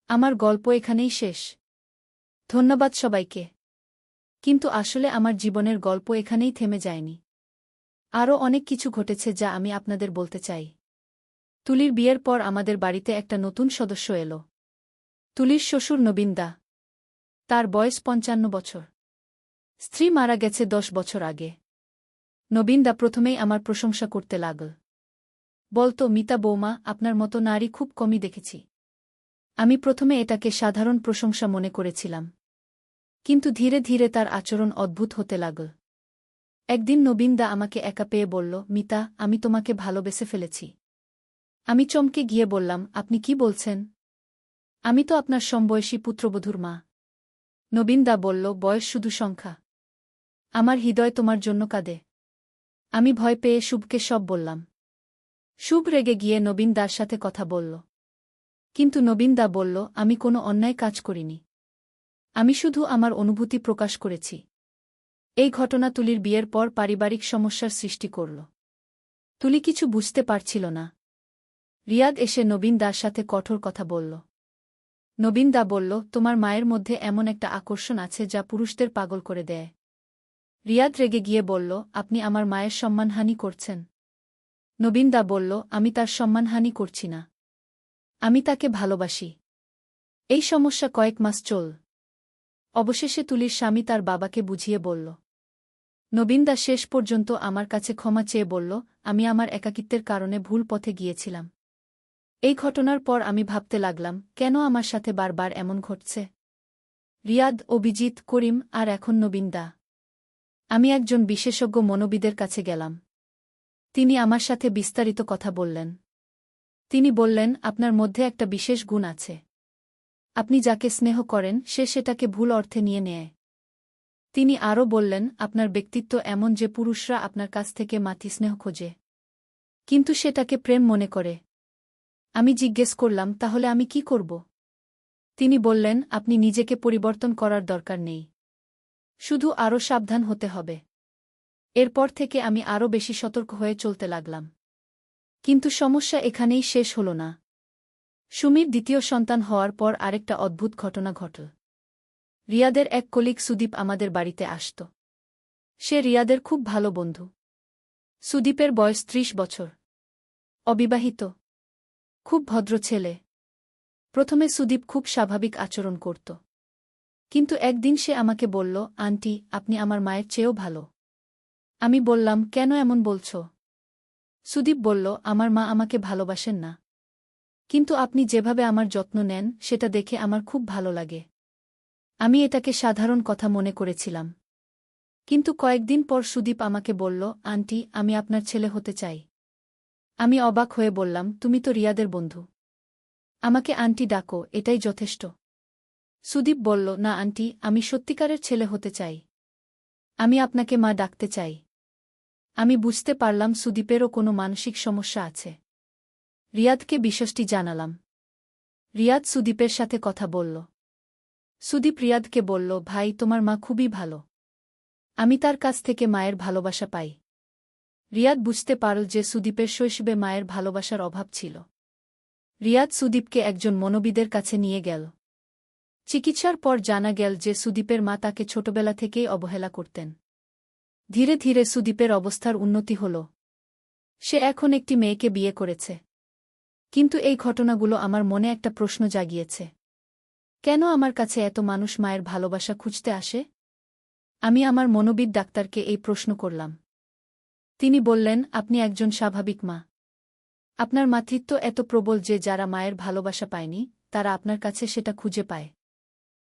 আমার গল্প এখানেই শেষ। ধন্যবাদ সবাইকে। কিন্তু আসলে আমার জীবনের গল্প এখানেই থেমে যায়নি। আরও অনেক কিছু ঘটেছে যা আমি আপনাদের বলতে চাই। তুলির বিয়ের পর আমাদের বাড়িতে একটা নতুন সদস্য এলো। তুলির শ্বশুর নবীন দা। তার বয়স ৫৫ বছর। স্ত্রী মারা গেছে ১০ বছর আগে। নবীন দা প্রথমেই আমার প্রশংসা করতে লাগল। বলতো, মিতা বৌমা, আপনার মতো নারী খুব কমই দেখেছি। আমি প্রথমে এটাকে সাধারণ প্রশংসা মনে করেছিলাম। কিন্তু ধীরে ধীরে তার আচরণ অদ্ভুত হতে লাগল। একদিন নবীন দা আমাকে একা পেয়ে বলল, মিতা, আমি তোমাকে ভালোবেসে ফেলেছি। আমি চমকে গিয়ে বললাম, আপনি কি বলছেন? আমি তো আপনার সমবয়সী পুত্রবধূর মা। নবীন দা বলল, বয়স শুধু সংখ্যা। আমার হৃদয় তোমার জন্য কাঁদে। আমি ভয় পেয়ে শুভকে সব বললাম। শুভ রেগে গিয়ে নবীন দার সাথে কথা বলল। কিন্তু নবীন দা বলল, আমি কোনো অন্যায় কাজ করিনি। আমি শুধু আমার অনুভূতি প্রকাশ করেছি। এই ঘটনা তুলির বিয়ের পর পারিবারিক সমস্যার সৃষ্টি করল। তুলি কিছু বুঝতে পারছিল না। রিয়াদ এসে নবীন দার সাথে কঠোর কথা বলল। নবীন দা বলল, তোমার মায়ের মধ্যে এমন একটা আকর্ষণ আছে যা পুরুষদের পাগল করে দেয়। রিয়াদ রেগে গিয়ে বলল, আপনি আমার মায়ের সম্মানহানি করছেন। নবীন দা বলল, আমি তার সম্মানহানি করছি না। আমি তাকে ভালোবাসি। এই সমস্যা কয়েক মাস চল। অবশেষে তুলির স্বামী তার বাবাকে বুঝিয়ে বলল। নবীন দা শেষ পর্যন্ত আমার কাছে ক্ষমা চেয়ে বলল, আমি আমার একাকিত্বের কারণে ভুল পথে গিয়েছিলাম। এই ঘটনার পর আমি ভাবতে লাগলাম, কেন আমার সাথে বারবার এমন ঘটছে। রিয়াদ, অভিজিৎ, করিম আর এখন নবীন দা। আমি একজন বিশেষজ্ঞ মনোবিদের কাছে গেলাম। তিনি আমার সাথে বিস্তারিত কথা বললেন। তিনি বললেন, আপনার মধ্যে একটা বিশেষ গুণ আছে। আপনি যাকে স্নেহ করেন সে সেটাকে ভুল অর্থে নিয়ে নেয়। তিনি আরও বললেন, আপনার ব্যক্তিত্ব এমন যে পুরুষরা আপনার কাছ থেকে মাতৃস্নেহ খোঁজে, কিন্তু সেটাকে প্রেম মনে করে। আমি জিজ্ঞেস করলাম, তাহলে আমি কি করব? তিনি বললেন, আপনি নিজেকে পরিবর্তন করার দরকার নেই। শুধু আরও সাবধান হতে হবে। এরপর থেকে আমি আরও বেশি সতর্ক হয়ে চলতে লাগলাম। কিন্তু সমস্যা এখানেই শেষ হল না। সুমির দ্বিতীয় সন্তান হওয়ার পর আরেকটা অদ্ভুত ঘটনা ঘটল। রিয়াদের এক কলিগ সুদীপ আমাদের বাড়িতে আসত। সে রিয়াদের খুব ভালো বন্ধু। সুদীপের বয়স ৩০ বছর। অবিবাহিত। খুব ভদ্র ছেলে। প্রথমে সুদীপ খুব স্বাভাবিক আচরণ করত। কিন্তু একদিন সে আমাকে বলল, আন্টি, আপনি আমার মায়ের চেয়েও ভালো। আমি বললাম, কেন এমন বলছ? সুদীপ বলল, আমার মা আমাকে ভালোবাসেন না। কিন্তু আপনি যেভাবে আমার যত্ন নেন সেটা দেখে আমার খুব ভালো লাগে। আমি এটাকে সাধারণ কথা মনে করেছিলাম। কিন্তু কয়েকদিন পর সুদীপ আমাকে বলল, আন্টি, আমি আপনার ছেলে হতে চাই। আমি অবাক হয়ে বললাম, তুমি তো রিয়াদের বন্ধু। আমাকে আন্টি ডাকো, এটাই যথেষ্ট। সুদীপ বলল, না আন্টি, আমি সত্যিকারের ছেলে হতে চাই। আমি আপনাকে মা ডাকতে চাই। আমি বুঝতে পারলাম সুদীপেরও কোনো মানসিক সমস্যা আছে। রিয়াদকে বিষয়টি জানালাম। রিয়াদ সুদীপের সাথে কথা বলল। সুদীপ রিয়াদকে বলল, ভাই, তোমার মা খুবই ভালো। আমি তার কাছ থেকে মায়ের ভালোবাসা পাই। রিয়াদ বুঝতে পারল যে সুদীপের শৈশবে মায়ের ভালোবাসার অভাব ছিল। রিয়াদ সুদীপকে একজন মনোবিদের কাছে নিয়ে গেল। চিকিৎসার পর জানা গেল যে সুদীপের মা তাকে ছোটবেলা থেকেই অবহেলা করতেন। ধীরে ধীরে সুদীপের অবস্থার উন্নতি হল। সে এখন একটি মেয়েকে বিয়ে করেছে। কিন্তু এই ঘটনাগুলো আমার মনে একটা প্রশ্ন জাগিয়েছে। কেন আমার কাছে এত মানুষ মায়ের ভালোবাসা খুঁজতে আসে? আমি আমার মনোবিদ ডাক্তারকে এই প্রশ্ন করলাম। তিনি বললেন, আপনি একজন স্বাভাবিক মা। আপনার মাতৃত্ব এত প্রবল যে যারা মায়ের ভালোবাসা পায়নি তারা আপনার কাছে সেটা খুঁজে পায়।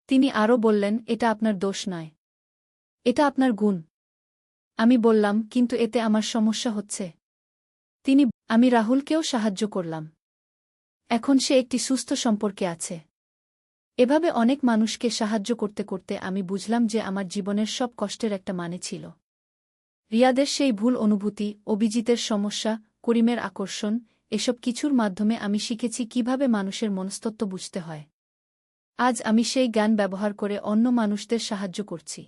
তিনি আরও বললেন, এটা আপনার দোষ নয়। এটা আপনার গুণ। আমি বললাম, কিন্তু এতে আমার সমস্যা হচ্ছে। আমি রাহুলকেও সাহায্য করলাম। এখন সে একটি সুস্থ সম্পর্কে আছে। এভাবে অনেক মানুষকে সাহায্য করতে করতে আমি বুঝলাম যে আমার জীবনের সব কষ্টের একটা মানে ছিল। রিয়াদের সেই ভুল অনুভূতি, অভিজিতের সমস্যা, করিমের আকর্ষণ, এসব কিছুর মাধ্যমে আমি শিখেছি কিভাবে মানুষের মনস্তত্ত্ব বুঝতে হয়। আজ আমি সেই জ্ঞান ব্যবহার করে অন্য মানুষদের সাহায্য করছি।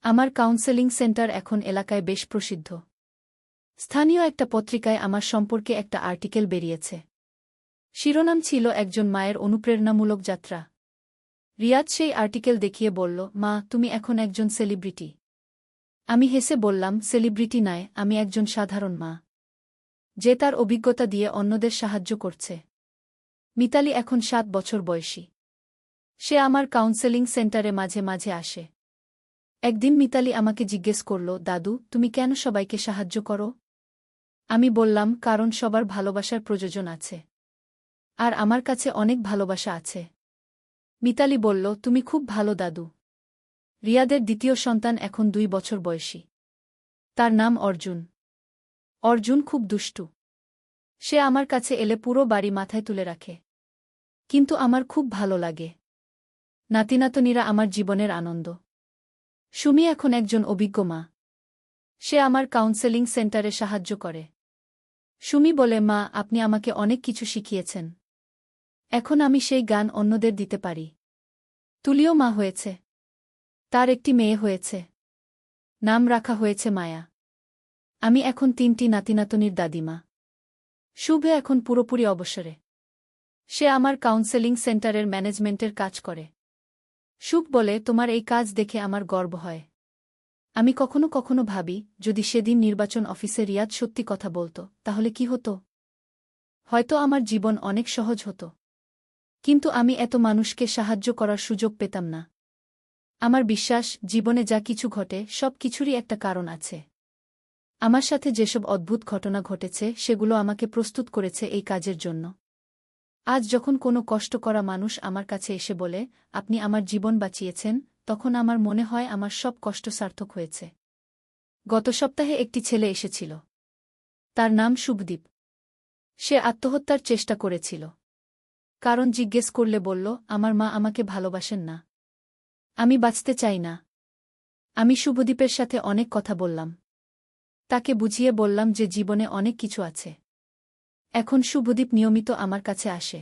আমার কাউন্সেলিং সেন্টার এখন এলাকায় বেশ প্রসিদ্ধ। স্থানীয় একটা পত্রিকায় আমার সম্পর্কে একটা আর্টিকেল বেরিয়েছে। শিরোনাম ছিল একজন মায়ের অনুপ্রেরণামূলক যাত্রা। রিয়াদ সেই আর্টিকেল দেখিয়ে বলল, মা, তুমি এখন একজন সেলিব্রিটি। আমি হেসে বললাম, সেলিব্রিটি নয়, আমি একজন সাধারণ মা, যে তার অভিজ্ঞতা দিয়ে অন্যদের সাহায্য করছে। মিতালি এখন 7 বছর বয়সী। সে আমার কাউন্সেলিং সেন্টারে মাঝে মাঝে আসে। একদিন মিতালি আমাকে জিজ্ঞেস করল, দাদু, তুমি কেন সবাইকে সাহায্য করো? আমি বললাম, কারণ সবার ভালোবাসার প্রয়োজন আছে। আর আমার কাছে অনেক ভালোবাসা আছে। মিতালি বলল, তুমি খুব ভালো দাদু। রিয়াদের দ্বিতীয় সন্তান এখন 2 বছর বয়সী। তার নাম অর্জুন। অর্জুন খুব দুষ্টু। সে আমার কাছে এলে পুরো বাড়ি মাথায় তুলে রাখে। কিন্তু আমার খুব ভালো লাগে। নাতিনাতনীরা আমার জীবনের আনন্দ। সুমি এখন একজন অভিজ্ঞ মা। সে আমার কাউন্সেলিং সেন্টারে সাহায্য করে। সুমি বলে, মা, আপনি আমাকে অনেক কিছু শিখিয়েছেন। এখন আমি সেই জ্ঞান অন্যদের দিতে পারি। তুলিও মা হয়েছে। তার একটি মেয়ে হয়েছে। নাম রাখা হয়েছে মায়া। আমি এখন 3টি নাতিনাতনীর দাদিমা। শুভে এখন পুরোপুরি অবসরে। সে আমার কাউন্সেলিং সেন্টারের ম্যানেজমেন্টের কাজ করে। শুভ বলে, তোমার এই কাজ দেখে আমার গর্ব হয়। আমি কখনো কখনো ভাবি, যদি সেদিন নির্বাচন অফিসে রিয়াদ সত্যি কথা বলত, তাহলে কি হতো? হয়তো আমার জীবন অনেক সহজ হতো। কিন্তু আমি এত মানুষকে সাহায্য করার সুযোগ পেতাম না। আমার বিশ্বাস, জীবনে যা কিছু ঘটে সব কিছুরই একটা কারণ আছে। আমার সাথে যেসব অদ্ভুত ঘটনা ঘটেছে সেগুলো আমাকে প্রস্তুত করেছে এই কাজের জন্য। আজ যখন কোনো কষ্ট করা মানুষ আমার কাছে এসে বলে, আপনি আমার জীবন বাঁচিয়েছেন, তখন আমার মনে হয় আমার সব কষ্ট সার্থক হয়েছে। গত সপ্তাহে একটি ছেলে এসেছিল। তার নাম শুভদীপ। সে আত্মহত্যার চেষ্টা করেছিল। কারণ জিজ্ঞেস করলে বলল, আমার মা আমাকে ভালোবাসেন না। আমি বাঁচতে চাই না। আমি শুভদীপের সাথে অনেক কথা বললাম। তাকে বুঝিয়ে বললাম যে জীবনে অনেক কিছু আছে। এখন শুভদীপ নিয়মিত আমার কাছে আসে।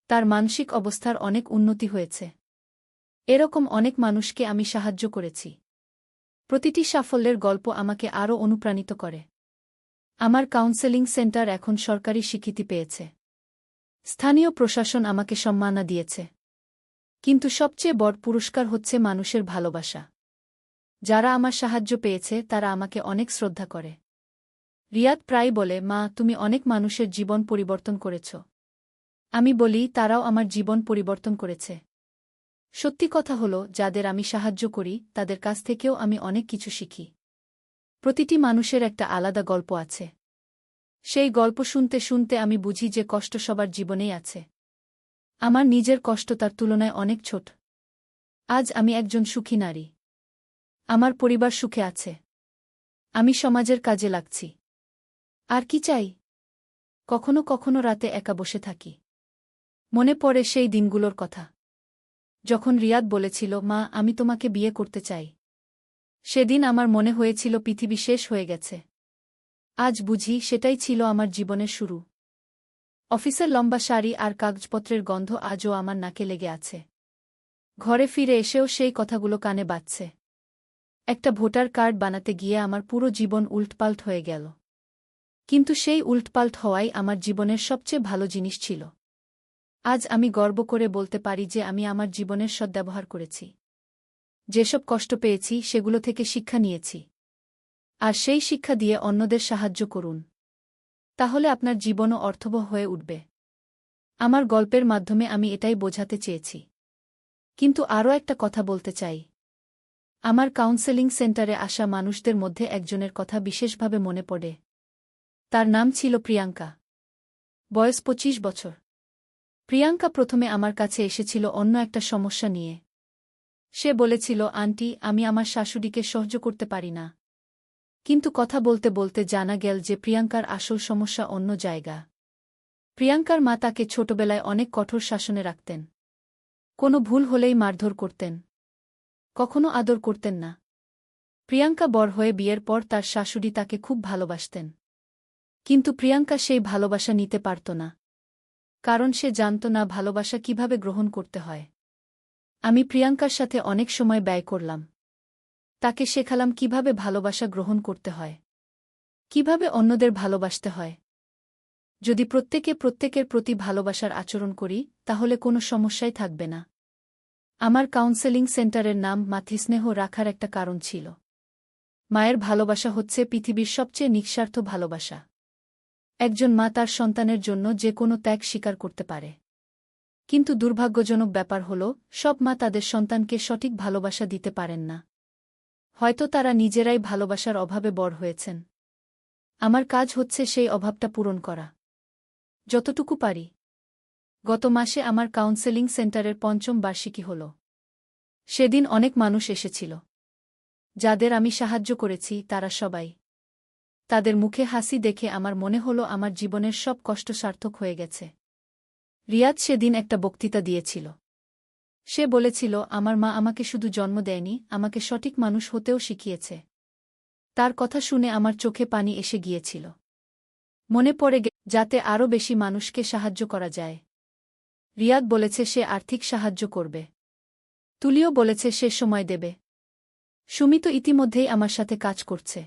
তার মানসিক অবস্থার অনেক উন্নতি হয়েছে। এরকম অনেক মানুষকে আমি সাহায্য করেছি। প্রতিটি সাফল্যের গল্প আমাকে আরও অনুপ্রাণিত করে। আমার কাউন্সেলিং সেন্টার এখন সরকারি স্বীকৃতি পেয়েছে। স্থানীয় প্রশাসন আমাকে সম্মাননা দিয়েছে। কিন্তু সবচেয়ে বড় পুরস্কার হচ্ছে মানুষের ভালোবাসা। যারা আমার সাহায্য পেয়েছে তারা আমাকে অনেক শ্রদ্ধা করে। রিয়াদ প্রায় বলে, মা, তুমি অনেক মানুষের জীবন পরিবর্তন করেছ। আমি বলি, তারাও আমার জীবন পরিবর্তন করেছে। সত্যি কথা হলো, যাদের আমি সাহায্য করি তাদের কাছ থেকেও আমি অনেক কিছু শিখি। প্রতিটি মানুষের একটা আলাদা গল্প আছে। সেই গল্প শুনতে শুনতে আমি বুঝি যে কষ্ট সবার জীবনেই আছে। আমার নিজের কষ্ট তার তুলনায় অনেক ছোট। আজ আমি একজন সুখী নারী। আমার পরিবার সুখে আছে। আমি সমাজের কাজে লাগছি। আর কি চাই? কখনো কখনো রাতে একা বসে থাকি। মনে পড়ে সেই দিনগুলোর কথা, যখন রিয়াদ বলেছিল, মা, আমি তোমাকে বিয়ে করতে চাই। সেদিন আমার মনে হয়েছিল পৃথিবী শেষ হয়ে গেছে। আজ বুঝি সেটাই ছিল আমার জীবনের শুরু। অফিসের লম্বা শাড়ি আর কাগজপত্রের গন্ধ আজও আমার নাকে লেগে আছে। ঘরে ফিরে এসেও সেই কথাগুলো কানে বাজছে। একটা ভোটার কার্ড বানাতে গিয়ে আমার পুরো জীবন উল্টপাল্ট হয়ে গেল। কিন্তু সেই উল্টপাল্ট হওয়াই আমার জীবনের সবচেয়ে ভালো জিনিস ছিল। আজ আমি গর্ব করে বলতে পারি যে আমি আমার জীবনের সদ্ব্যবহার করেছি। যেসব কষ্ট পেয়েছি সেগুলো থেকে শিক্ষা নিয়েছি। আর সেই শিক্ষা দিয়ে অন্যদের সাহায্য করুন। তাহলে আপনার জীবনও অর্থবহ হয়ে উঠবে। আমার গল্পের মাধ্যমে আমি এটাই বোঝাতে চেয়েছি। কিন্তু আরও একটা কথা বলতে চাই। আমার কাউন্সেলিং সেন্টারে আসা মানুষদের মধ্যে একজনের কথা বিশেষভাবে মনে পড়ে। তার নাম ছিল প্রিয়াঙ্কা। বয়স 25 বছর। প্রিয়াঙ্কা প্রথমে আমার কাছে এসেছিল অন্য একটা সমস্যা নিয়ে। সে বলেছিল, আন্টি, আমি আমার শাশুড়িকে সহ্য করতে পারি না। কিন্তু কথা বলতে বলতে জানা গেল যে প্রিয়াঙ্কার আসল সমস্যা অন্য জায়গা। প্রিয়াঙ্কার মা তাকে ছোটবেলায় অনেক কঠোর শাসনে রাখতেন। কোনো ভুল হলেই মারধর করতেন। কখনো আদর করতেন না। প্রিয়াঙ্কা বড় হয়ে বিয়ের পর তার শাশুড়ি তাকে খুব ভালোবাসতেন। কিন্তু প্রিয়াঙ্কা সেই ভালোবাসা নিতে পারত না। কারণ সে জানত না ভালোবাসা কিভাবে গ্রহণ করতে হয়। আমি প্রিয়াঙ্কার সাথে অনেক সময় ব্যয় করলাম। তাকে শেখালাম কিভাবে ভালোবাসা গ্রহণ করতে হয়, কিভাবে অন্যদের ভালোবাসতে হয়। যদি প্রত্যেকের প্রতি ভালোবাসার আচরণ করি তাহলে কোনো সমস্যাই থাকবে না। আমার কাউন্সেলিং সেন্টারের নাম মাতৃস্নেহ রাখার একটা কারণ ছিল। মায়ের ভালোবাসা হচ্ছে পৃথিবীর সবচেয়ে নিঃস্বার্থ ভালোবাসা। একজন মা তার সন্তানের জন্য যে কোনো ত্যাগ স্বীকার করতে পারে। কিন্তু দুর্ভাগ্যজনক ব্যাপার হল, সব মা তাদের সন্তানকে সঠিক ভালোবাসা দিতে পারেন না। হয়তো তারা নিজেরাই ভালোবাসার অভাবে বড় হয়েছেন। আমার কাজ হচ্ছে সেই অভাবটা পূরণ করা, যতটুকু পারি। গত মাসে আমার কাউন্সেলিং সেন্টারের ৫ম বার্ষিকী হল। সেদিন অনেক মানুষ এসেছিল। যাদের আমি সাহায্য করেছি তারা সবাই। তাদের মুখে হাসি দেখে আমার মনে হল আমার জীবনের সব কষ্ট সার্থক হয়ে গেছে। রিয়াদ সেদিন একটা বক্তৃতা দিয়েছিল। সে বলেছিল, আমার মা আমাকে শুধু জন্ম দেয়নি, আমাকে সঠিক মানুষ হতেও শিখিয়েছে। তার কথা শুনে আমার চোখে পানি এসে গিয়েছিল। মনে পড়ে যাতে আরও বেশি মানুষকে সাহায্য করা যায়। রিয়াদ বলেছে সে আর্থিক সাহায্য করবে। তুলিও বলেছে সে সময় দেবে। সুমিত ইতিমধ্যেই আমার সাথে কাজ করছে।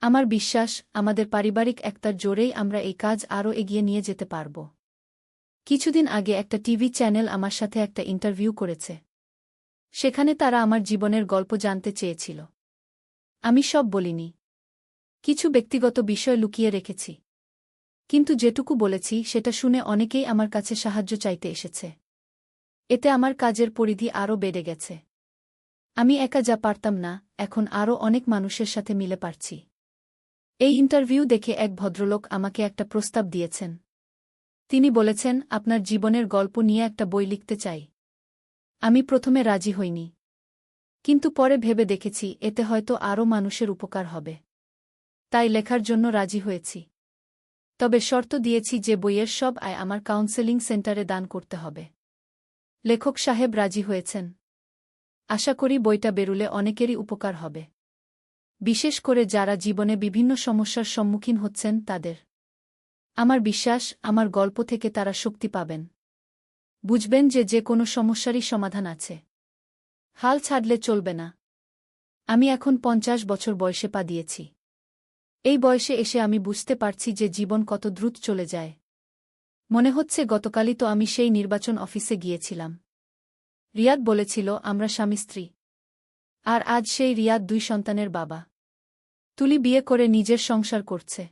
আমার বিশ্বাস, আমাদের পারিবারিক একতার জোরেই আমরা এই কাজ আরও এগিয়ে নিয়ে যেতে পারব। কিছুদিন আগে একটা টিভি চ্যানেল আমার সাথে একটা ইন্টারভিউ করেছে। সেখানে তারা আমার জীবনের গল্প জানতে চেয়েছিল। আমি সব বলিনি। কিছু ব্যক্তিগত বিষয় লুকিয়ে রেখেছি। কিন্তু যেটুকু বলেছি সেটা শুনে অনেকেই আমার কাছে সাহায্য চাইতে এসেছে। এতে আমার কাজের পরিধি আরও বেড়ে গেছে। আমি একা যা পারতাম না, এখন আরও অনেক মানুষের সাথে মিলে পারছি। এই ইন্টারভিউ দেখে এক ভদ্রলোক আমাকে একটা প্রস্তাব দিয়েছেন। তিনি বলেছেন, আপনার জীবনের গল্প নিয়ে একটা বই লিখতে চাই। আমি প্রথমে রাজি হইনি। কিন্তু পরে ভেবে দেখেছি এতে হয়তো আরও মানুষের উপকার হবে। তাই লেখার জন্য রাজি হয়েছি। তবে শর্ত দিয়েছি যে বইয়ের সব আয় আমার কাউন্সেলিং সেন্টারে দান করতে হবে। লেখক সাহেব রাজি হয়েছেন। আশা করি বইটা বেরুলে অনেকেরই উপকার হবে। বিশেষ করে যারা জীবনে বিভিন্ন সমস্যার সম্মুখীন হচ্ছেন তাদের। আমার বিশ্বাস, আমার গল্প থেকে তারা শক্তি পাবেন। বুঝবেন যে কোনো সমস্যারই সমাধান আছে। হাল ছাড়লে চলবে না। আমি এখন ৫০ বছর বয়সে পা দিয়েছি। এই বয়সে এসে আমি বুঝতে পারছি যে জীবন কত দ্রুত চলে যায়। মনে হচ্ছে গতকালই তো আমি সেই নির্বাচন অফিসে গিয়েছিলাম। রিয়াদ বলেছিল আমরা স্বামী স্ত্রী। আর আজ সেই রিয়াদ ২ সন্তানের বাবা। তুলি বিয়ে করে নিজের সংসার করছে।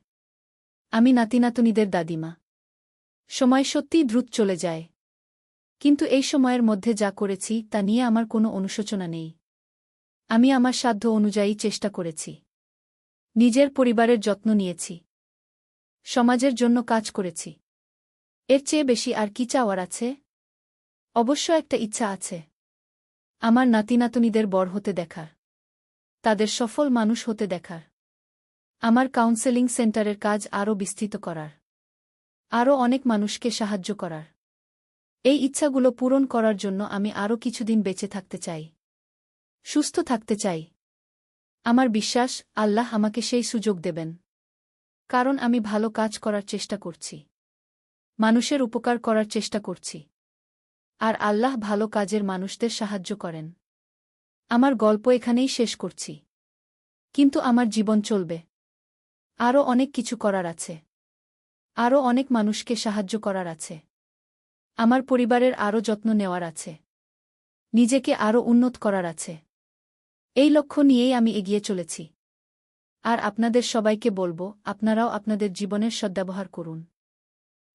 আমি নাতিনাতনীদের দাদিমা। সময় সত্যিই দ্রুত চলে যায়। কিন্তু এই সময়ের মধ্যে যা করেছি তা নিয়ে আমার কোনো অনুশোচনা নেই। আমি আমার সাধ্য অনুযায়ী চেষ্টা করেছি। নিজের পরিবারের যত্ন নিয়েছি। সমাজের জন্য কাজ করেছি। এর চেয়ে বেশি আর কি চাওয়ার আছে? অবশ্য একটা ইচ্ছা আছে। আমার নাতিনাতনীদের বড় হতে দেখার। তাদের সফল মানুষ হতে দেখার। আমার কাউন্সেলিং সেন্টারের কাজ আরও বিস্তৃত করার। আরও অনেক মানুষকে সাহায্য করার। এই ইচ্ছাগুলো পূরণ করার জন্য আমি আরও কিছুদিন বেঁচে থাকতে চাই। সুস্থ থাকতে চাই। আমার বিশ্বাস, আল্লাহ আমাকে সেই সুযোগ দেবেন। কারণ আমি ভালো কাজ করার চেষ্টা করছি। মানুষের উপকার করার চেষ্টা করছি। আর আল্লাহ ভালো কাজের মানুষদের সাহায্য করেন। আমার গল্প এখানেই শেষ করছি। কিন্তু আমার জীবন চলবে। আরও অনেক কিছু করার আছে। আরও অনেক মানুষকে সাহায্য করার আছে। আমার পরিবারের আরও যত্ন নেওয়ার আছে। নিজেকে আরও উন্নত করার আছে। এই লক্ষ্য নিয়েই আমি এগিয়ে চলেছি। আর আপনাদের সবাইকে বলবো, আপনারাও আপনাদের জীবনের সদ্ব্যবহার করুন।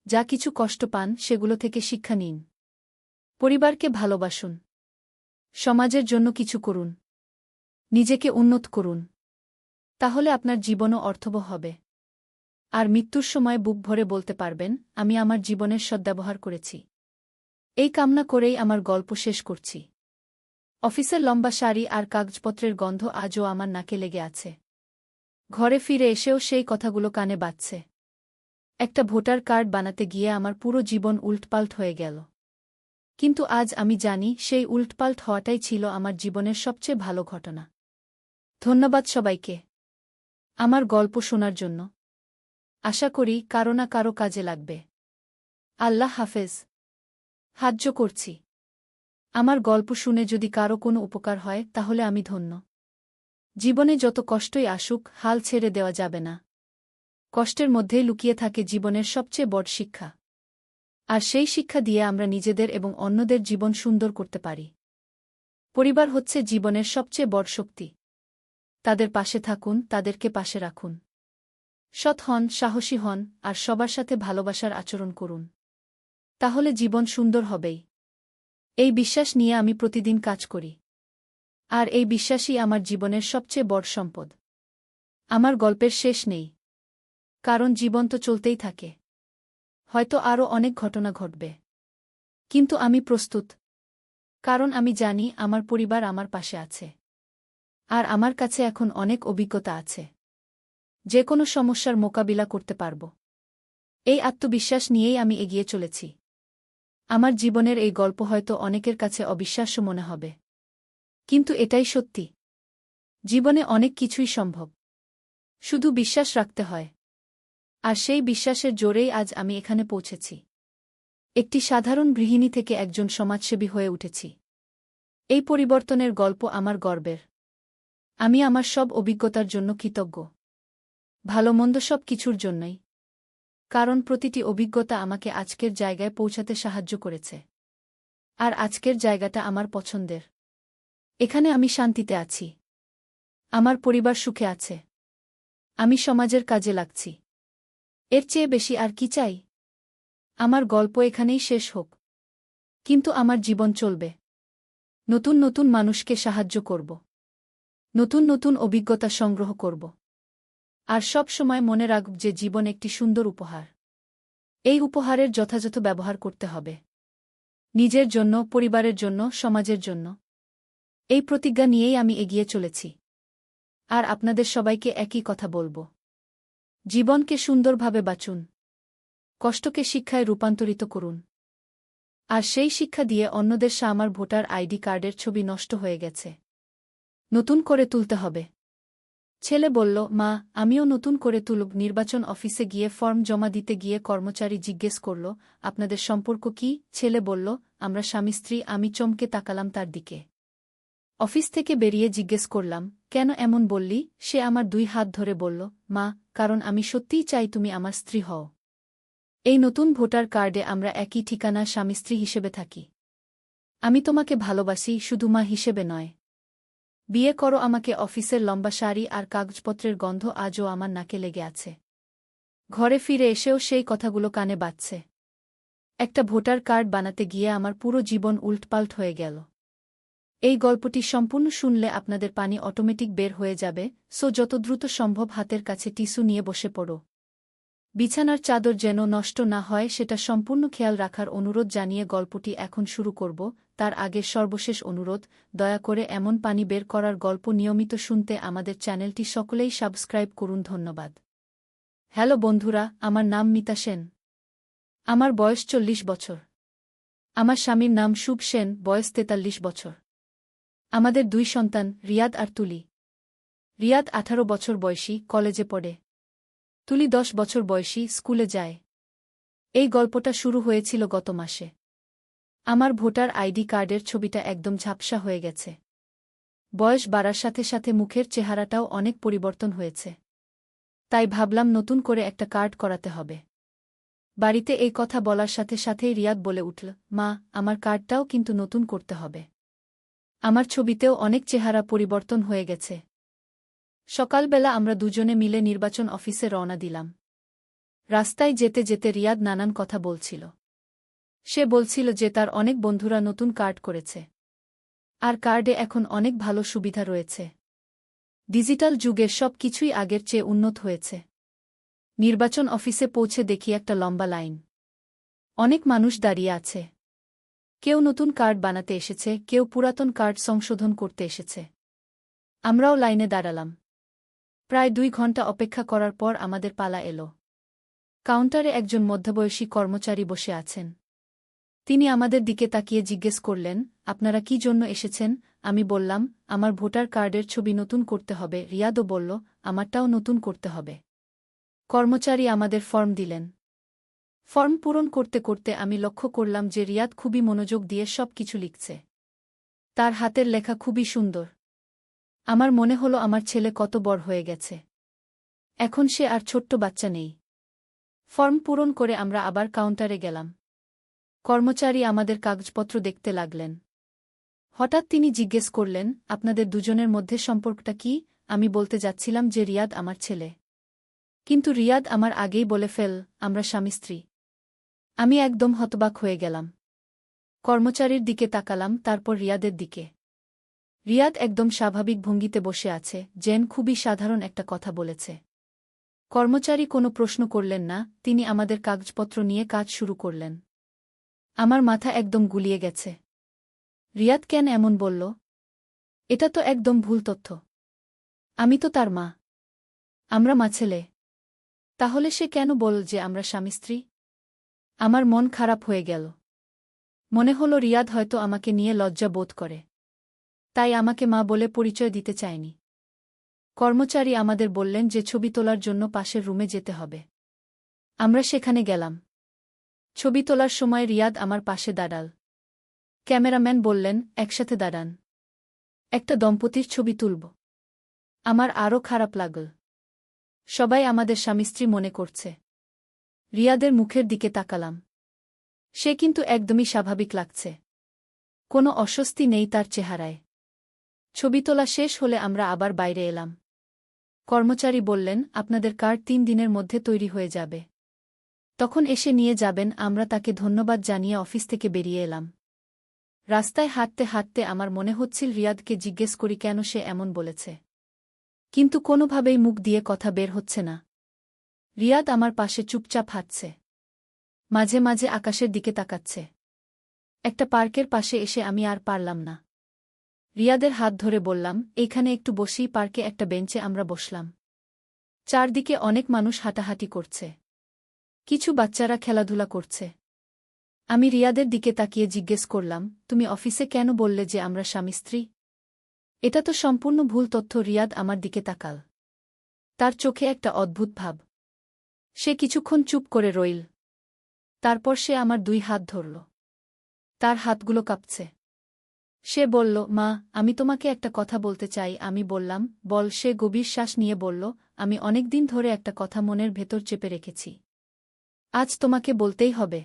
যা কিছু কষ্ট পান সেগুলো থেকে শিক্ষা নিন। পরিবারকে ভালোবাসুন। সমাজের জন্য কিছু করুন। নিজেকে উন্নত করুন। তাহলে আপনার জীবনও অর্থবহ হবে। আর মৃত্যুর সময় বুক ভরে বলতে পারবেন, আমি আমার জীবনের সদ্ব্যবহার করেছি। এই কামনা করেই আমার গল্প শেষ করছি। অফিসের লম্বা সারি আর কাগজপত্রের গন্ধ আজও আমার নাকে লেগে আছে। ঘরে ফিরে এসেও সেই কথাগুলো কানে বাজছে। একটা ভোটার কার্ড বানাতে গিয়ে আমার পুরো জীবন উল্টপাল্ট হয়ে গেল। কিন্তু আজ আমি জানি সেই উল্টপাল্ট হওয়াটাই ছিল আমার জীবনের সবচেয়ে ভালো ঘটনা। ধন্যবাদ সবাইকে আমার গল্প শোনার জন্য। আশা করি কারো না কারো কাজে লাগবে। আল্লাহ হাফেজ। সাহায্য করছি। আমার গল্প শুনে যদি কারো কোনো উপকার হয় তাহলে আমি ধন্য। জীবনে যত কষ্টই আসুক, হাল ছেড়ে দেওয়া যাবে না। কষ্টের মধ্যেই লুকিয়ে থাকে জীবনের সবচেয়ে বড় শিক্ষা। আর সেই শিক্ষা দিয়ে আমরা নিজেদের এবং অন্যদের জীবন সুন্দর করতে পারি। পরিবার হচ্ছে জীবনের সবচেয়ে বড় শক্তি। তাদের পাশে থাকুন, তাদেরকে পাশে রাখুন। সৎ হন, সাহসী হন, আর সবার সাথে ভালোবাসার আচরণ করুন। তাহলে জীবন সুন্দর হবেই। এই বিশ্বাস নিয়ে আমি প্রতিদিন কাজ করি। আর এই বিশ্বাসই আমার জীবনের সবচেয়ে বড় সম্পদ। আমার গল্পের শেষ নেই। কারণ জীবন তো চলতেই থাকে। হয়তো আরও অনেক ঘটনা ঘটবে। কিন্তু আমি প্রস্তুত। কারণ আমি জানি আমার পরিবার আমার পাশে আছে। আর আমার কাছে এখন অনেক অভিজ্ঞতা আছে। যে কোনো সমস্যার মোকাবিলা করতে পারব। এই আত্মবিশ্বাস নিয়েই আমি এগিয়ে চলেছি। আমার জীবনের এই গল্প হয়তো অনেকের কাছে অবিশ্বাস্য মনে হবে। কিন্তু এটাই সত্যি। জীবনে অনেক কিছুই সম্ভব। শুধু বিশ্বাস রাখতে হয়। আর সেই বিশ্বাসের জোরেই আজ আমি এখানে পৌঁছেছি। একটি সাধারণ গৃহিণী থেকে একজন সমাজসেবী হয়ে উঠেছি। এই পরিবর্তনের গল্প আমার গর্বের। আমি আমার সব অভিজ্ঞতার জন্য কৃতজ্ঞ। ভালো-মন্দ সব কিছুর জন্যই। কারণ প্রতিটি অভিজ্ঞতা আমাকে আজকের জায়গায় পৌঁছাতে সাহায্য করেছে। আর আজকের জায়গাটা আমার পছন্দের। এখানে আমি শান্তিতে আছি। আমার পরিবার সুখে আছে। আমি সমাজের কাজে লাগছি। এর চেয়ে বেশি আর কি চাই? আমার গল্প এখানেই শেষ হোক। কিন্তু আমার জীবন চলবে। নতুন নতুন মানুষকে সাহায্য করব। নতুন নতুন অভিজ্ঞতা সংগ্রহ করব। আর সব সময় মনে রাখব যে জীবন একটি সুন্দর উপহার। এই উপহারের যথাযথ ব্যবহার করতে হবে। নিজের জন্য, পরিবারের জন্য, সমাজের জন্য। এই প্রতিজ্ঞা নিয়েই আমি এগিয়ে চলেছি। আর আপনাদের সবাইকে একই কথা বলব। জীবনকে সুন্দরভাবে বাঁচুন। কষ্টকে শিক্ষায় রূপান্তরিত করুন। আর সেই শিক্ষা দিয়ে অন্যদের আমার ভোটার আইডি কার্ডের ছবি নষ্ট হয়ে গেছে। নতুন করে তুলতে হবে। ছেলে বলল, মা, আমিও নতুন করে তুলব। নির্বাচন অফিসে গিয়ে ফর্ম জমা দিতে গিয়ে কর্মচারী জিজ্ঞেস করল, আপনাদের সম্পর্ক কি? ছেলে বলল, আমরা স্বামী-স্ত্রী। আমি চমকে তাকালাম তার দিকে। অফিস থেকে বেরিয়ে জিজ্ঞেস করলাম, কেন এমন বললি? সে আমার 2 হাত ধরে বলল, মা, কারণ আমি সত্যিই চাই তুমি আমার স্ত্রী হও। এই নতুন ভোটার কার্ডে আমরা একই ঠিকানা, স্বামী-স্ত্রী হিসেবে থাকি। আমি তোমাকে ভালোবাসি, শুধু মা হিসেবে নয়। বিয়ে করো আমাকে। অফিসের লম্বা শাড়ি আর কাগজপত্রের গন্ধ আজও আমার নাকে লেগে আছে। ঘরে ফিরে এসেও সেই কথাগুলো কানে বাজছে। একটা ভোটার কার্ড বানাতে গিয়ে আমার পুরো জীবন উল্টপাল্ট হয়ে গেল। এই গল্পটি সম্পূর্ণ শুনলে আপনাদের পানি অটোমেটিক বের হয়ে যাবে। যত দ্রুত সম্ভব হাতের কাছে টিস্যু নিয়ে বসে পড়ো। বিছানার চাদর যেন নষ্ট না হয় সেটা সম্পূর্ণ খেয়াল রাখার অনুরোধ জানিয়ে গল্পটি এখন শুরু করব। তার আগে সর্বশেষ অনুরোধ, দয়া করে এমন পানি বের করার গল্প নিয়মিত শুনতে আমাদের চ্যানেলটি সকলেই সাবস্ক্রাইব করুন। ধন্যবাদ। হ্যালো বন্ধুরা, আমার নাম মিতা সেন। আমার বয়স 40 বছর। আমার স্বামীর নাম শুভ সেন, বয়স 43 বছর। আমাদের 2 সন্তান, রিয়াদ আর তুলি। রিয়াদ 18 বছর বয়সী, কলেজে পড়ে। তুলি 10 বছর বয়সী, স্কুলে যায়। এই গল্পটা শুরু হয়েছিল গত মাসে। আমার ভোটার আইডি কার্ডের ছবিটা একদম ঝাপসা হয়ে গেছে। বয়স বাড়ার সাথে সাথে মুখের চেহারাটাও অনেক পরিবর্তন হয়েছে। তাই ভাবলাম নতুন করে একটা কার্ড করাতে হবে। বাড়িতে এই কথা বলার সাথে সাথেই রিয়াদ বলে উঠল, মা, আমার কার্ডটাও কিন্তু নতুন করতে হবে। আমার ছবিতেও অনেক চেহারা পরিবর্তন হয়ে গেছে। সকালবেলা আমরা দুজনে মিলে নির্বাচন অফিসে রওনা দিলাম। রাস্তায় যেতে যেতে রিয়াদ নানান কথা বলছিল। সে বলছিল যে তার অনেক বন্ধুরা নতুন কার্ড করেছে। আর কার্ডে এখন অনেক ভালো সুবিধা রয়েছে। ডিজিটাল যুগে সব কিছুই আগের চেয়ে উন্নত হয়েছে। নির্বাচন অফিসে পৌঁছে দেখি একটা লম্বা লাইন। অনেক মানুষ দাঁড়িয়ে আছে। কেউ নতুন কার্ড বানাতে এসেছে, কেউ পুরাতন কার্ড সংশোধন করতে এসেছে। আমরাও লাইনে দাঁড়ালাম। প্রায় 2 ঘন্টা অপেক্ষা করার পর আমাদের পালা এলো। কাউন্টারে একজন মধ্যবয়সী কর্মচারী বসে আছেন। তিনি আমাদের দিকে তাকিয়ে জিজ্ঞেস করলেন, আপনারা কি জন্য এসেছেন? আমি বললাম, আমার ভোটার কার্ডের ছবি নতুন করতে হবে। রিয়াদও বলল, আমারটাও নতুন করতে হবে। কর্মচারী আমাদের ফর্ম দিলেন। ফর্ম পূরণ করতে করতে আমি লক্ষ্য করলাম যে রিয়াদ খুবই মনোযোগ দিয়ে সব কিছু লিখছে। তার হাতের লেখা খুবই সুন্দর। আমার মনে হলো আমার ছেলে কত বড় হয়ে গেছে। এখন সে আর ছোট্ট বাচ্চা নেই। ফর্ম পূরণ করে আমরা আবার কাউন্টারে গেলাম। কর্মচারী আমাদের কাগজপত্র দেখতে লাগলেন। হঠাৎ তিনি জিজ্ঞেস করলেন, আপনাদের দুজনের মধ্যে সম্পর্কটা কি? আমি বলতে যাচ্ছিলাম যে রিয়াদ আমার ছেলে। কিন্তু রিয়াদ আমার আগেই বলে আমরা স্বামী স্ত্রী। আমি একদম হতবাক হয়ে গেলাম। কর্মচারীর দিকে তাকালাম, তারপর রিয়াদের দিকে। রিয়াদ একদম স্বাভাবিক ভঙ্গিতে বসে আছে, যেন খুবই সাধারণ একটা কথা বলেছে। কর্মচারী কোনো প্রশ্ন করলেন না, তিনি আমাদের কাগজপত্র নিয়ে কাজ শুরু করলেন। আমার মাথা একদম গুলিয়ে গেছে। রিয়াদ কেন এমন বলল? এটা তো একদম ভুল তথ্য। আমি তো তার মা। আমরা মা ছেলে। তাহলে সে কেন বলল যে আমরা স্বামী স্ত্রী? আমার মন খারাপ হয়ে গেল। মনে হল রিয়াদ হয়তো আমাকে নিয়ে লজ্জা বোধ করে, তাই আমাকে মা বলে পরিচয় দিতে চায়নি। কর্মচারী আমাদের বললেন যে ছবি তোলার জন্য পাশের রুমে যেতে হবে। আমরা সেখানে গেলাম। ছবি তোলার সময় রিয়াদ আমার পাশে দাঁড়াল। ক্যামেরাম্যান বললেন, একসাথে দাঁড়ান, একটা দম্পতির ছবি তুলব। আমার আরও খারাপ লাগল। সবাই আমাদের স্বামী স্ত্রী মনে করছে। রিয়াদের মুখের দিকে তাকালাম। সে কিন্তু একদমই স্বাভাবিক লাগছে। কোনো অস্বস্তি নেই তার চেহারায়। ছবি তোলা শেষ হলে আমরা আবার বাইরে এলাম। কর্মচারী বললেন, আপনাদের কার্ড 3 দিনের মধ্যে তৈরি হয়ে যাবে। তখন এসে নিয়ে যাবেন। আমরা তাকে ধন্যবাদ জানিয়ে অফিস থেকে বেরিয়ে এলাম। রাস্তায় হাঁটতে হাঁটতে আমার মনে হচ্ছিল রিয়াদকে জিজ্ঞেস করি কেন সে এমন বলেছে, কিন্তু কোনোভাবেই মুখ দিয়ে কথা বের হচ্ছে না। রিয়াদ আমার পাশে চুপচাপ হাঁটছে, মাঝে মাঝে আকাশের দিকে তাকাচ্ছে। একটা পার্কের পাশে এসে আমি আর পারলাম না। রিয়াদের হাত ধরে বললাম, এইখানে একটু বসি। পার্কে একটা বেঞ্চে আমরা বসলাম। চারদিকে অনেক মানুষ হাঁটাহাঁটি করছে, কিছু বাচ্চারা খেলাধুলা করছে। আমি রিয়াদের দিকে তাকিয়ে জিজ্ঞেস করলাম, তুমি অফিসে কেন বললে যে আমরা স্বামী স্ত্রী? এটা তো সম্পূর্ণ ভুল তথ্য। রিয়াদ আমার দিকে তাকাল। তার চোখে একটা অদ্ভুত ভাব। সে কিছুক্ষণ চুপ করে রইল। তারপর সে আমার 2 হাত ধরল। তার হাতগুলো কাঁপছে। সে বলল, মা, আমি তোমাকে একটা কথা বলতে চাই। আমি বললাম, বল। সে গভীর শ্বাস নিয়ে বলল, আমি অনেকদিন ধরে একটা কথা মনের ভেতর চেপে রেখেছি। আজ তোমাকে বলতেই হবে।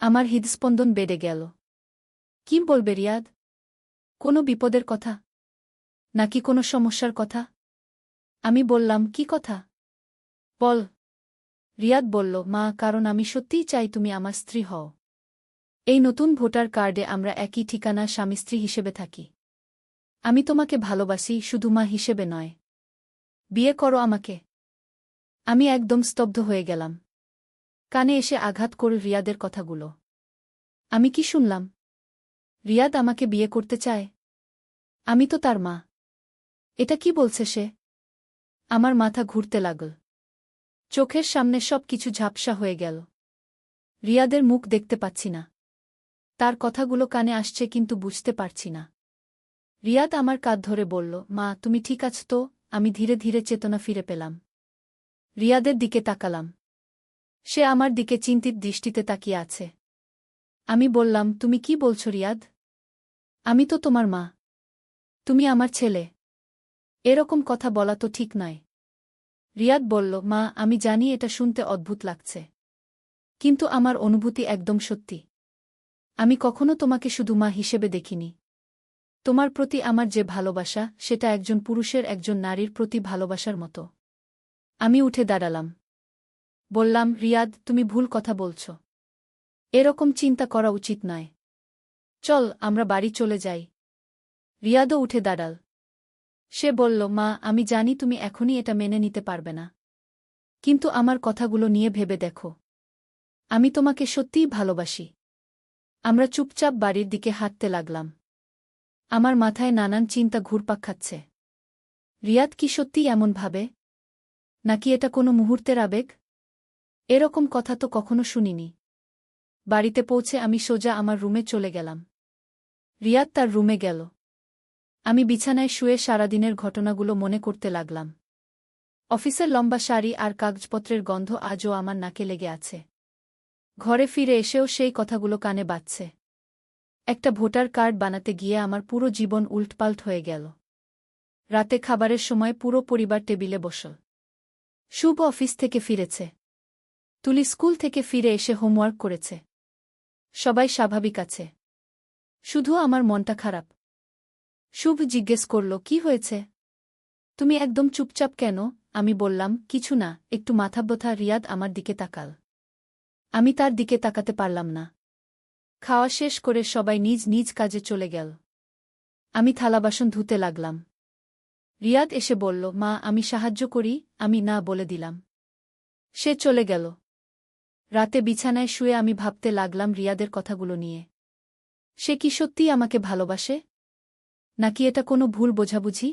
আমার হৃদস্পন্দন বেড়ে গেল। কি বলবে রিয়াদ? কোনো বিপদের কথা? নাকি কোনো সমস্যার কথা? আমি বললাম, কি কথা? বল। রিয়াদ বলল, মা, কারণ আমি সত্যিই চাই তুমি আমার স্ত্রী হও। এই নতুন ভোটার কার্ডে আমরা একই ঠিকানা, স্বামী স্ত্রী হিসেবে থাকি। আমি তোমাকে ভালোবাসি, শুধু মা হিসেবে নয়। বিয়ে করো আমাকে। আমি একদম স্তব্ধ হয়ে গেলাম। কানে এসে আঘাত করল রিয়াদের কথাগুলো। আমি কি শুনলাম? রিয়াদ আমাকে বিয়ে করতে চায়? আমি তো তার মা। এটা কি বলছে সে? আমার মাথা ঘুরতে লাগল। চোখের সামনে সব কিছু ঝাপসা হয়ে গেল। রিয়াদের মুখ দেখতে পাচ্ছি না। তার কথাগুলো কানে আসছে, কিন্তু বুঝতে পারছি না। রিয়াদ আমার কাঁধ ধরে বলল, মা, তুমি ঠিক আছ তো? আমি ধীরে ধীরে চেতনা ফিরে পেলাম। রিয়াদের দিকে তাকালাম। সে আমার দিকে চিন্তিত দৃষ্টিতে তাকিয়ে আছে। আমি বললাম, তুমি কি বলছো রিয়াদ? আমি তো তোমার মা। তুমি আমার ছেলে। এরকম কথা বলা তো ঠিক নয়। রিয়াদ বলল, মা, আমি জানি এটা শুনতে অদ্ভুত লাগছে, কিন্তু আমার অনুভূতি একদম সত্যি। আমি কখনো তোমাকে শুধু মা হিসেবে দেখিনি। তোমার প্রতি আমার যে ভালোবাসা, সেটা একজন পুরুষের একজন নারীর প্রতি ভালোবাসার মতো। আমি উঠে দাঁড়ালাম। বললাম, রিয়াদ, তুমি ভুল কথা বলছ। এরকম চিন্তা করা উচিত নয়। চল, আমরা বাড়ি চলে যাই। রিয়াদও উঠে দাঁড়াল। সে বলল, মা, আমি জানি তুমি এখনই এটা মেনে নিতে পারবে না, কিন্তু আমার কথাগুলো নিয়ে ভেবে দেখো। আমি তোমাকে সত্যিই ভালোবাসি। আমরা চুপচাপ বাড়ির দিকে হাঁটতে লাগলাম। আমার মাথায় নানান চিন্তা ঘুরপাক খাচ্ছে। রিয়াদ কি সত্যিই এমন ভাবে? নাকি এটা কোনো মুহূর্তের আবেগ? এরকম কথা তো কখনো শুনিনি। বাড়িতে পৌঁছে আমি সোজা আমার রুমে চলে গেলাম। রিয়াদ তার রুমে গেল। আমি বিছানায় শুয়ে সারাদিনের ঘটনাগুলো মনে করতে লাগলাম। অফিসের লম্বা শাড়ি আর কাগজপত্রের গন্ধ আজও আমার নাকে লেগে আছে। ঘরে ফিরে এসেও সেই কথাগুলো কানে বাজছে। একটা ভোটার কার্ড বানাতে গিয়ে আমার পুরো জীবন উল্টপাল্ট হয়ে গেল। রাতে খাবারের সময় পুরো পরিবার টেবিলে বসল। শুভ অফিস থেকে ফিরেছে। তুলি স্কুল থেকে ফিরে এসে হোমওয়ার্ক করেছে। সবাই স্বাভাবিক আছে, শুধু আমার মনটা খারাপ। শুভ জিজ্ঞেস করল, কি হয়েছে? তুমি একদম চুপচাপ কেন? আমি বললাম, কিছু না, একটু মাথা ব্যথা। রিয়াদ আমার দিকে তাকাল। আমি তার দিকে তাকাতে পারলাম না। খাওয়া শেষ করে সবাই নিজ নিজ কাজে চলে গেল। আমি থালাবাসন ধুতে লাগলাম। রিয়াদ এসে বলল, মা, আমি সাহায্য করি। আমি না বলে দিলাম। সে চলে গেল। রাতে বিছানায় শুয়ে আমি ভাবতে লাগলাম রিয়াদের কথাগুলো নিয়ে। সে কি সত্যিই আমাকে ভালোবাসে, নাকি এটা কোনো ভুল বোঝাবুঝি?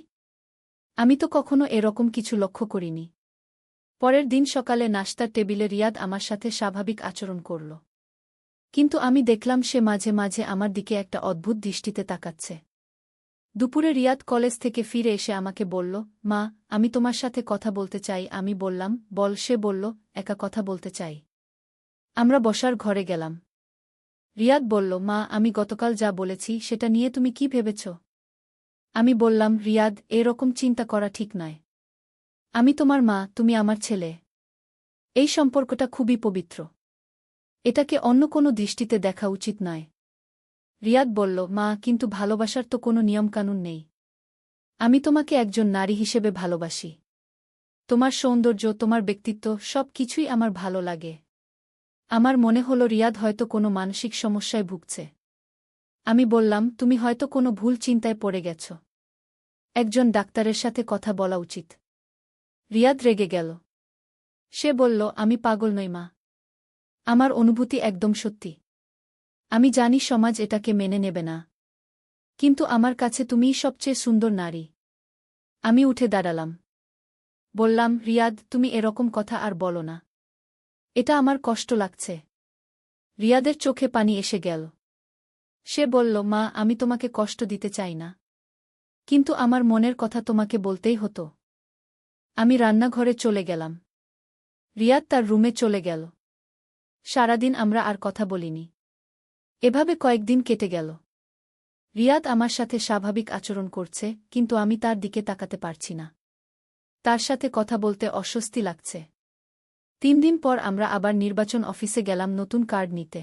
আমি তো কখনো এরকম কিছু লক্ষ্য করিনি। পরের দিন সকালে নাশতার টেবিলে রিয়াদ আমার সাথে স্বাভাবিক আচরণ করল। কিন্তু আমি দেখলাম সে মাঝে মাঝে আমার দিকে একটা অদ্ভুত দৃষ্টিতে তাকাচ্ছে। দুপুরে রিয়াদ কলেজ থেকে ফিরে এসে আমাকে বলল, মা, আমি তোমার সাথে কথা বলতে চাই। আমি বললাম, বল। সে বলল, একা কথা বলতে চাই। আমরা বসার ঘরে গেলাম। রিয়াদ বলল, মা, আমি গতকাল যা বলেছি সেটা নিয়ে তুমি কি ভেবেছ? আমি বললাম, রিয়াদ, এরকম চিন্তা করা ঠিক নয়। আমি তোমার মা, তুমি আমার ছেলে। এই সম্পর্কটা খুবই পবিত্র। এটাকে অন্য কোনো দৃষ্টিতে দেখা উচিত নয়। রিয়াদ বলল, মা, কিন্তু ভালোবাসার তো কোনো নিয়মকানুন নেই। আমি তোমাকে একজন নারী হিসেবে ভালোবাসি। তোমার সৌন্দর্য, তোমার ব্যক্তিত্ব, সব কিছুই আমার ভালো লাগে। আমার মনে হল রিয়াদ হয়তো কোনো মানসিক সমস্যায় ভুগছে। আমি বললাম, তুমি হয়তো কোনো ভুল চিন্তায় পড়ে গেছ। একজন ডাক্তারের সাথে কথা বলা উচিত। রিয়াদ রেগে গেল। সে বলল, আমি পাগল নই মা। আমার অনুভূতি একদম সত্যি। আমি জানি সমাজ এটাকে মেনে নেবে না, কিন্তু আমার কাছে তুমিই সবচেয়ে সুন্দর নারী। আমি উঠে দাঁড়ালাম। বললাম, রিয়াদ, তুমি এরকম কথা আর বলো না। এটা আমার কষ্ট লাগছে। রিয়াদের চোখে পানি এসে গেল। সে বলল, মা, আমি তোমাকে কষ্ট দিতে চাই না, কিন্তু আমার মনের কথা তোমাকে বলতেই হতো। আমি রান্নাঘরে চলে গেলাম। রিয়াদ তার রুমে চলে গেল। সারাদিন আমরা আর কথা বলিনি। এভাবে কয়েকদিন কেটে গেল। রিয়াদ আমার সাথে স্বাভাবিক আচরণ করছে, কিন্তু আমি তার দিকে তাকাতে পারছি না। তার সাথে কথা বলতে অস্বস্তি লাগছে। 3 দিন পর আমরা আবার নির্বাচন অফিসে গেলাম নতুন কার্ড নিতে।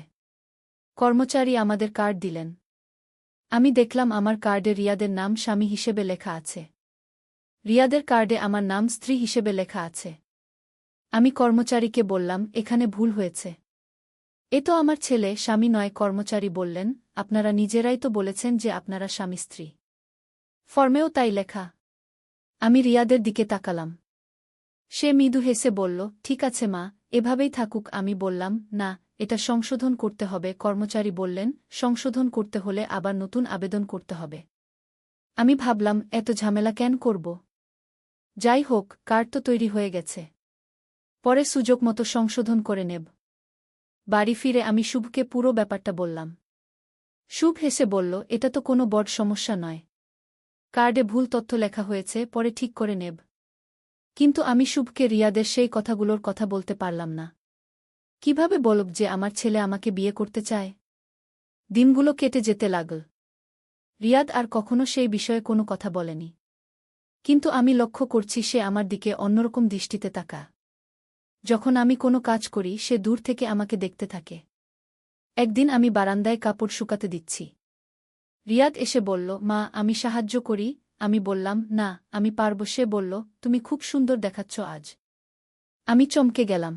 কর্মচারী আমাদের কার্ড দিলেন। আমি দেখলাম আমার কার্ডে রিয়াদের নাম স্বামী হিসেবে লেখা আছে। রিয়াদের কার্ডে আমার নাম স্ত্রী হিসেবে লেখা আছে। আমি কর্মচারীকে বললাম, এখানে ভুল হয়েছে। এ তো আমার ছেলে, স্বামী নয়। কর্মচারী বললেন, আপনারা নিজেরাই তো বলেছেন যে আপনারা স্বামী স্ত্রী। ফর্মেও তাই লেখা। আমি রিয়াদের দিকে তাকালাম। সে মৃদু হেসে বলল, ঠিক আছে মা, এভাবেই থাকুক। আমি বললাম, না, এটা সংশোধন করতে হবে। কর্মচারী বললেন, সংশোধন করতে হলে আবার নতুন আবেদন করতে হবে। আমি ভাবলাম, এত ঝামেলা কেন করব? যাই হোক, কার্ড তো তৈরি হয়ে গেছে। পরে সুযোগ মতো সংশোধন করে নেব। বাড়ি ফিরে আমি শুভকে পুরো ব্যাপারটা বললাম। শুভ হেসে বলল, এটা তো কোনো বড় সমস্যা নয়। কার্ডে ভুল তথ্য লেখা হয়েছে, পরে ঠিক করে নেব। কিন্তু আমি শুভকে রিয়াদের সেই কথাগুলোর কথা বলতে পারলাম না। কিভাবে বলব যে আমার ছেলে আমাকে বিয়ে করতে চায়? দিনগুলো কেটে যেতে লাগল। রিয়াদ আর কখনো সেই বিষয়ে কোনো কথা বলেনি। কিন্তু আমি লক্ষ্য করছি সে আমার দিকে অন্যরকম দৃষ্টিতে তাকা। যখন আমি কোনো কাজ করি সে দূর থেকে আমাকে দেখতে থাকে। একদিন আমি বারান্দায় কাপড় শুকাতে দিচ্ছি। রিয়াদ এসে বলল, মা, আমি সাহায্য করি। আমি বললাম, না, আমি পারব। সে বলল, তুমি খুব সুন্দর দেখাচ্ছ আজ। আমি চমকে গেলাম।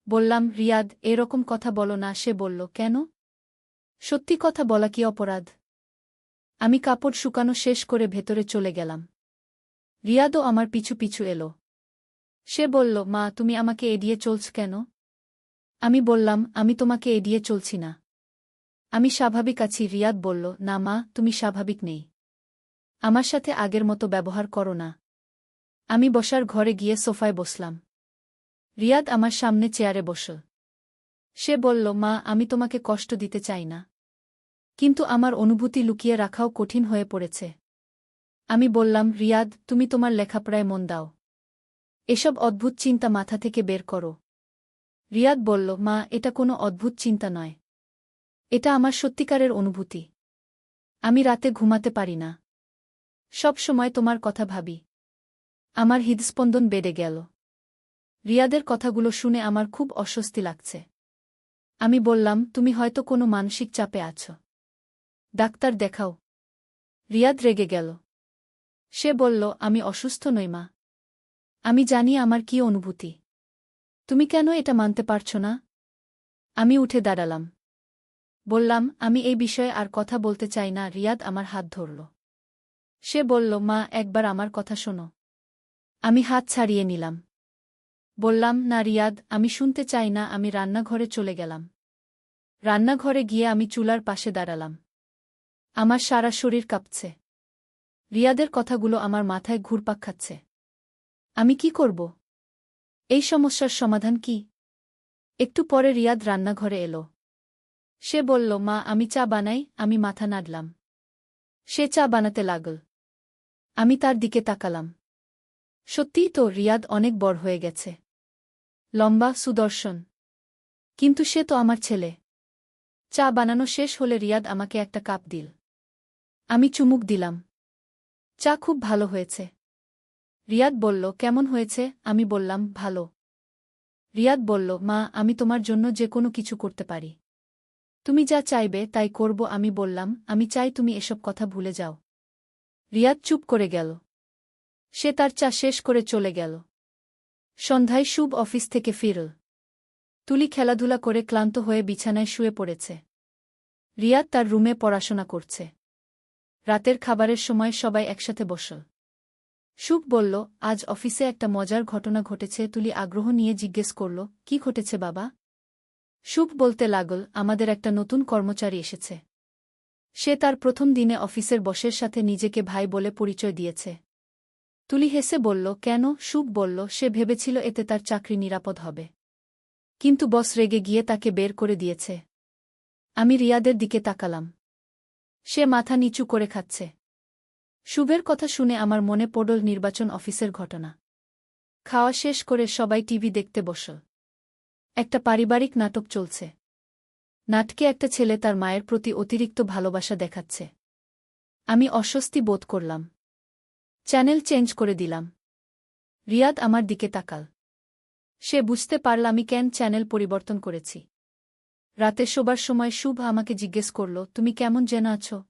বললাম, রিয়াদ, এরকম কথা বলো না। সে বলল, কেন? সত্যি কথা বলা কি অপরাধ? আমি কাপড় শুকানো শেষ করে ভেতরে চলে গেলাম। রিয়াদও আমার পিছু পিছু এলো। সে বলল, মা, তুমি আমাকে এড়িয়ে চলছ কেন? আমি বললাম, আমি তোমাকে এড়িয়ে চলছি না। আমি স্বাভাবিক আছি। রিয়াদ বলল, না মা, তুমি স্বাভাবিক নেই। আমার সাথে আগের মতো ব্যবহার করো না। আমি বসার ঘরে গিয়ে সোফায় বসলাম। রিয়াদ আমার সামনে চেয়ারে বসল। সে বলল, মা, আমি তোমাকে কষ্ট দিতে চাই না, কিন্তু আমার অনুভূতি লুকিয়ে রাখাও কঠিন হয়ে পড়েছে। আমি বললাম, রিয়াদ, তুমি তোমার লেখাপড়ায় মন দাও। এসব অদ্ভুত চিন্তা মাথা থেকে বের করো। রিয়াদ বলল, মা, এটা কোনো অদ্ভুত চিন্তা নয়। এটা আমার সত্যিকারের অনুভূতি। আমি রাতে ঘুমাতে পারি না। সব সময় তোমার কথা ভাবি। আমার হৃদস্পন্দন বেড়ে গেল। রিয়াদের কথাগুলো শুনে আমার খুব অস্বস্তি লাগছে। আমি বললাম, তুমি হয়তো কোনো মানসিক চাপে আছো। ডাক্তার দেখাও। রিয়াদ রেগে গেল। সে বলল, আমি অসুস্থ নই মা। আমি জানি আমার কী অনুভূতি। তুমি কেন এটা মানতে পারছ না? আমি উঠে দাঁড়ালাম। বললাম, আমি এই বিষয়ে আর কথা বলতে চাই না। রিয়াদ আমার হাত ধরল। সে বলল, মা, একবার আমার কথা শোনো। আমি হাত ছাড়িয়ে নিলাম। বললাম, না রিয়াদ, আমি শুনতে চাই না। আমি রান্নাঘরে চলে গেলাম। রান্নাঘরে গিয়ে আমি চুলার পাশে দাঁড়ালাম। আমার সারা শরীর কাঁপছে। রিয়াদের কথাগুলো আমার মাথায় ঘুরপাক খাচ্ছে। আমি কি করব? এই সমস্যার সমাধান কি? একটু পরে রিয়াদ রান্নাঘরে এলো। সে বলল, মা, আমি চা বানাই। আমি মাথা নাড়লাম। সে চা বানাতে লাগল। আমি তার দিকে তাকালাম। সত্যিই তো, রিয়াদ অনেক বড় হয়ে গেছে। লম্বা, সুদর্শন। কিন্তু সে তো আমার ছেলে। চা বানানো শেষ হলে রিয়াদ আমাকে একটা কাপ দিল। আমি চুমুক দিলাম। চা খুব ভালো হয়েছে। রিয়াদ বলল, কেমন হয়েছে? আমি বললাম, ভালো। রিয়াদ বলল, মা, আমি তোমার জন্য যে কোনো কিছু করতে পারি। তুমি যা চাইবে তাই করব। আমি বললাম, আমি চাই তুমি এসব কথা ভুলে যাও। রিয়াদ চুপ করে গেল। সে তার চা শেষ করে চলে গেল। সন্ধ্যায় শুভ অফিস থেকে ফিরল। তুলি খেলাধুলা করে ক্লান্ত হয়ে বিছানায় শুয়ে পড়েছে। রিয়াদ তার রুমে পড়াশোনা করছে। রাতের খাবারের সময় সবাই একসাথে বসল। শুভ বলল, আজ অফিসে একটা মজার ঘটনা ঘটেছে। তুলি আগ্রহ নিয়ে জিজ্ঞেস করল, কি ঘটেছে বাবা? শুভ বলতে লাগল, আমাদের একটা নতুন কর্মচারী এসেছে। সে তার প্রথম দিনে অফিসের বসের সাথে নিজেকে ভাই বলে পরিচয় দিয়েছে। তুলি হেসে বলল, কেন? শুভ বলল, সে ভেবেছিল এতে তার চাকরি নিরাপদ হবে। কিন্তু বস রেগে গিয়ে তাকে বের করে দিয়েছে। আমি রিয়াদের দিকে তাকালাম। সে মাথা নিচু করে খাচ্ছে। শুভের কথা শুনে আমার মনে পড়ল নির্বাচন অফিসের ঘটনা। খাওয়া শেষ করে সবাই টিভি দেখতে বসল। একটা পারিবারিক নাটক চলছে। নাটকে একটা ছেলে তার মায়ের প্রতি অতিরিক্ত ভালোবাসা দেখাচ্ছে। আমি অস্বস্তি বোধ করলাম। চ্যানেল চেঞ্জ করে দিলাম। রিয়াদ আমার দিকে তাকাল। সে বুঝতে পারল আমি কেন চ্যানেল পরিবর্তন করেছি। রাতে শোবার সময় শুভ আমাকে জিজ্ঞেস করল, তুমি কেমন যেন আছো?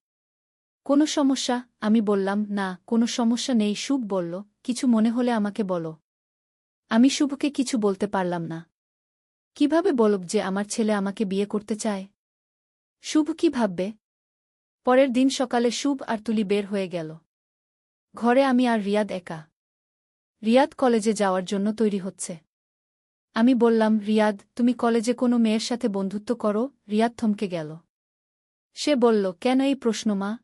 কোনো সমস্যা? আমি বললাম, না, কোনো সমস্যা নেই। শুভ বলল, কিছু মনে হলে আমাকে বলো। আমি শুভকে কিছু বলতে পারলাম না। কিভাবে বলব যে আমার ছেলে আমাকে বিয়ে করতে চায়? শুভ কি ভাববে? পরের দিন সকালে শুভ আর তুলি বের হয়ে গেল। ঘরে আমি আর রিয়াদ একা। রিয়াদ কলেজে যাওয়ার জন্য তৈরি হচ্ছে। আমি বললাম, রিয়াদ, তুমি কলেজে কোনো মেয়ের সাথে বন্ধুত্ব করো? রিয়াদ থমকে গেল। সে বলল, কেন এই প্রশ্ন মা?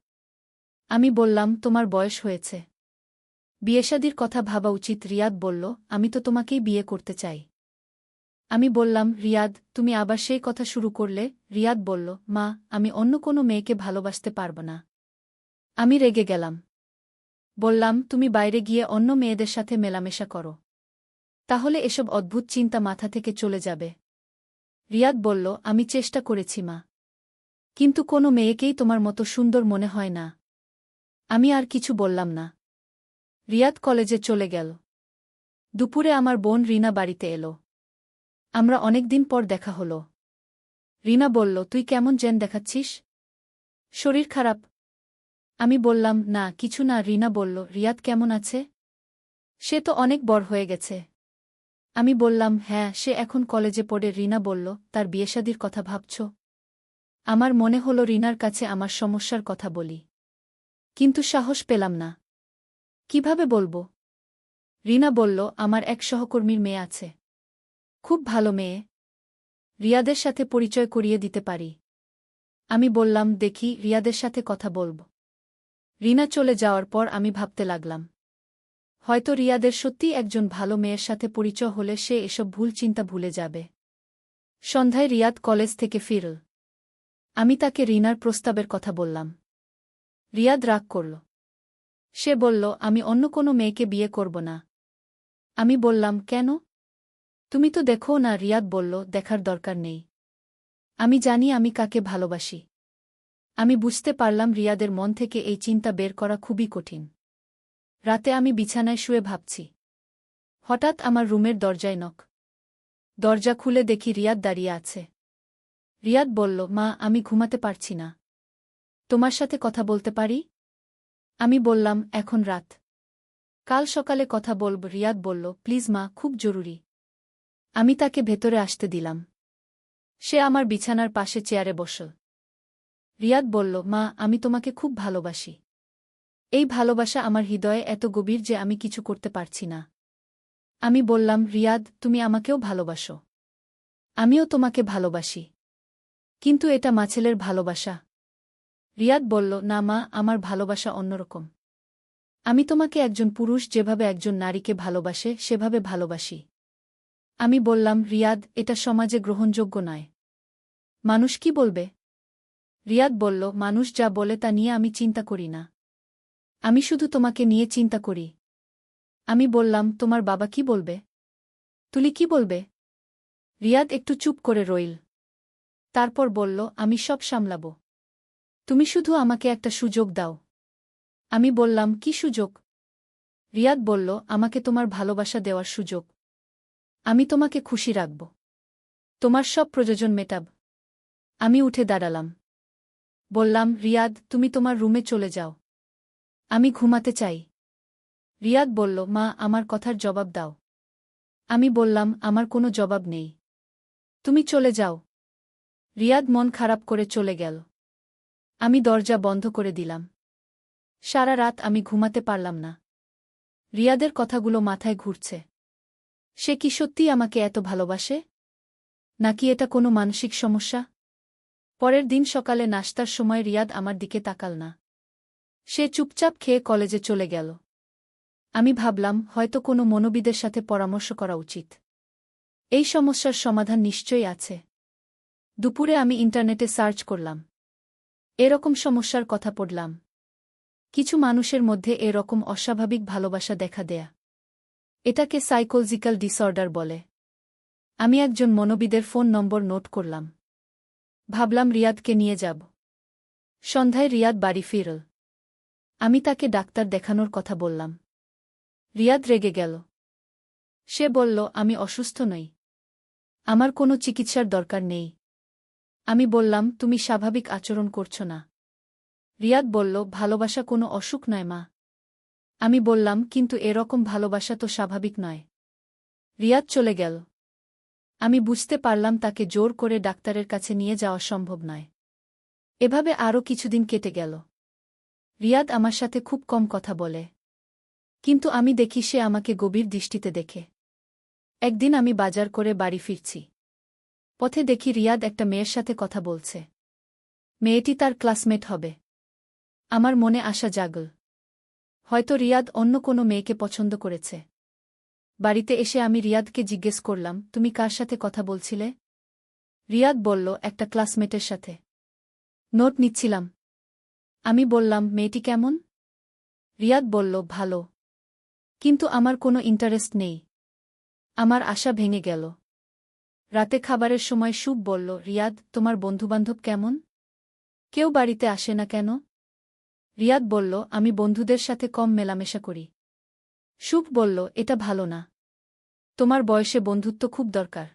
আমি বললাম, তোমার বয়স হয়েছে। বিয়েশাদির কথা ভাবা উচিত। রিয়াদ বলল, আমি তো তোমাকেই বিয়ে করতে চাই। আমি বললাম, রিয়াদ, তুমি আবার সেই কথা শুরু করলে? রিয়াদ বলল, মা, আমি অন্য কোনো মেয়েকে ভালোবাসতে পারব না। আমি রেগে গেলাম। বললাম, তুমি বাইরে গিয়ে অন্য মেয়েদের সাথে মেলামেশা করো। তাহলে এসব অদ্ভুত চিন্তা মাথা থেকে চলে যাবে। রিয়াদ বলল, আমি চেষ্টা করেছি মা। কিন্তু কোনো মেয়েকেই তোমার মতো সুন্দর মনে হয় না। আমি আর কিছু বললাম না। রিয়াদ কলেজে চলে গেল। দুপুরে আমার বোন রিনা বাড়িতে এলো। আমরা অনেকদিন পর দেখা হলো। রিনা বলল, তুই কেমন যেন দেখাচ্ছিস? শরীর খারাপ? আমি বললাম, না, কিছু না। রিনা বলল, রিয়াদ কেমন আছে? সে তো অনেক বড় হয়ে গেছে। আমি বললাম, হ্যাঁ, সে এখন কলেজে পড়ে। রিনা বলল, তার বিয়েশাদির কথা ভাবছ? আমার মনে হলো রিনার কাছে আমার সমস্যার কথা বলি। কিন্তু সাহস পেলাম না। কিভাবে বলবো? রিনা বলল, আমার এক সহকর্মীর মেয়ে আছে। খুব ভালো মেয়ে। রিয়াদের সাথে পরিচয় করিয়ে দিতে পারি। আমি বললাম, দেখি, রিয়াদের সাথে কথা বলব। রিনা চলে যাওয়ার পর আমি ভাবতে লাগলাম, হয়তো রিয়াদের সত্যিই একজন ভালো মেয়ের সাথে পরিচয় হলে সে এসব ভুল চিন্তা ভুলে যাবে। সন্ধ্যায় রিয়াদ কলেজ থেকে ফিরল। আমি তাকে রিনার প্রস্তাবের কথা বললাম। রিয়াদ রাগ করল। সে বলল, আমি অন্য কোনো মেয়েকে বিয়ে করব না। আমি বললাম, কেন? তুমি তো দেখো না। রিয়াদ বলল, দেখার দরকার নেই। আমি জানি আমি কাকে ভালোবাসি। আমি বুঝতে পারলাম রিয়াদের মন থেকে এই চিন্তা বের করা খুবই কঠিন। রাতে আমি বিছানায় শুয়ে ভাবছি, হঠাৎ আমার রুমের দরজায় নক। দরজা খুলে দেখি রিয়াদ দাঁড়িয়ে আছে। রিয়াদ বলল, মা, আমি ঘুমাতে পারছি না। তোমার সাথে কথা বলতে পারি? আমি বললাম, এখন রাত। কাল সকালে কথা বলব। রিয়াদ বলল, প্লিজ মা, খুব জরুরি। আমি তাকে ভেতরে আসতে দিলাম। সে আমার বিছানার পাশে চেয়ারে বসল। রিয়াদ বলল, মা, আমি তোমাকে খুব ভালোবাসি। এই ভালোবাসা আমার হৃদয়ে এত গভীর যে আমি কিছু করতে পারছি না। আমি বললাম, রিয়াদ, তুমি আমাকেও ভালোবাসো। আমিও তোমাকে ভালোবাসি। কিন্তু এটা মাছেলের ভালোবাসা। রিয়াদ বলল, না মা, আমার ভালোবাসা অন্যরকম। আমি তোমাকে একজন পুরুষ যেভাবে একজন নারীকে ভালোবাসে সেভাবে ভালোবাসি। আমি বললাম, রিয়াদ, এটা সমাজে গ্রহণযোগ্য নয়। মানুষ কি বলবে? রিয়াদ বলল, মানুষ যা বলে তা নিয়ে আমি চিন্তা করি না। আমি শুধু তোমাকে নিয়ে চিন্তা করি। আমি বললাম, তোমার বাবা কি বলবে? তুলি কি বলবে? রিয়াদ একটু চুপ করে রইল। তারপর বলল, আমি সব সামলাব। তুমি শুধু আমাকে একটা সুযোগ দাও। আমি বললাম, কি সুযোগ? রিয়াদ বলল, আমাকে তোমার ভালোবাসা দেওয়ার সুযোগ। আমি তোমাকে খুশি রাখব। তোমার সব প্রয়োজন মেটাব। আমি উঠে দাঁড়ালাম। বললাম, রিয়াদ, তুমি তোমার রুমে চলে যাও। আমি ঘুমাতে চাই। রিয়াদ বলল, মা, আমার কথার জবাব দাও। আমি বললাম, আমার কোনো জবাব নেই। তুমি চলে যাও। রিয়াদ মন খারাপ করে চলে গেল। আমি দরজা বন্ধ করে দিলাম। সারা রাত আমি ঘুমাতে পারলাম না। রিয়াদের কথাগুলো মাথায় ঘুরছে। সে কি সত্যিই আমাকে এত ভালোবাসে? নাকি এটা কোনো মানসিক সমস্যা? পরের দিন সকালে নাশতার সময় রিয়াদ আমার দিকে তাকাল না। সে চুপচাপ খেয়ে কলেজে চলে গেল। আমি ভাবলাম, হয়তো কোনো মনোবিদের সাথে পরামর্শ করা উচিত। এই সমস্যার সমাধান নিশ্চয়ই আছে। দুপুরে আমি ইন্টারনেটে সার্চ করলাম। এরকম সমস্যার কথা পড়লাম। কিছু মানুষের মধ্যে এরকম অস্বাভাবিক ভালোবাসা দেখা দেয়া। এটাকে সাইকোলজিক্যাল ডিসঅর্ডার বলে। আমি একজন মনোবিদের ফোন নম্বর নোট করলাম। ভাবলাম রিয়াদকে নিয়ে যাব। সন্ধ্যায় রিয়াদ বাড়ি ফিরল। আমি তাকে ডাক্তার দেখানোর কথা বললাম। রিয়াদ রেগে গেল। সে বলল, আমি অসুস্থ নই। আমার কোনো চিকিৎসার দরকার নেই। আমি বললাম, তুমি স্বাভাবিক আচরণ করছ না। রিয়াদ বলল, ভালোবাসা কোনো অসুখ নয় মা। আমি বললাম, কিন্তু এরকম ভালোবাসা তো স্বাভাবিক নয়। রিয়াদ চলে গেল। আমি বুঝতে পারলাম তাকে জোর করে ডাক্তারের কাছে নিয়ে যাওয়া সম্ভব নয়। এভাবে আরও কিছুদিন কেটে গেল। রিয়াদ আমার সাথে খুব কম কথা বলে। কিন্তু আমি দেখি সে আমাকে গভীর দৃষ্টিতে দেখে। একদিন আমি বাজার করে বাড়ি ফিরছি। পথে দেখি রিয়াদ একটা মেয়ের সাথে কথা বলছে। মেয়েটি তার ক্লাসমেট হবে। আমার মনে আশা জাগল। হয়তো রিয়াদ অন্য কোনো মেয়েকে পছন্দ করেছে। বাড়িতে এসে আমি রিয়াদকে জিজ্ঞেস করলাম, তুমি কার সাথে কথা বলছিলে? রিয়াদ বলল, একটা ক্লাসমেটের সাথে। নোট নিচ্ছিলাম। আমি বললাম, মেয়েটি কেমন? রিয়াদ বলল, ভালো। কিন্তু আমার কোনো ইন্টারেস্ট নেই। আমার আশা ভেঙে গেল। রাতে খাবারের সময় শুভ বলল, রিয়াদ, তোমার বন্ধুবান্ধব কেমন? কেউ বাড়িতে আসে না কেন? রিয়াদ বলল, আমি বন্ধুদের সাথে কম মেলামেশা করি। শুভ বলল, এটা ভালো না। তোমার বয়সে বন্ধুত্ব খুব দরকার।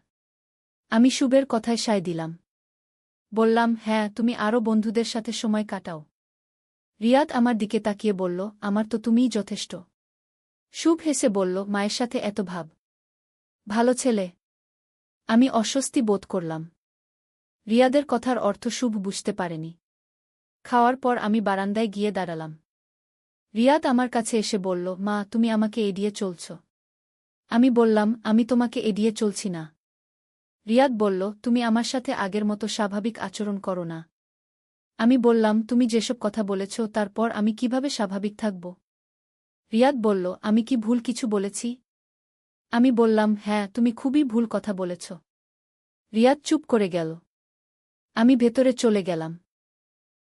আমি শুভের কথায় সায় দিলাম। বললাম, হ্যাঁ, তুমি আরও বন্ধুদের সাথে সময় কাটাও। রিয়াদ আমার দিকে তাকিয়ে বলল, আমার তো তুমিই যথেষ্ট। শুভ হেসে বলল, মায়ের সাথে এত ভাব। ভালো ছেলে। আমি অস্বস্তি বোধ করলাম। রিয়াদের কথার অর্থ শুভ বুঝতে পারেনি। খাওয়ার পর আমি বারান্দায় গিয়ে দাঁড়ালাম। রিয়াদ আমার কাছে এসে বলল, মা, তুমি আমাকে এড়িয়ে চলছ। আমি বললাম, আমি তোমাকে এড়িয়ে চলছি না। রিয়াদ বলল, তুমি আমার সাথে আগের মতো স্বাভাবিক আচরণ করো না। আমি বললাম, তুমি যেসব কথা বলেছ তারপর আমি কিভাবে স্বাভাবিক থাকব? রিয়াদ বলল, আমি কি ভুল কিছু বলেছি? আমি বললাম, হ্যাঁ, তুমি খুবই ভুল কথা বলেছ। রিয়াদ চুপ করে গেল। আমি ভেতরে চলে গেলাম।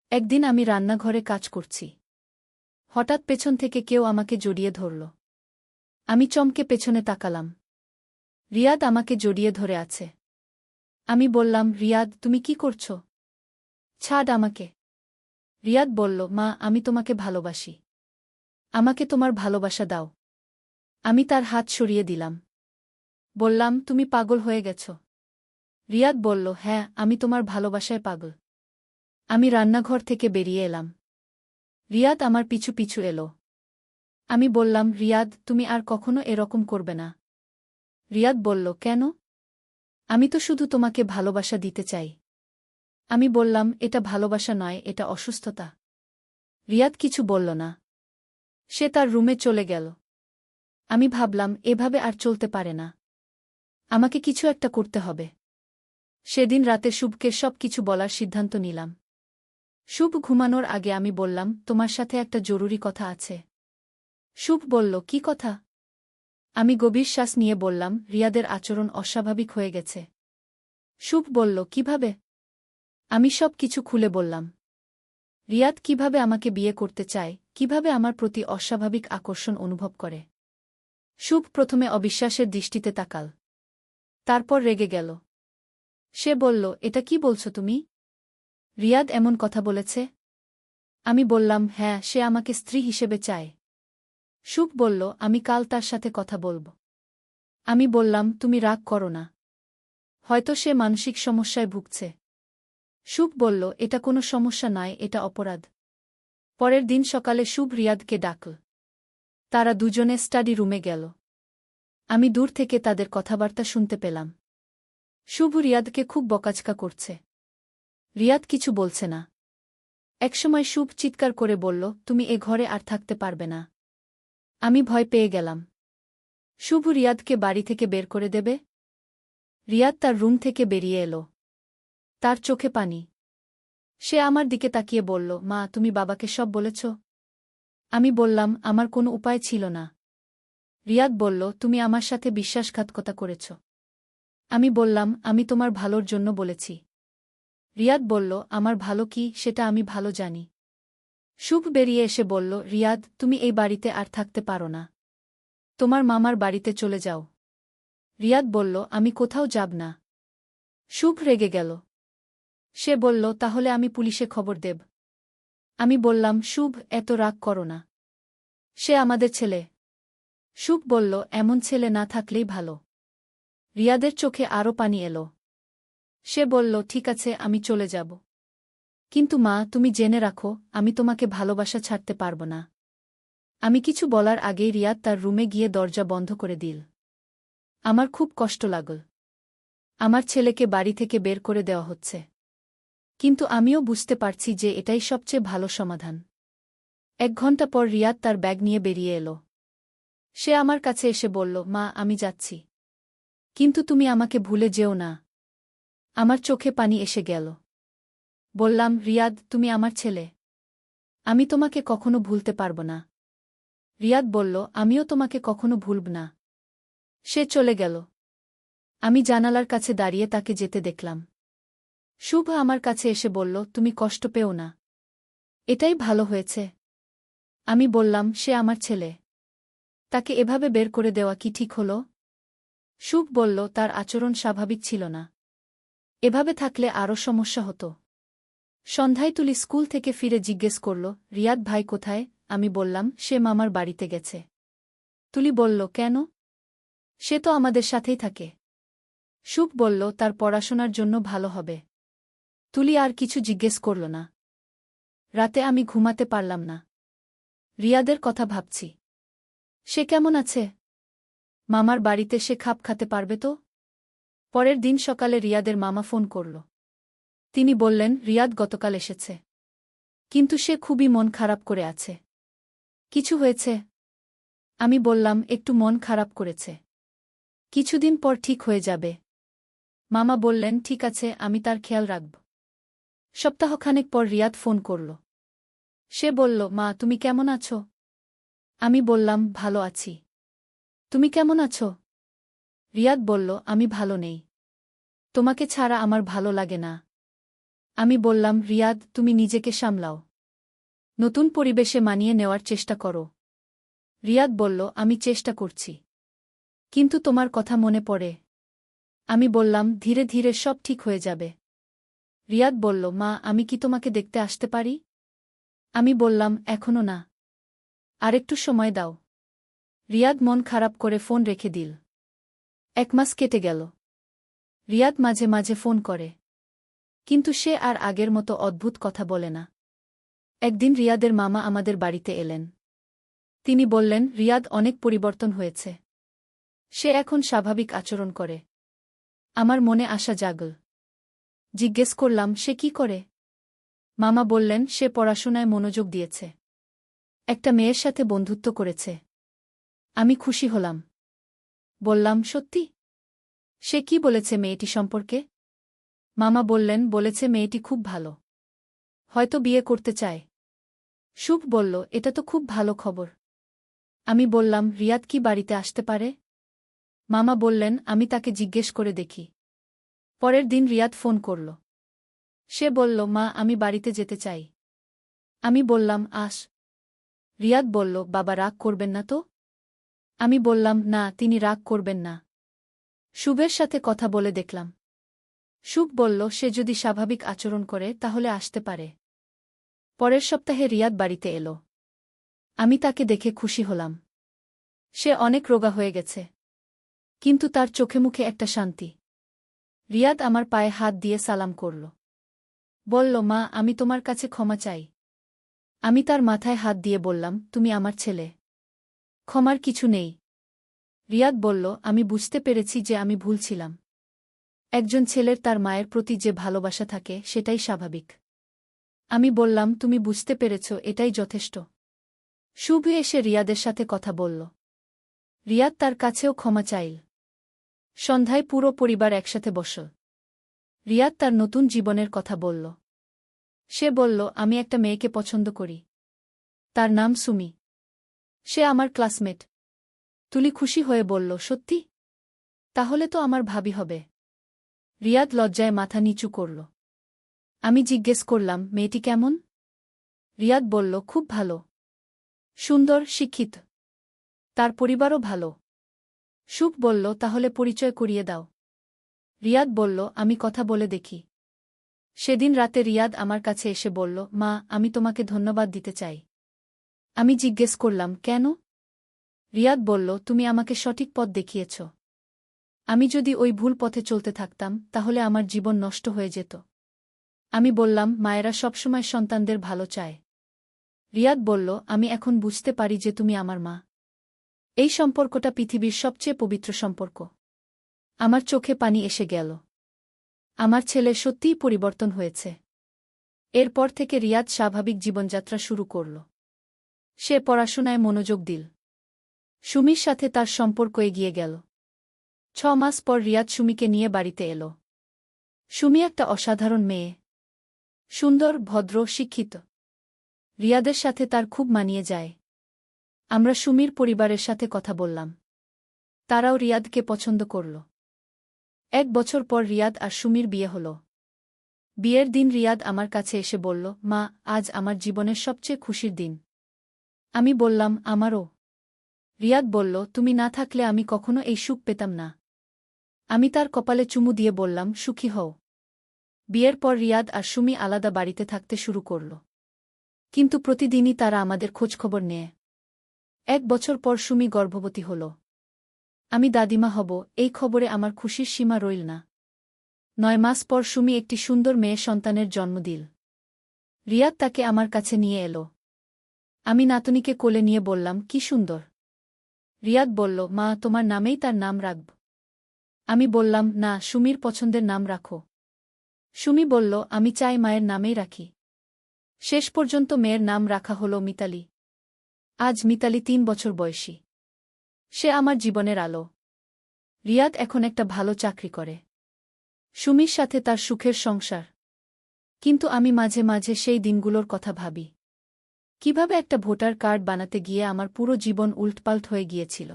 একদিন আমি রান্নাঘরে কাজ করছি। হঠাৎ পেছন থেকে কেউ আমাকে জড়িয়ে ধরল। আমি চমকে পেছনে তাকালাম। রিয়াদ আমাকে জড়িয়ে ধরে আছে। আমি বললাম, রিয়াদ, তুমি কি করছ? ছাড় আমাকে। রিয়াদ বলল, মা, আমি তোমাকে ভালোবাসি। আমাকে তোমার ভালোবাসা দাও। আমি তার হাত সরিয়ে দিলাম। বললাম, তুমি পাগল হয়ে গেছ। রিয়াদ বলল, হ্যাঁ, আমি তোমার ভালোবাসায় পাগল। আমি রান্নাঘর থেকে বেরিয়ে এলাম। রিয়াদ আমার পিছু পিছু এলো। আমি বললাম, রিয়াদ, তুমি আর কখনো এরকম করবে না। রিয়াদ বলল, কেন? আমি তো শুধু তোমাকে ভালোবাসা দিতে চাই। আমি বললাম, এটা ভালোবাসা নয়, এটা অসুস্থতা। রিয়াদ কিছু বলল না। সে তার রুমে চলে গেল। আমি ভাবলাম, এভাবে আর চলতে পারে না। আমাকে কিছু একটা করতে হবে। সেদিন রাতে শুভকে সব কিছু বলার সিদ্ধান্ত নিলাম। শুভ ঘুমানোর আগে আমি বললাম, তোমার সাথে একটা জরুরি কথা আছে। শুভ বলল, কি কথা? আমি গভীর শ্বাস নিয়ে বললাম, রিয়াদের আচরণ অস্বাভাবিক হয়ে গেছে। শুভ বলল, কিভাবে? আমি সব কিছু খুলে বললাম। রিয়াদ কিভাবে আমাকে বিয়ে করতে চায়, কিভাবে আমার প্রতি অস্বাভাবিক আকর্ষণ অনুভব করে। শুভ প্রথমে অবিশ্বাসের দৃষ্টিতে তাকাল। তারপর রেগে গেল। সে বলল, এটা কি বলছো তুমি? রিয়াদ এমন কথা বলেছে? আমি বললাম, হ্যাঁ, সে আমাকে স্ত্রী হিসেবে চায়। শুভ বলল, আমি কাল তার সাথে কথা বলব। আমি বললাম, তুমি রাগ করো না। হয়তো সে মানসিক সমস্যায় ভুগছে। শুভ বলল, এটা কোনো সমস্যা নয়, এটা অপরাধ। পরের দিন সকালে শুভ রিয়াদকে ডাকল। তারা দুজনে স্টাডি রুমে গেল। আমি দূর থেকে তাদের কথাবার্তা শুনতে পেলাম। শুভ রিয়াদকে খুব বকাঝকা করছে। রিয়াদ কিছু বলছে না। একসময় শুভ চিৎকার করে বলল, তুমি এ ঘরে আর থাকতে পারবে না। আমি ভয় পেয়ে গেলাম। শুভ রিয়াদকে বাড়ি থেকে বের করে দেবে? রিয়াদ তার রুম থেকে বেরিয়ে এলো। তার চোখে পানি। সে আমার দিকে তাকিয়ে বলল, মা, তুমি বাবাকে সব বলেছ? আমি বললাম, আমার কোনো উপায় ছিল না। রিয়াদ বলল, তুমি আমার সাথে বিশ্বাসঘাতকতা করেছ। আমি বললাম, আমি তোমার ভালোর জন্য বলেছি। রিয়াদ বলল, আমার ভালো কি সেটা আমি ভালো জানি। শুভ বেরিয়ে এসে বলল, রিয়াদ, তুমি এই বাড়িতে আর থাকতে পারো না। তোমার মামার বাড়িতে চলে যাও। রিয়াদ বলল, আমি কোথাও যাব না। শুভ রেগে গেল। সে বলল, তাহলে আমি পুলিশে খবর দেব। আমি বললাম, শুভ, এত রাগ করো না। সে আমাদের ছেলে। শুভ বলল, এমন ছেলে না থাকলেই ভালো। রিয়াদের চোখে আরও পানি এলো। সে বলল, ঠিক আছে, আমি চলে যাব। কিন্তু মা, তুমি জেনে রাখো, আমি তোমাকে ভালোবাসা ছাড়তে পারব না। আমি কিছু বলার আগেই রিয়াদ তার রুমে গিয়ে দরজা বন্ধ করে দিল। আমার খুব কষ্ট লাগল। আমার ছেলেকে বাড়ি থেকে বের করে দেওয়া হচ্ছে। কিন্তু আমিও বুঝতে পারছি যে এটাই সবচেয়ে ভালো সমাধান। 1 ঘণ্টা পর রিয়াদ তার ব্যাগ নিয়ে বেরিয়ে এলো। সে আমার কাছে এসে বলল, মা, আমি যাচ্ছি। কিন্তু তুমি আমাকে ভুলে যেও না। আমার চোখে পানি এসে গেল। বললাম, রিয়াদ, তুমি আমার ছেলে। আমি তোমাকে কখনো ভুলতে পারব না। রিয়াদ বলল, আমিও তোমাকে কখনো ভুলব না। সে চলে গেল। আমি জানালার কাছে দাঁড়িয়ে তাকে যেতে দেখলাম। শুভ আমার কাছে এসে বলল, তুমি কষ্ট পেও না। এটাই ভালো হয়েছে। আমি বললাম, সে আমার ছেলে। তাকে এভাবে বের করে দেওয়া কি ঠিক হল? শুভ বলল, তার আচরণ স্বাভাবিক ছিল না। এভাবে থাকলে আরও সমস্যা হতো। সন্ধ্যায় তুলি স্কুল থেকে ফিরে জিজ্ঞেস করল, রিয়াদ ভাই কোথায়? আমি বললাম, সে মামার বাড়িতে গেছে। তুলি বলল, কেন? সে তো আমাদের সাথেই থাকে। শুভ বলল, তার পড়াশোনার জন্য ভালো হবে। তুলি আর কিছু জিজ্ঞেস করল না। রাতে আমি ঘুমাতে পারলাম না। রিয়াদের কথা ভাবছি। সে কেমন আছে? মামার বাড়িতে সে খাপ খাতে পারবে তো? পরের দিন সকালে রিয়াদের মামা ফোন করল। তিনি বললেন, রিয়াদ গতকাল এসেছে। কিন্তু সে খুবই মন খারাপ করে আছে। কিছু হয়েছে? আমি বললাম, একটু মন খারাপ করেছে। কিছুদিন পর ঠিক হয়ে যাবে। মামা বললেন, ঠিক আছে, আমি তার খেয়াল রাখব। সপ্তাহখানেক পর রিয়াদ ফোন করল। সে বলল, মা, তুমি কেমন আছো? আমি বললাম, ভালো আছি। তুমি কেমন আছো? রিয়াদ বলল, আমি ভালো নেই। তোমাকে ছাড়া আমার ভালো লাগে না। আমি বললাম, রিয়াদ, তুমি নিজেকে সামলাও। নতুন পরিবেশে মানিয়ে নেওয়ার চেষ্টা করো। রিয়াদ বলল, আমি চেষ্টা করছি। কিন্তু তোমার কথা মনে পড়ে। আমি বললাম, ধীরে ধীরে সব ঠিক হয়ে যাবে। রিয়াদ বলল, মা, আমি কি তোমাকে দেখতে আসতে পারি? আমি বললাম, এখনো না। আরেকটু সময় দাও। রিয়াদ মন খারাপ করে ফোন রেখে দিল। 1 মাস কেটে গেল। রিয়াদ মাঝে মাঝে ফোন করে, কিন্তু সে আর আগের মতো অদ্ভুত কথা বলে না। একদিন রিয়াদের মামা আমাদের বাড়িতে এলেন। তিনি বললেন, রিয়াদ অনেক পরিবর্তন হয়েছে। সে এখন স্বাভাবিক আচরণ করে। আমার মনে আশা জাগল। জিজ্ঞেস করলাম, সে কি করে? মামা বললেন, সে পড়াশোনায় মনোযোগ দিয়েছে। একটা মেয়ের সাথে বন্ধুত্ব করেছে। আমি খুশি হলাম। বললাম, সত্যি? সে কি বলেছে মেয়েটি সম্পর্কে? মামা বললেন, বলেছে মেয়েটি খুব ভালো। হয়তো বিয়ে করতে চায়। শুভ বলল, এটা তো খুব ভালো খবর। আমি বললাম, রিয়াদ কি বাড়িতে আসতে পারে? মামা বললেন, আমি তাকে জিজ্ঞেস করে দেখি। পরের দিন রিয়াদ ফোন করল। সে বলল, মা, আমি বাড়িতে যেতে চাই। আমি বললাম, আস। রিয়াদ বলল, বাবা রাগ করবেন না তো? আমি বললাম, না, তিনি রাগ করবেন না। শুভের সাথে কথা বলে দেখলাম। শুভ বলল, সে যদি স্বাভাবিক আচরণ করে তাহলে আসতে পারে। পরের সপ্তাহে রিয়াদ বাড়িতে এলো। আমি তাকে দেখে খুশি হলাম। সে অনেক রোগা হয়ে গেছে, কিন্তু তার চোখে মুখে একটা শান্তি। রিয়াদ আমার পায়ে হাত দিয়ে সালাম করল। বলল, মা, আমি তোমার কাছে ক্ষমা চাই। আমি তার মাথায় হাত দিয়ে বললাম, তুমি আমার ছেলে। ক্ষমার কিছু নেই। রিয়াদ বলল, আমি বুঝতে পেরেছি যে আমি ভুল ছিলাম। একজন ছেলের তার মায়ের প্রতি যে ভালোবাসা থাকে সেটাই স্বাভাবিক। আমি বললাম, তুমি বুঝতে পেরেছ, এটাই যথেষ্ট। শুভ এসে রিয়াদের সাথে কথা বলল। রিয়াদ তার কাছেও ক্ষমা চাইল। সন্ধ্যায় পুরো পরিবার একসাথে বসল। রিয়াদ তার নতুন জীবনের কথা বলল। সে বলল, আমি একটা মেয়েকে পছন্দ করি। তার নাম সুমি। সে আমার ক্লাসমেট। তুলি খুশি হয়ে বলল, সত্যি? তাহলে তো আমার ভাবি হবে। রিয়াদ লজ্জায় মাথা নিচু করল। আমি জিজ্ঞেস করলাম, মেয়েটি কেমন? রিয়াদ বলল, খুব ভালো। সুন্দর, শিক্ষিত। তার পরিবারও ভালো। শুভ বলল, তাহলে পরিচয় করিয়ে দাও। রিয়াদ বলল, আমি কথা বলে দেখি। সেদিন রাতে রিয়াদ আমার কাছে এসে বলল, মা, আমি তোমাকে ধন্যবাদ দিতে চাই। আমি জিজ্ঞেস করলাম, কেন? রিয়াদ বলল, তুমি আমাকে সঠিক পথ দেখিয়েছ। আমি যদি ওই ভুল পথে চলতে থাকতাম তাহলে আমার জীবন নষ্ট হয়ে যেত। আমি বললাম, মায়েরা সবসময় সন্তানদের ভালো চায়। রিয়াদ বলল, আমি এখন বুঝতে পারি যে তুমি আমার মা। এই সম্পর্কটা পৃথিবীর সবচেয়ে পবিত্র সম্পর্ক। আমার চোখে পানি এসে গেল। আমার ছেলে সত্যিই পরিবর্তন হয়েছে। এরপর থেকে রিয়াদ স্বাভাবিক জীবনযাত্রা শুরু করল। সে পড়াশোনায় মনোযোগ দিল। সুমির সাথে তার সম্পর্ক এগিয়ে গেল। 6 মাস পর রিয়াদ সুমিকে নিয়ে বাড়িতে এলো। সুমি একটা অসাধারণ মেয়ে। সুন্দর, ভদ্র, শিক্ষিত। রিয়াদের সাথে তার খুব মানিয়ে যায়। আমরা সুমির পরিবারের সাথে কথা বললাম। তারাও রিয়াদকে পছন্দ করল। 1 বছর পর রিয়াদ আর সুমির বিয়ে হল। বিয়ের দিন রিয়াদ আমার কাছে এসে বলল, মা, আজ আমার জীবনের সবচেয়ে খুশির দিন। আমি বললাম, আমারও। রিয়াদ বলল, তুমি না থাকলে আমি কখনো এই সুখ পেতাম না। আমি তার কপালে চুমু দিয়ে বললাম, সুখী হও। বিয়ের পর রিয়াদ আর সুমি আলাদা বাড়িতে থাকতে শুরু করল। কিন্তু প্রতিদিনই তারা আমাদের খোঁজখবর নেয়। 1 বছর পর সুমি গর্ভবতী হল। আমি দাদিমা হব, এই খবরে আমার খুশির সীমা রইল না। 9 মাস পর সুমি একটি সুন্দর মেয়ে সন্তানের জন্ম দিল। রিয়াদ তাকে আমার কাছে নিয়ে এলো। আমি নাতনিকে কোলে নিয়ে বললাম, কি সুন্দর। রিয়াদ বলল, মা, তোমার নামেই তার নাম রাখব। আমি বললাম, না, সুমির পছন্দের নাম রাখো। সুমি বলল, আমি চাই মায়ের নামেই রাখি। শেষ পর্যন্ত মেয়ের নাম রাখা হল মিতালি। আজ মিতালি 3 বছর বয়সী। সে আমার জীবনের আলো। রিয়াদ এখন একটা ভালো চাকরি করে। সুমির সাথে তার সুখের সংসার। কিন্তু আমি মাঝে মাঝে সেই দিনগুলোর কথা ভাবি। কিভাবে একটা ভোটার কার্ড বানাতে গিয়ে আমার পুরো জীবন উল্টপাল্ট হয়ে গিয়েছিল।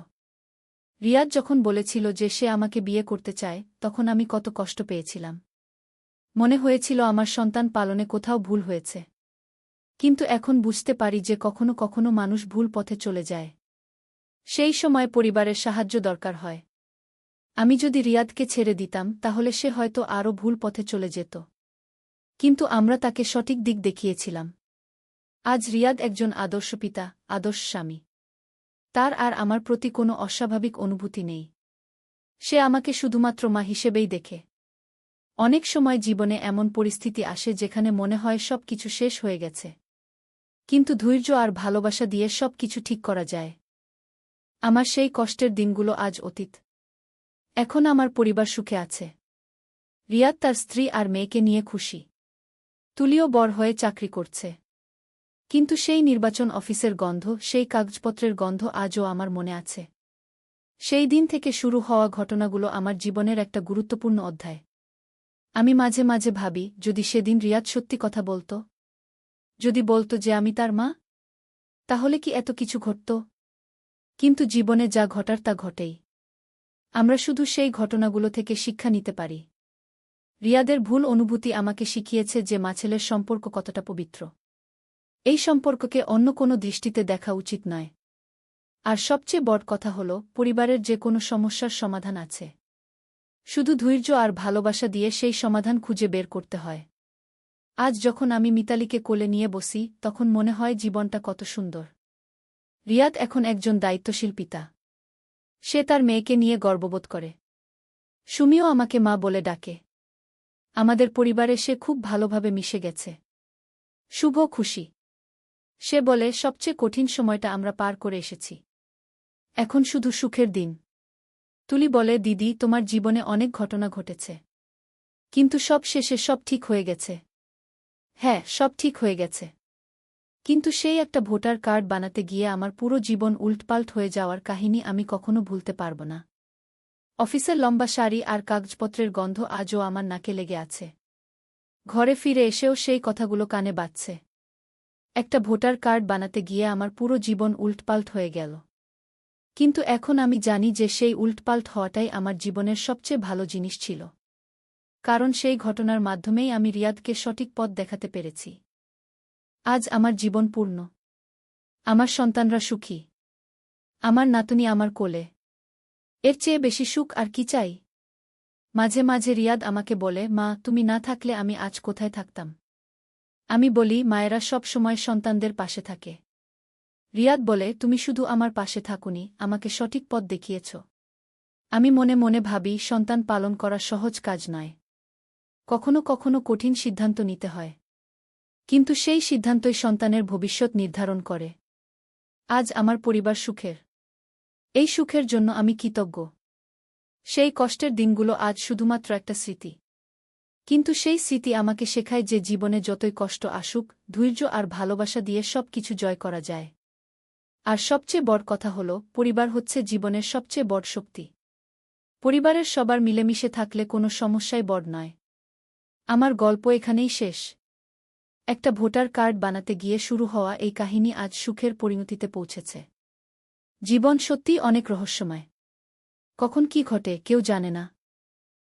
রিয়াদ যখন বলেছিল যে সে আমাকে বিয়ে করতে চায়, তখন আমি কত কষ্ট পেয়েছিলাম। মনে হয়েছিল আমার সন্তান পালনে কোথাও ভুল হয়েছে। কিন্তু এখন বুঝতে পারি যে কখনো কখনো মানুষ ভুল পথে চলে যায়। সেই সময় পরিবারের সাহায্য দরকার হয়। আমি যদি রিয়াদকে ছেড়ে দিতাম তাহলে সে হয়তো আরও ভুল পথে চলে যেত। কিন্তু আমরা তাকে সঠিক দিক দেখিয়েছিলাম। আজ রিয়াদ একজন আদর্শ পিতা, আদর্শ স্বামী। তার আর আমার প্রতি কোনো অস্বাভাবিক অনুভূতি নেই। সে আমাকে শুধুমাত্র মা হিসেবেই দেখে। অনেক সময় জীবনে এমন পরিস্থিতি আসে যেখানে মনে হয় সব কিছু শেষ হয়ে গেছে। কিন্তু ধৈর্য আর ভালোবাসা দিয়ে সব কিছু ঠিক করা যায়। আমার সেই কষ্টের দিনগুলো আজ অতীত। এখন আমার পরিবার সুখে আছে। রিয়াদ তার স্ত্রী আর মেয়েকে নিয়ে খুশি। তুলিও বড় হয়ে চাকরি করছে। কিন্তু সেই নির্বাচন অফিসের গন্ধ, সেই কাগজপত্রের গন্ধ আজও আমার মনে আছে। সেই দিন থেকে শুরু হওয়া ঘটনাগুলো আমার জীবনের একটা গুরুত্বপূর্ণ অধ্যায়। আমি মাঝে মাঝে ভাবি, যদি সেদিন রিয়াদ সত্যি কথা বলত, যদি বলত যে আমি তার মা, তাহলে কি এত কিছু ঘটত? কিন্তু জীবনে যা ঘটার তা ঘটেই। আমরা শুধু সেই ঘটনাগুলো থেকে শিক্ষা নিতে পারি। রিয়াদের ভুল অনুভূতি আমাকে শিখিয়েছে যে মা-ছেলের সম্পর্ক কতটা পবিত্র। এই সম্পর্ককে অন্য কোনো দৃষ্টিতে দেখা উচিত নয়। আর সবচেয়ে বড় কথা হল, পরিবারের যে কোনো সমস্যার সমাধান আছে। শুধু ধৈর্য আর ভালোবাসা দিয়ে সেই সমাধান খুঁজে বের করতে হয়। আজ যখন আমি মিতালিকে কোলে নিয়ে বসি, তখন মনে হয় জীবনটা কত সুন্দর। রিয়াদ এখন একজন দায়িত্বশীল পিতা। সে তার মেয়েকে নিয়ে গর্ববোধ করে। সুমিও আমাকে মা বলে ডাকে। আমাদের পরিবারে সে খুব ভালোভাবে মিশে গেছে। শুভ খুশি। সে বলে, সবচেয়ে কঠিন সময়টা আমরা পার করে এসেছি। এখন শুধু সুখের দিন। তুলি বলে, দিদি, তোমার জীবনে অনেক ঘটনা ঘটেছে। কিন্তু সব শেষে সব ঠিক হয়ে গেছে। হ্যাঁ, সব ঠিক হয়ে গেছে। কিন্তু সেই একটা ভোটার কার্ড বানাতে গিয়ে আমার পুরো জীবন উল্টপাল্ট হয়ে যাওয়ার কাহিনী আমি কখনো ভুলতে পারব না। অফিসের লম্বা শাড়ি আর কাগজপত্রের গন্ধ আজও আমার নাকে লেগে আছে। ঘরে ফিরে এসেও সেই কথাগুলো কানে বাজছে। একটা ভোটার কার্ড বানাতে গিয়ে আমার পুরো জীবন উল্টপাল্ট হয়ে গেল। কিন্তু এখন আমি জানি যে সেই উল্টপাল্ট হওয়াটাই আমার জীবনের সবচেয়ে ভালো জিনিস ছিল। কারণ সেই ঘটনার মাধ্যমেই আমি রিয়াদকে সঠিক পথ দেখাতে পেরেছি। আজ আমার জীবন পূর্ণ। আমার সন্তানরা সুখী। আমার নাতনি আমার কোলে। এর চেয়ে বেশি সুখ আর কি চাই? মাঝে মাঝে রিয়াদ আমাকে বলে, মা, তুমি না থাকলে আমি আজ কোথায় থাকতাম? আমি বলি, মায়েরা সব সময় সন্তানদের পাশে থাকে। রিয়াদ বলে, তুমি শুধু আমার পাশে থাকুনি, আমাকে সঠিক পথ দেখিয়েছ। আমি মনে মনে ভাবি, সন্তান পালন করা সহজ কাজ নয়। কখনো কখনো কঠিন সিদ্ধান্ত নিতে হয়। কিন্তু সেই সিদ্ধান্তই সন্তানের ভবিষ্যৎ নির্ধারণ করে। আজ আমার পরিবার সুখের। এই সুখের জন্য আমি কৃতজ্ঞ। সেই কষ্টের দিনগুলো আজ শুধুমাত্র একটা স্মৃতি। কিন্তু সেই স্মৃতি আমাকে শেখায় যে জীবনে যতই কষ্ট আসুক, ধৈর্য আর ভালোবাসা দিয়ে সব কিছু জয় করা যায়। আর সবচেয়ে বড় কথা হল, পরিবার হচ্ছে জীবনের সবচেয়ে বড় শক্তি। পরিবারের সবার মিলেমিশে থাকলে কোনো সমস্যাই বড় নয়। আমার গল্প এখানেই শেষ। একটা ভোটার কার্ড বানাতে গিয়ে শুরু হওয়া এই কাহিনী আজ সুখের পরিণতিতে পৌঁছেছে। জীবন সত্যিই অনেক রহস্যময়। কখন কি ঘটে কেউ জানে না।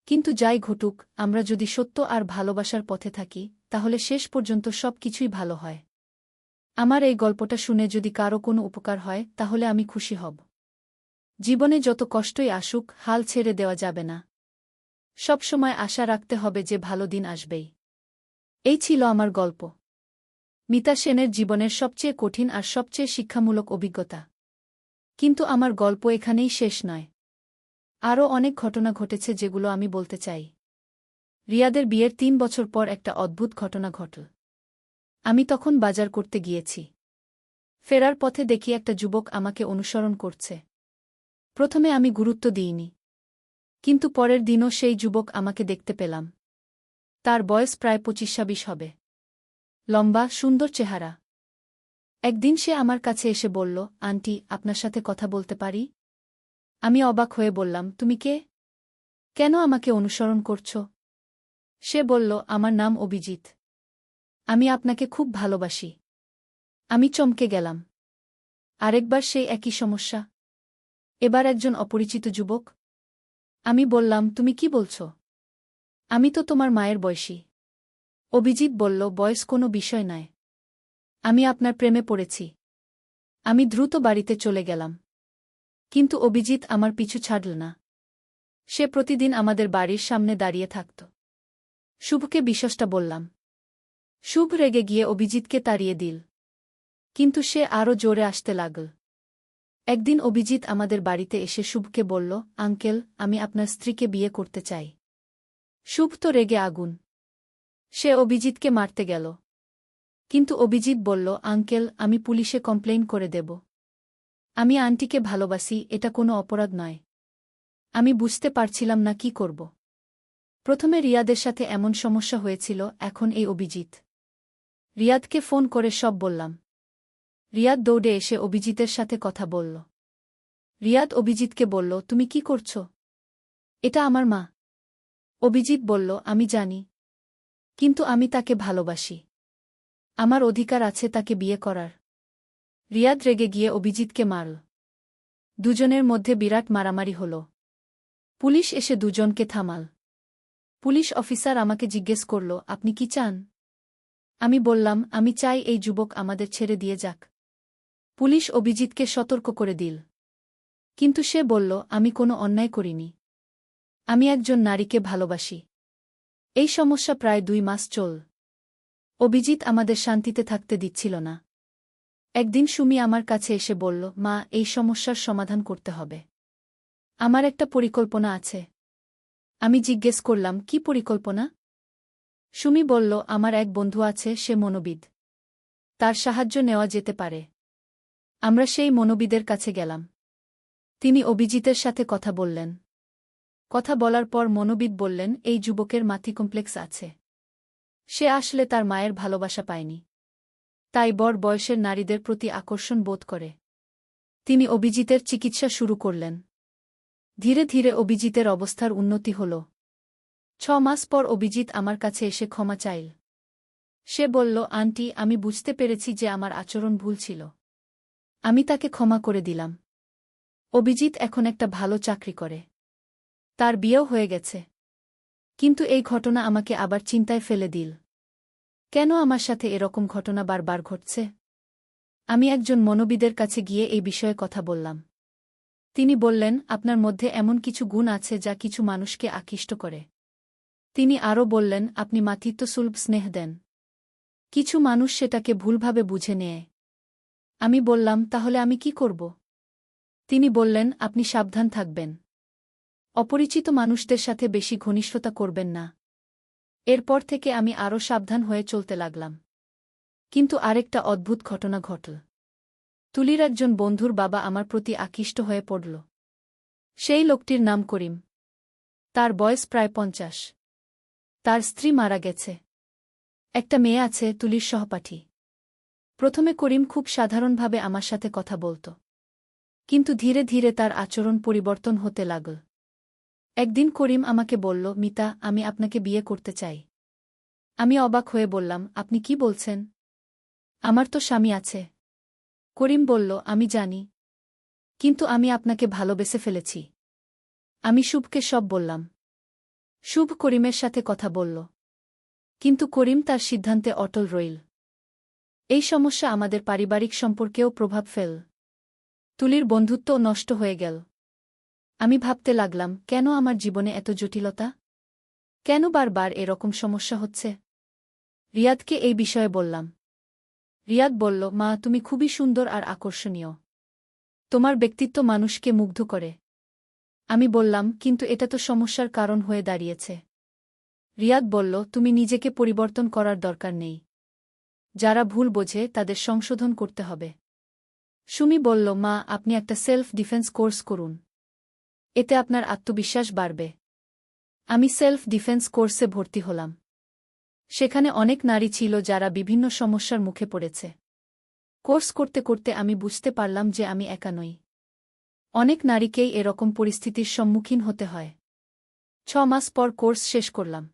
কিন্তু যাই ঘটুক, আমরা যদি সত্য আর ভালোবাসার পথে থাকি, তাহলে শেষ পর্যন্ত সব কিছুই ভালো হয়। আমার এই গল্পটা শুনে যদি কারো কোনো উপকার হয়, তাহলে আমি খুশি হব। জীবনে যত কষ্টই আসুক, হাল ছেড়ে দেওয়া যাবে না। সবসময় আশা রাখতে হবে যে ভালো দিন আসবেই। এই ছিল আমার গল্প। মিতা সেনের জীবনের সবচেয়ে কঠিন আর সবচেয়ে শিক্ষামূলক অভিজ্ঞতা। কিন্তু আমার গল্প এখানেই শেষ নয়। আরও অনেক ঘটনা ঘটেছে যেগুলো আমি বলতে চাই। রিয়াদের বিয়ের ৩ বছর পর একটা অদ্ভুত ঘটনা ঘটল। আমি তখন বাজার করতে গিয়েছি। ফেরার পথে দেখি একটা যুবক আমাকে অনুসরণ করছে। প্রথমে আমি গুরুত্ব দিইনি। কিন্তু পরের দিনও সেই যুবক আমাকে দেখতে পেলাম। তার বয়স প্রায় ২৫-২৬ হবে। লম্বা, সুন্দর চেহারা। একদিন সে আমার কাছে এসে বলল, আন্টি, আপনার সাথে কথা বলতে পারি? আমি অবাক হয়ে বললাম, তুমি কে? কেন আমাকে অনুসরণ করছ? সে বলল, আমার নাম অভিজিৎ। আমি আপনাকে খুব ভালোবাসি। আমি চমকে গেলাম। আরেকবার সেই একই সমস্যা। এবার একজন অপরিচিত যুবক। আমি বললাম, তুমি কি বলছ? আমি তো তোমার মায়ের বয়সী। অভিজিৎ বলল, বয়স কোনো বিষয় নয়। আমি আপনার প্রেমে পড়েছি। আমি দ্রুত বাড়িতে চলে গেলাম। কিন্তু অভিজিৎ আমার পিছু ছাড়ল না। সে প্রতিদিন আমাদের বাড়ির সামনে দাঁড়িয়ে থাকত। শুভকে বিষয়টা বললাম। শুভ রেগে গিয়ে অভিজিৎকে তাড়িয়ে দিল। কিন্তু সে আরও জোরে আসতে লাগল। একদিন অভিজিৎ আমাদের বাড়িতে এসে শুভকে বলল, আঙ্কেল, আমি আপনার স্ত্রীকে বিয়ে করতে চাই। শুভ তো রেগে আগুন। সে অভিজিৎকে মারতে গেল। কিন্তু অভিজিৎ বলল, আঙ্কেল, আমি পুলিশে কমপ্লেইন করে দেব। আমি আন্টিকে ভালোবাসি, এটা কোনো অপরাধ নয়। আমি বুঝতে পারছিলাম না কি করব। প্রথমে রিয়াদের সাথে এমন সমস্যা হয়েছিল, এখন এই অভিজিৎ। রিয়াদকে ফোন করে সব বললাম। রিয়াদ দৌড়ে এসে অভিজিতের সাথে কথা বলল। রিয়াদ অভিজিৎকে বলল, তুমি কি করছ? এটা আমার মা। অভিজিৎ বলল, আমি জানি। কিন্তু আমি তাকে ভালোবাসি। আমার অধিকার আছে তাকে বিয়ে করার। রিয়াদ রেগে গিয়ে অভিজিৎকে মারল। দুজনের মধ্যে বিরাট মারামারি হল। পুলিশ এসে দুজনকে থামাল। পুলিশ অফিসার আমাকে জিজ্ঞেস করল, আপনি কি চান? আমি বললাম, আমি চাই এই যুবক আমাদের ছেড়ে দিয়ে যাক। পুলিশ অভিজিৎকে সতর্ক করে দিল। কিন্তু সে বলল, আমি কোনো অন্যায় করিনি। আমি একজন নারীকে ভালোবাসি। এই সমস্যা প্রায় 2 মাস চল। অভিজিৎ আমাদের শান্তিতে থাকতে দিচ্ছিল না। একদিন সুমি আমার কাছে এসে বলল, মা, এই সমস্যার সমাধান করতে হবে। আমার একটা পরিকল্পনা আছে। আমি জিজ্ঞেস করলাম, কি পরিকল্পনা? সুমি বলল, আমার এক বন্ধু আছে, সে মনোবিদ। তার সাহায্য নেওয়া যেতে পারে। আমরা সেই মনোবিদের কাছে গেলাম। তিনি অভিজিতের সাথে কথা বললেন। কথা বলার পর মনোবিদ বললেন, এই যুবকের মাথি কমপ্লেক্স আছে। সে আসলে তার মায়ের ভালোবাসা পায়নি। তাই বড় বয়সের নারীদের প্রতি আকর্ষণ বোধ করে। তিনি অভিজিতের চিকিৎসা শুরু করলেন। ধীরে ধীরে অভিজিতের অবস্থার উন্নতি হল। 6 মাস পর অভিজিৎ আমার কাছে এসে ক্ষমা চাইল। সে বলল, আন্টি, আমি বুঝতে পেরেছি যে আমার আচরণ ভুল ছিল। আমি তাকে ক্ষমা করে দিলাম। অভিজিৎ এখন একটা ভালো চাকরি করে। তার বিয়েও হয়ে গেছে। কিন্তু এই ঘটনা আমাকে আবার চিন্তায় ফেলে দিল। কেন আমার সাথে এরকম ঘটনা বারবার ঘটছে? আমি একজন মনোবিদের কাছে গিয়ে এই বিষয়ে কথা বললাম। তিনি বললেন, আপনার মধ্যে এমন কিছু গুণ আছে যা কিছু মানুষকে আকৃষ্ট করে। তিনি আরও বললেন, আপনি মাতৃত্বসুলভ স্নেহ দেন। কিছু মানুষ সেটাকে ভুলভাবে বুঝে নেয়। আমি বললাম, তাহলে আমি কি করব? তিনি বললেন, আপনি সাবধান থাকবেন। অপরিচিত মানুষদের সাথে বেশি ঘনিষ্ঠতা করবেন না। এরপর থেকে আমি আরও সাবধান হয়ে চলতে লাগলাম। কিন্তু আরেকটা অদ্ভুত ঘটনা ঘটল। তুলির একজন বন্ধুর বাবা আমার প্রতি আকৃষ্ট হয়ে পড়ল। সেই লোকটির নাম করিম। তার বয়স প্রায় 50। তার স্ত্রী মারা গেছে। একটা মেয়ে আছে, তুলির সহপাঠী। প্রথমে করিম খুব সাধারণভাবে আমার সাথে কথা বলত। কিন্তু ধীরে ধীরে তার আচরণ পরিবর্তন হতে লাগল। একদিন করিম আমাকে বলল, মিতা, আমি আপনাকে বিয়ে করতে চাই। আমি অবাক হয়ে বললাম, আপনি কি বলছেন? আমার তো স্বামী আছে। করিম বলল, আমি জানি। কিন্তু আমি আপনাকে ভালোবেসে ফেলেছি। আমি শুভকে সব বললাম। শুভ করিমের সাথে কথা বলল। কিন্তু করিম তার সিদ্ধান্তে অটল রইল। এই সমস্যা আমাদের পারিবারিক সম্পর্কেও প্রভাব ফেল। তুলির বন্ধুত্ব নষ্ট হয়ে গেল। আমি ভাবতে লাগলাম, কেন আমার জীবনে এত জটিলতা? কেন বারবার এরকম সমস্যা হচ্ছে? রিয়াদকে এই বিষয়ে বললাম। রিয়াদ বলল, মা, তুমি খুবই সুন্দর আর আকর্ষণীয়। তোমার ব্যক্তিত্ব মানুষকে মুগ্ধ করে। আমি বললাম, কিন্তু এটা তো সমস্যার কারণ হয়ে দাঁড়িয়েছে। রিয়াদ বলল, তুমি নিজেকে পরিবর্তন করার দরকার নেই। যারা ভুল বোঝে তাদের সংশোধন করতে হবে। সুমি বলল, মা, আপনি একটা সেলফ ডিফেন্স কোর্স করুন। এতে আপনার আত্মবিশ্বাস বাড়বে। আমি সেলফ ডিফেন্স কোর্সে ভর্তি হলাম। সেখানে অনেক নারী ছিল যারা বিভিন্ন সমস্যার মুখে পড়েছে। কোর্স করতে করতে আমি বুঝতে পারলাম যে আমি একা নই। অনেক নারীকেই এরকম পরিস্থিতির সম্মুখীন হতে হয়। 6 মাস পর কোর্স শেষ করলাম।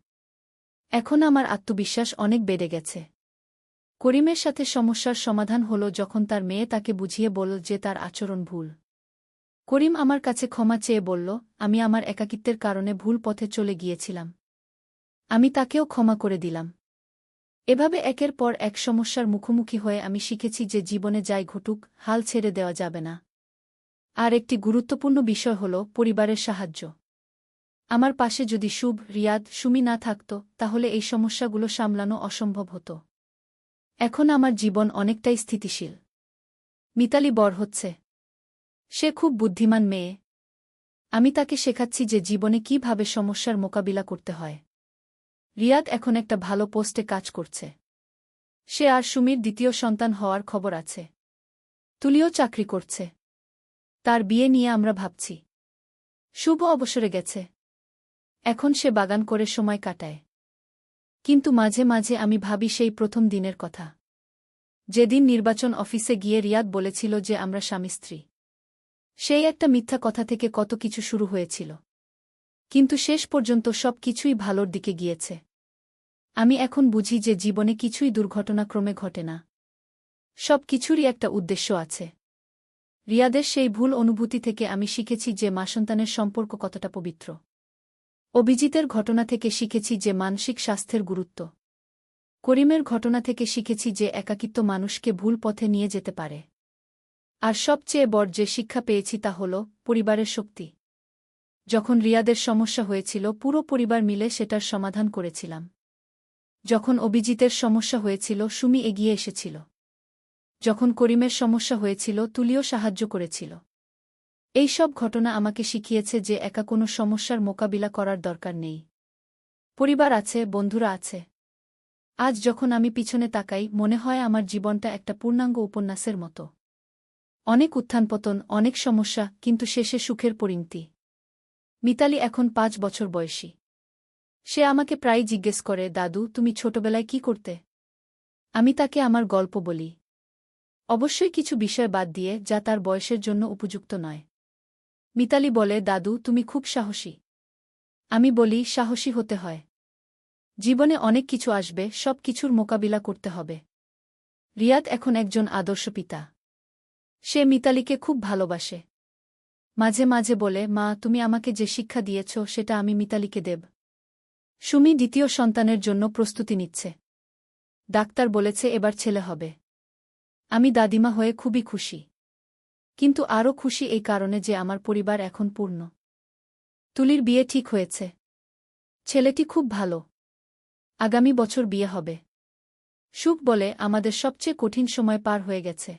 এখন আমার আত্মবিশ্বাস অনেক বেড়ে গেছে। করিমের সাথে সমস্যার সমাধান হল যখন তার মেয়ে তাকে বুঝিয়ে বলল যে তার আচরণ ভুল। করিম আমার কাছে ক্ষমা চেয়ে বলল, আমি আমার একাকিত্বের কারণে ভুল পথে চলে গিয়েছিলাম। আমি তাকেও ক্ষমা করে দিলাম। এভাবে একের পর এক সমস্যার মুখোমুখি হয়ে আমি শিখেছি যে জীবনে যাই ঘটুক, হাল ছেড়ে দেওয়া যাবে না। আর একটি গুরুত্বপূর্ণ বিষয় হল পরিবারের সাহায্য। আমার পাশে যদি শুভ, রিয়াদ, সুমি না থাকত, তাহলে এই সমস্যাগুলো সামলানো অসম্ভব হতো। এখন আমার জীবন অনেকটাই স্থিতিশীল। মিতালি বড় হচ্ছে। সে খুব বুদ্ধিমান মেয়ে। আমি তাকে শেখাচ্ছি যে জীবনে কিভাবে সমস্যার মোকাবিলা করতে হয়। রিয়াদ এখন একটা ভালো পোস্টে কাজ করছে। সে আর সুমির দ্বিতীয় সন্তান হওয়ার খবর আছে। তুলিও চাকরি করছে। তার বিয়ে নিয়ে আমরা ভাবছি। শুভ অবসরে গেছে। এখন সে বাগান করে সময় কাটায়। কিন্তু মাঝে মাঝে আমি ভাবি সেই প্রথম দিনের কথা, যেদিন নির্বাচন অফিসে গিয়ে রিয়াদ বলেছিল যে আমরা স্বামী স্ত্রী। সেই একটা মিথ্যা কথা থেকে কত কিছু শুরু হয়েছিল, কিন্তু শেষ পর্যন্ত সব কিছুই ভালোর দিকে গিয়েছে। আমি এখন বুঝি যে জীবনে কিছুই দুর্ঘটনাক্রমে ঘটে না। সব কিছুরই একটা উদ্দেশ্য আছে। রিয়াদের সেই ভুল অনুভূতি থেকে আমি শিখেছি যে মা-সন্তানের সম্পর্ক কতটা পবিত্র। অভিজিতের ঘটনা থেকে শিখেছি যে মানসিক স্বাস্থ্যের গুরুত্ব। করিমের ঘটনা থেকে শিখেছি যে একাকিত্ব মানুষকে ভুল পথে নিয়ে যেতে পারে। আর সবচেয়ে বড় যে শিক্ষা পেয়েছি তা হল পরিবারের শক্তি। যখন রিয়াদের সমস্যা হয়েছিল পুরো পরিবার মিলে সেটার সমাধান করেছিলাম। যখন অভিজিতের সমস্যা হয়েছিল সুমি এগিয়ে এসেছিল। যখন করিমের সমস্যা হয়েছিল তুলিও সাহায্য করেছিল। এই সব ঘটনা আমাকে শিখিয়েছে যে একা কোনো সমস্যার মোকাবিলা করার দরকার নেই। পরিবার আছে, বন্ধুরা আছে। আজ যখন আমি পিছনে তাকাই মনে হয় আমার জীবনটা একটা পূর্ণাঙ্গ উপন্যাসের মতো। অনেক উত্থানপতন, অনেক সমস্যা, কিন্তু শেষে সুখের পরিণতি। মিতালি এখন 5 বছর বয়সী। সে আমাকে প্রায়ই জিজ্ঞেস করে, দাদু তুমি ছোটবেলায় কি করতে? আমি তাকে আমার গল্প বলি। অবশ্যই কিছু বিষয় বাদ দিয়ে যা তার বয়সের জন্য উপযুক্ত নয়। মিতালি বলে, দাদু তুমি খুব সাহসী। আমি বলি, সাহসী হতে হয়। জীবনে অনেক কিছু আসবে, সব কিছুর মোকাবিলা করতে হবে। রিয়াদ এখন একজন আদর্শ পিতা। সে মিতালিকে খুব ভালোবাসে। মাঝে মাঝে বলে, মা তুমি আমাকে যে শিক্ষা দিয়েছ সেটা আমি মিতালিকে দেব। সুমি দ্বিতীয় সন্তানের জন্য প্রস্তুতি নিচ্ছে। ডাক্তার বলেছে এবার ছেলে হবে। আমি দাদিমা হয়ে খুবই খুশি। কিন্তু আরও খুশি এই কারণে যে আমার পরিবার এখন পূর্ণ। তুলির বিয়ে ঠিক হয়েছে। ছেলেটি খুব ভালো। আগামী বছর বিয়ে হবে। সুখ বলে, আমাদের সবচেয়ে কঠিন সময় পার হয়ে গেছে।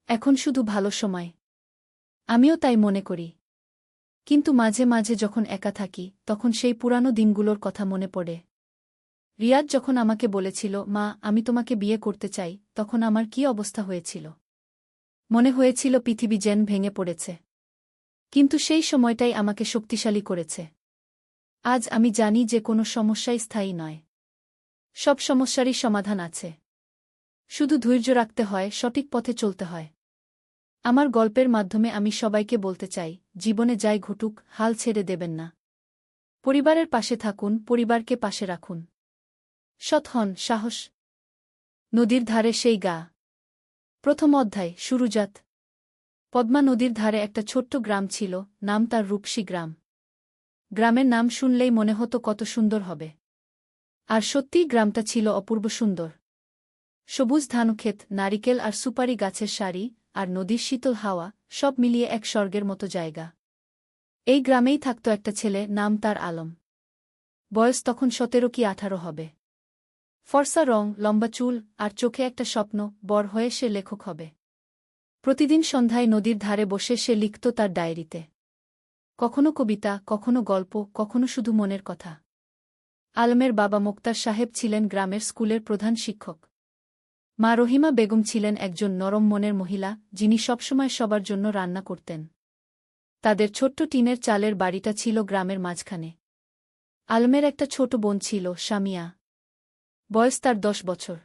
এখন শুধু ভালো সময়। আমিও তাই মনে করি। কিন্তু মাঝে মাঝে যখন একা থাকি তখন সেই পুরানো দিনগুলোর কথা মনে পড়ে। রিয়াদ যখন আমাকে বলেছিল, মা আমি তোমাকে বিয়ে করতে চাই, তখন আমার কী অবস্থা হয়েছিল। মনে হয়েছিল পৃথিবী যেন ভেঙে পড়েছে। কিন্তু সেই সময়টাই আমাকে শক্তিশালী করেছে। আজ আমি জানি যে কোনো সমস্যাই স্থায়ী নয়। সব সমস্যারই সমাধান আছে। শুধু ধৈর্য রাখতে হয়, সঠিক পথে চলতে হয়। আমার গল্পের মাধ্যমে আমি সবাইকে বলতে চাই, জীবনে যাই ঘটুক হাল ছেড়ে দেবেন না। পরিবারের পাশে থাকুন, পরিবারকে পাশে রাখুন। সৎ হন, সাহস। নদীর ধারে সেই গা। প্রথম অধ্যায়, শুরুজাত। পদ্মা নদীর ধারে একটা ছোট্ট গ্রাম ছিল, নাম তার রূপসী গ্রাম। গ্রামের নাম শুনলেই মনে হতো কত সুন্দর হবে। আর সত্যিই গ্রামটা ছিল অপূর্ব সুন্দর। সবুজ ধানক্ষেত, নারিকেল আর সুপারি গাছের সারি, আর নদীর শীতল হাওয়া, সব মিলিয়ে এক স্বর্গের মতো জায়গা। এই গ্রামেই থাকত একটা ছেলে, নাম তার আলম। বয়স তখন 17 কি 18 হবে। ফর্সা রং, লম্বা চুল, আর চোখে একটা স্বপ্ন, বড় হয়ে সে লেখক হবে। প্রতিদিন সন্ধ্যায় নদীর ধারে বসে সে লিখত তার ডায়েরিতে। কখনো কবিতা, কখনো গল্প, কখনো শুধু মনের কথা। আলমের বাবা মোক্তার সাহেব ছিলেন গ্রামের স্কুলের প্রধান শিক্ষক। মা রহিমা বেগম ছিলেন একজন নরম মনের মহিলা, যিনি সবসময় সবার জন্য রান্না করতেন। তাদের ছোট্ট টিনের চালের বাড়িটা ছিল গ্রামের মাঝখানে। আলমের একটা ছোট বোন ছিল, সামিয়া। বয়স তার 10 বছর।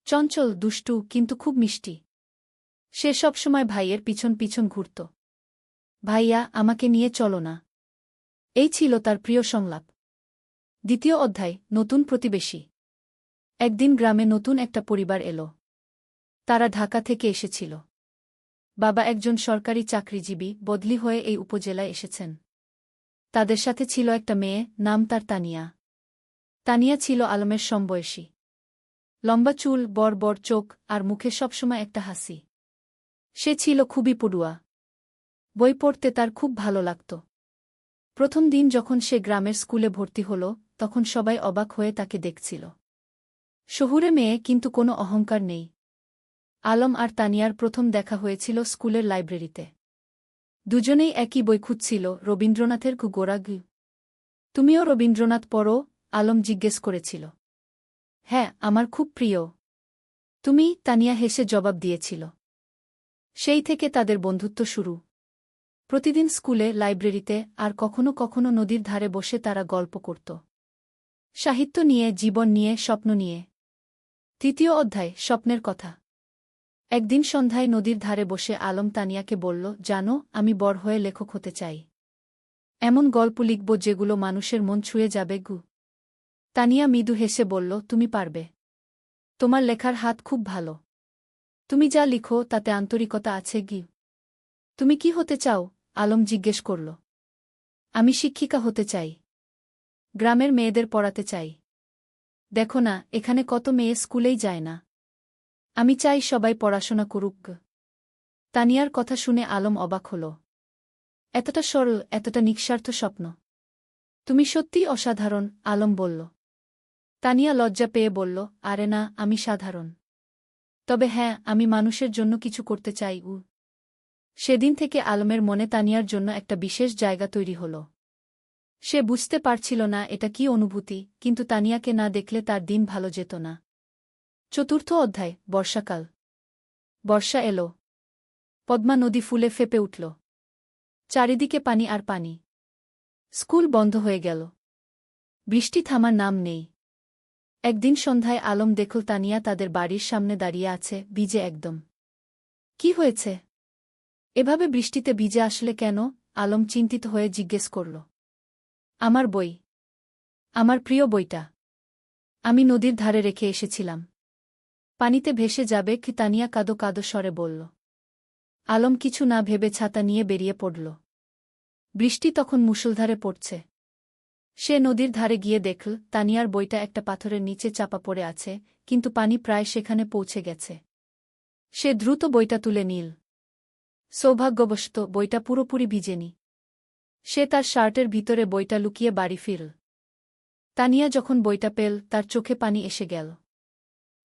চঞ্চল, দুষ্টু, কিন্তু খুব মিষ্টি। সে সবসময় ভাইয়ের পিছন পিছন ঘুরত। ভাইয়া, আমাকে নিয়ে চলো না। এই ছিল তার প্রিয় সংলাপ। দ্বিতীয় অধ্যায়, নতুন প্রতিবেশী। একদিন গ্রামে নতুন একটা পরিবার এলো। তারা ঢাকা থেকে এসেছিল। বাবা একজন সরকারি চাকরিজীবী, বদলি হয়ে এই উপজেলায় এসেছেন। তাদের সাথে ছিল একটা মেয়ে, নাম তার তানিয়া। তানিয়া ছিল আলমের সমবয়সী। লম্বা চুল, বড় বড় চোখ, আর মুখে সবসময় একটা হাসি। সে ছিল খুবই পড়ুয়া। বই পড়তে তার খুব ভালো লাগত। প্রথম দিন যখন সে গ্রামের স্কুলে ভর্তি হল, তখন সবাই অবাক হয়ে তাকে দেখছিল। শহুরে মেয়ে, কিন্তু কোনো অহংকার নেই। আলম আর তানিয়ার প্রথম দেখা হয়েছিল স্কুলের লাইব্রেরিতে। দুজনেই একই বই খুঁজছিল, রবীন্দ্রনাথের গোরাগ। তুমিও রবীন্দ্রনাথ পড়ো? আলম জিজ্ঞেস করেছিল। হ্যাঁ, আমার খুব প্রিয়। তুমি? তানিয়া হেসে জবাব দিয়েছিল। সেই থেকে তাদের বন্ধুত্ব শুরু। প্রতিদিন স্কুলে, লাইব্রেরিতে, আর কখনো কখনো নদীর ধারে বসে তারা গল্প করত। সাহিত্য নিয়ে, জীবন নিয়ে, স্বপ্ন নিয়ে। তৃতীয় অধ্যায়, স্বপ্নের কথা। একদিন সন্ধ্যায় নদীর ধারে বসে আলম তানিয়াকে বলল, জানো, আমি বড় হয়ে লেখক হতে চাই। এমন গল্প লিখব যেগুলো মানুষের মন ছুঁয়ে যাবে গু। তানিয়া মৃদু হেসে বলল, তুমি পারবে। তোমার লেখার হাত খুব ভালো। তুমি যা লিখো তাতে আন্তরিকতা আছে গি। তুমি কি হতে চাও? আলম জিজ্ঞেস করল। আমি শিক্ষিকা হতে চাই। গ্রামের মেয়েদের পড়াতে চাই। দেখো না, এখানে কত মেয়ে স্কুলেই যায় না। আমি চাই সবাই পড়াশোনা করুক। তানিয়ার কথা শুনে আলম অবাক হল। এতটা সরল, এতটা নিঃস্বার্থ স্বপ্ন। তুমি সত্যিই অসাধারণ, আলম বলল। তানিয়া লজ্জা পেয়ে বলল, আরে না, আমি সাধারণ। তবে হ্যাঁ, আমি মানুষের জন্য কিছু করতে চাই। সেদিন থেকে আলমের মনে তানিয়ার জন্য একটা বিশেষ জায়গা তৈরি হল। সে বুঝতে পারছিল না এটা কি অনুভূতি, কিন্তু তানিয়াকে না দেখলে তার দিন ভালো যেত না। চতুর্থ অধ্যায়, বর্ষাকাল। বর্ষা এলো। পদ্মা নদী ফুলে ফেপে উঠল। চারিদিকে পানি আর পানি। স্কুল বন্ধ হয়ে গেল। বৃষ্টি থামার নাম নেই। একদিন সন্ধ্যায় আলম দেখল তানিয়া তাদের বাড়ির সামনে দাঁড়িয়ে আছে, ভিজে একদম। কি হয়েছে? এভাবে বৃষ্টিতে ভিজে আসলে কেন? আলম চিন্তিত হয়ে জিজ্ঞেস করল। আমার বই। আমার প্রিয় বইটা। আমি নদীর ধারে রেখে এসেছিলাম। পানিতে ভেসে যাবে কি? তানিয়া কাঁদো কাঁদো স্বরে বলল। আলম কিছু না ভেবে ছাতা নিয়ে বেরিয়ে পড়ল। বৃষ্টি তখন মুষলধারে পড়ছে। সে নদীর ধারে গিয়ে দেখল তানিয়ার বইটা একটা পাথরের নিচে চাপা পড়ে আছে, কিন্তু পানি প্রায় সেখানে পৌঁছে গেছে। সে দ্রুত বইটা তুলে নিল। সৌভাগ্যবশত বইটা পুরোপুরি ভিজেনি। সে তার শার্টের ভিতরে বইটা লুকিয়ে বাড়ি ফিরল। তানিয়া যখন বইটা পেল, তার চোখে পানি এসে গেল।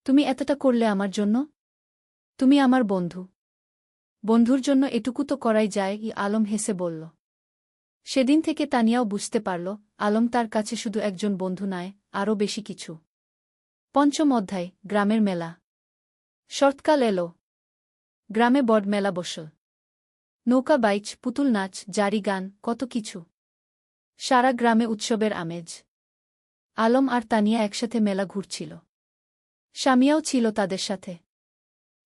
তুমি এতটা করলে আমার জন্য? তুমি আমার বন্ধু। বন্ধুর জন্য এটুকু তো করাই যায়, আলম হেসে বলল। সেদিন থেকে তানিয়াও বুঝতে পারল, আলম তার কাছে শুধু একজন বন্ধু নয়, আরও বেশি কিছু। পঞ্চম অধ্যায়, গ্রামের মেলা। শরৎকাল এলো। গ্রামে বড় মেলা বসল। নৌকা বাইচ, পুতুল নাচ, জারি গান, কত কিছু। সারা গ্রামে উৎসবের আমেজ। আলম আর তানিয়া একসাথে মেলা ঘুরছিল। স্বামীয়াও ছিল তাদের সাথে।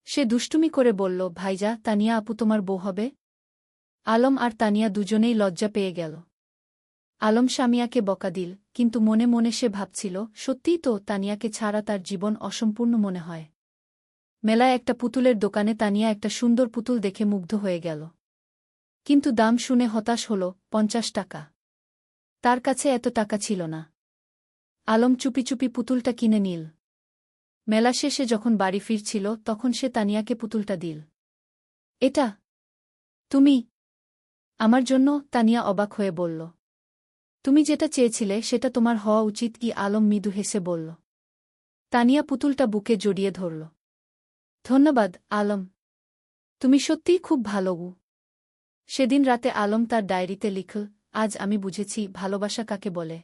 সে দুষ্টুমি করে বলল, ভাইজা, তানিয়া আপু তোমার বউ হবে? আলম আর তানিয়া দুজনেই লজ্জা পেয়ে গেল। আলম স্বামীয়াকে বকা দিল, কিন্তু মনে মনে সে ভাবছিল, সত্যিই তো, তানিয়াকে ছাড়া তার জীবন অসম্পূর্ণ মনে হয়। মেলায় একটা পুতুলের দোকানে তানিয়া একটা সুন্দর পুতুল দেখে মুগ্ধ হয়ে গেল। কিন্তু দাম শুনে হতাশ হল, 50 টাকা। তার কাছে এত টাকা ছিল না। আলম চুপি চুপি পুতুলটা কিনে নিল। মেলা শেষে যখন বাড়ি ফিরছিল তখন সে তানিয়াকে পুতুলটা দিল। এটা তুমি? আমার জন্য? তানিয়া অবাক হয়ে বলল। তুমি যেটা চেয়েছিলে সেটা তোমার হওয়া উচিত কি? আলম মৃদু হেসে বলল। তানিয়া পুতুলটা বুকে জড়িয়ে ধরল। ধন্যবাদ, আলম। তুমি সত্যিই খুব ভালো। সেদিন রাতে আলম তার ডায়েরিতে লিখল, আজ আমি বুঝেছি ভালোবাসা কাকে বলে।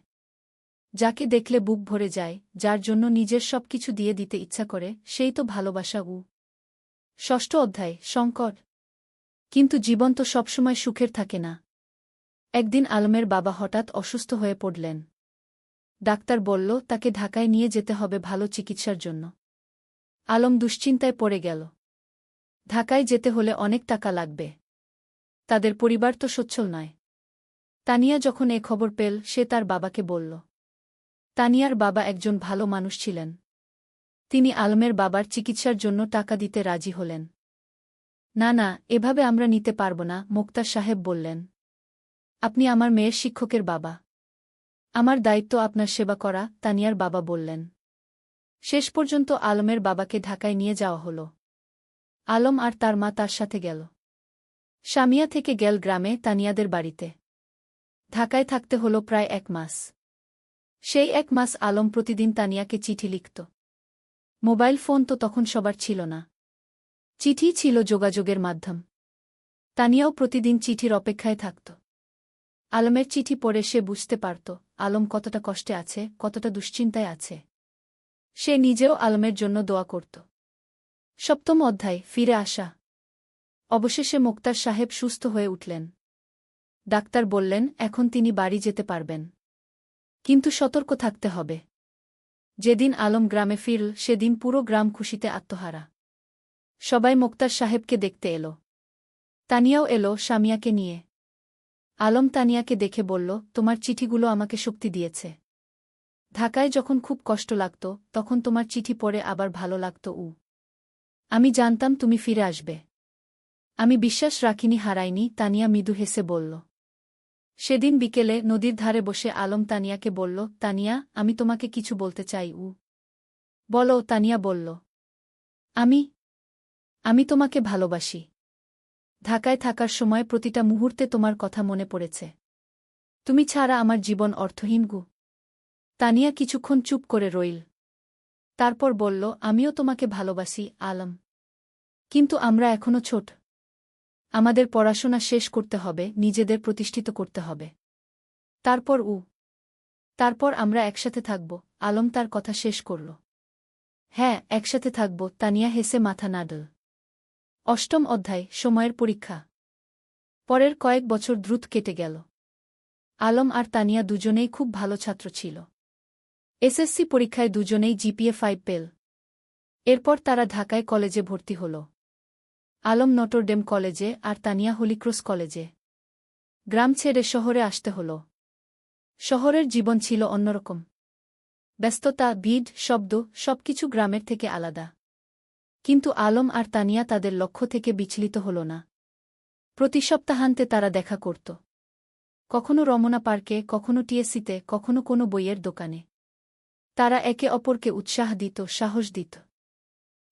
যাকে দেখলে বুক ভরে যায়, যার জন্য নিজের সবকিছু দিয়ে দিতে ইচ্ছা করে, সেই তো ভালোবাসা। ষষ্ঠ অধ্যায়, সংকট। কিন্তু জীবন তো সবসময় সুখের থাকে না। একদিন আলমের বাবা হঠাৎ অসুস্থ হয়ে পড়লেন। ডাক্তার বলল তাকে ঢাকায় নিয়ে যেতে হবে ভালো চিকিৎসার জন্য। আলম দুশ্চিন্তায় পড়ে গেল। ঢাকায় যেতে হলে অনেক টাকা লাগবে। তাদের পরিবার তো সচ্ছল নয়। তানিয়া যখন এ খবর পেল, সে তার বাবাকে বলল। তানিয়ার বাবা একজন ভালো মানুষ ছিলেন। তিনি আলমের বাবার চিকিৎসার জন্য টাকা দিতে রাজি হলেন। না না, এভাবে আমরা নিতে পারব না, মোক্তার সাহেব বললেন। আপনি আমার মেয়ের শিক্ষকের বাবা। আমার দায়িত্ব আপনার সেবা করা, তানিয়ার বাবা বললেন। শেষ পর্যন্ত আলমের বাবাকে ঢাকায় নিয়ে যাওয়া হল। আলম আর তার মা তার সাথে গেল। স্বামিয়া থেকে গেল গ্রামে তানিয়াদের বাড়িতে। ঢাকায় থাকতে হল প্রায় 1 মাস। সেই 1 মাস আলম প্রতিদিন তানিয়াকে চিঠি লিখত। মোবাইল ফোন তো তখন সবার ছিল না। চিঠি ছিল যোগাযোগের মাধ্যম। তানিয়াও প্রতিদিন চিঠির অপেক্ষায় থাকত। আলমের চিঠি পড়ে সে বুঝতে পারত আলম কতটা কষ্টে আছে, কতটা দুশ্চিন্তায় আছে। সে নিজেও আলমের জন্য দোয়া করত। 7ম অধ্যায়, ফিরে আসা। অবশেষে মোক্তার সাহেব সুস্থ হয়ে উঠলেন। ডাক্তার বললেন এখন তিনি বাড়ি যেতে পারবেন। কিন্তু সতর্ক থাকতে হবে। যেদিন আলম গ্রামে ফিরল সেদিন পুরো গ্রাম খুশিতে আত্মহারা। সবাই মোক্তার সাহেবকে দেখতে এলো। তানিয়াও এলো সামিয়াকে নিয়ে। আলম তানিয়াকে দেখে বলল, তোমার চিঠিগুলো আমাকে শক্তি দিয়েছে। ঢাকায় যখন খুব কষ্ট লাগত তখন তোমার চিঠি পড়ে আবার ভালো লাগত। আমি জানতাম তুমি ফিরে আসবে। আমি বিশ্বাস রাখিনি, হারাইনি। তানিয়া মৃদু হেসে বলল। সেদিন বিকেলে নদীর ধারে বসে আলম তানিয়াকে বলল, তানিয়া, আমি তোমাকে কিছু বলতে চাই। বলো। তানিয়া বলল, আমি তোমাকে ভালোবাসি। ঢাকায় থাকার সময় প্রতিটা মুহূর্তে তোমার কথা মনে পড়েছে। তুমি ছাড়া আমার জীবন অর্থহীন। তানিয়া কিছুক্ষণ চুপ করে রইল। তারপর বলল, আমিও তোমাকে ভালোবাসি আলম। কিন্তু আমরা এখনো ছোট। আমাদের পড়াশোনা শেষ করতে হবে, নিজেদের প্রতিষ্ঠিত করতে হবে। তারপর আমরা একসাথে থাকব। আলম তার কথা শেষ করল। হ্যাঁ, একসাথে থাকব। তানিয়া হেসে মাথা নাড়ল। 8ম অধ্যায়, সময়ের পরীক্ষা। পরের কয়েক বছর দ্রুত কেটে গেল। আলম আর তানিয়া দুজনেই খুব ভালো ছাত্র ছিল। এসএসসি পরীক্ষায় দুজনেই জিপিএ 5 পেল। এরপর তারা ঢাকায় কলেজে ভর্তি হল। আলম নটরডেম কলেজে আর তানিয়া হলিক্রস কলেজে। গ্রাম ছেড়ে শহরে আসতে হল। শহরের জীবন ছিল অন্যরকম। ব্যস্ততা, ভিড়, শব্দ, সবকিছু গ্রামের থেকে আলাদা। কিন্তু আলম আর তানিয়া তাদের লক্ষ্য থেকে বিচলিত হল না। প্রতি সপ্তাহান্তে তারা দেখা করত। কখনো রমনা পার্কে, কখনো টিএসসিতে, কখনো কোনো বইয়ের দোকানে। তারা একে অপরকে উৎসাহ দিত, সাহস দিত।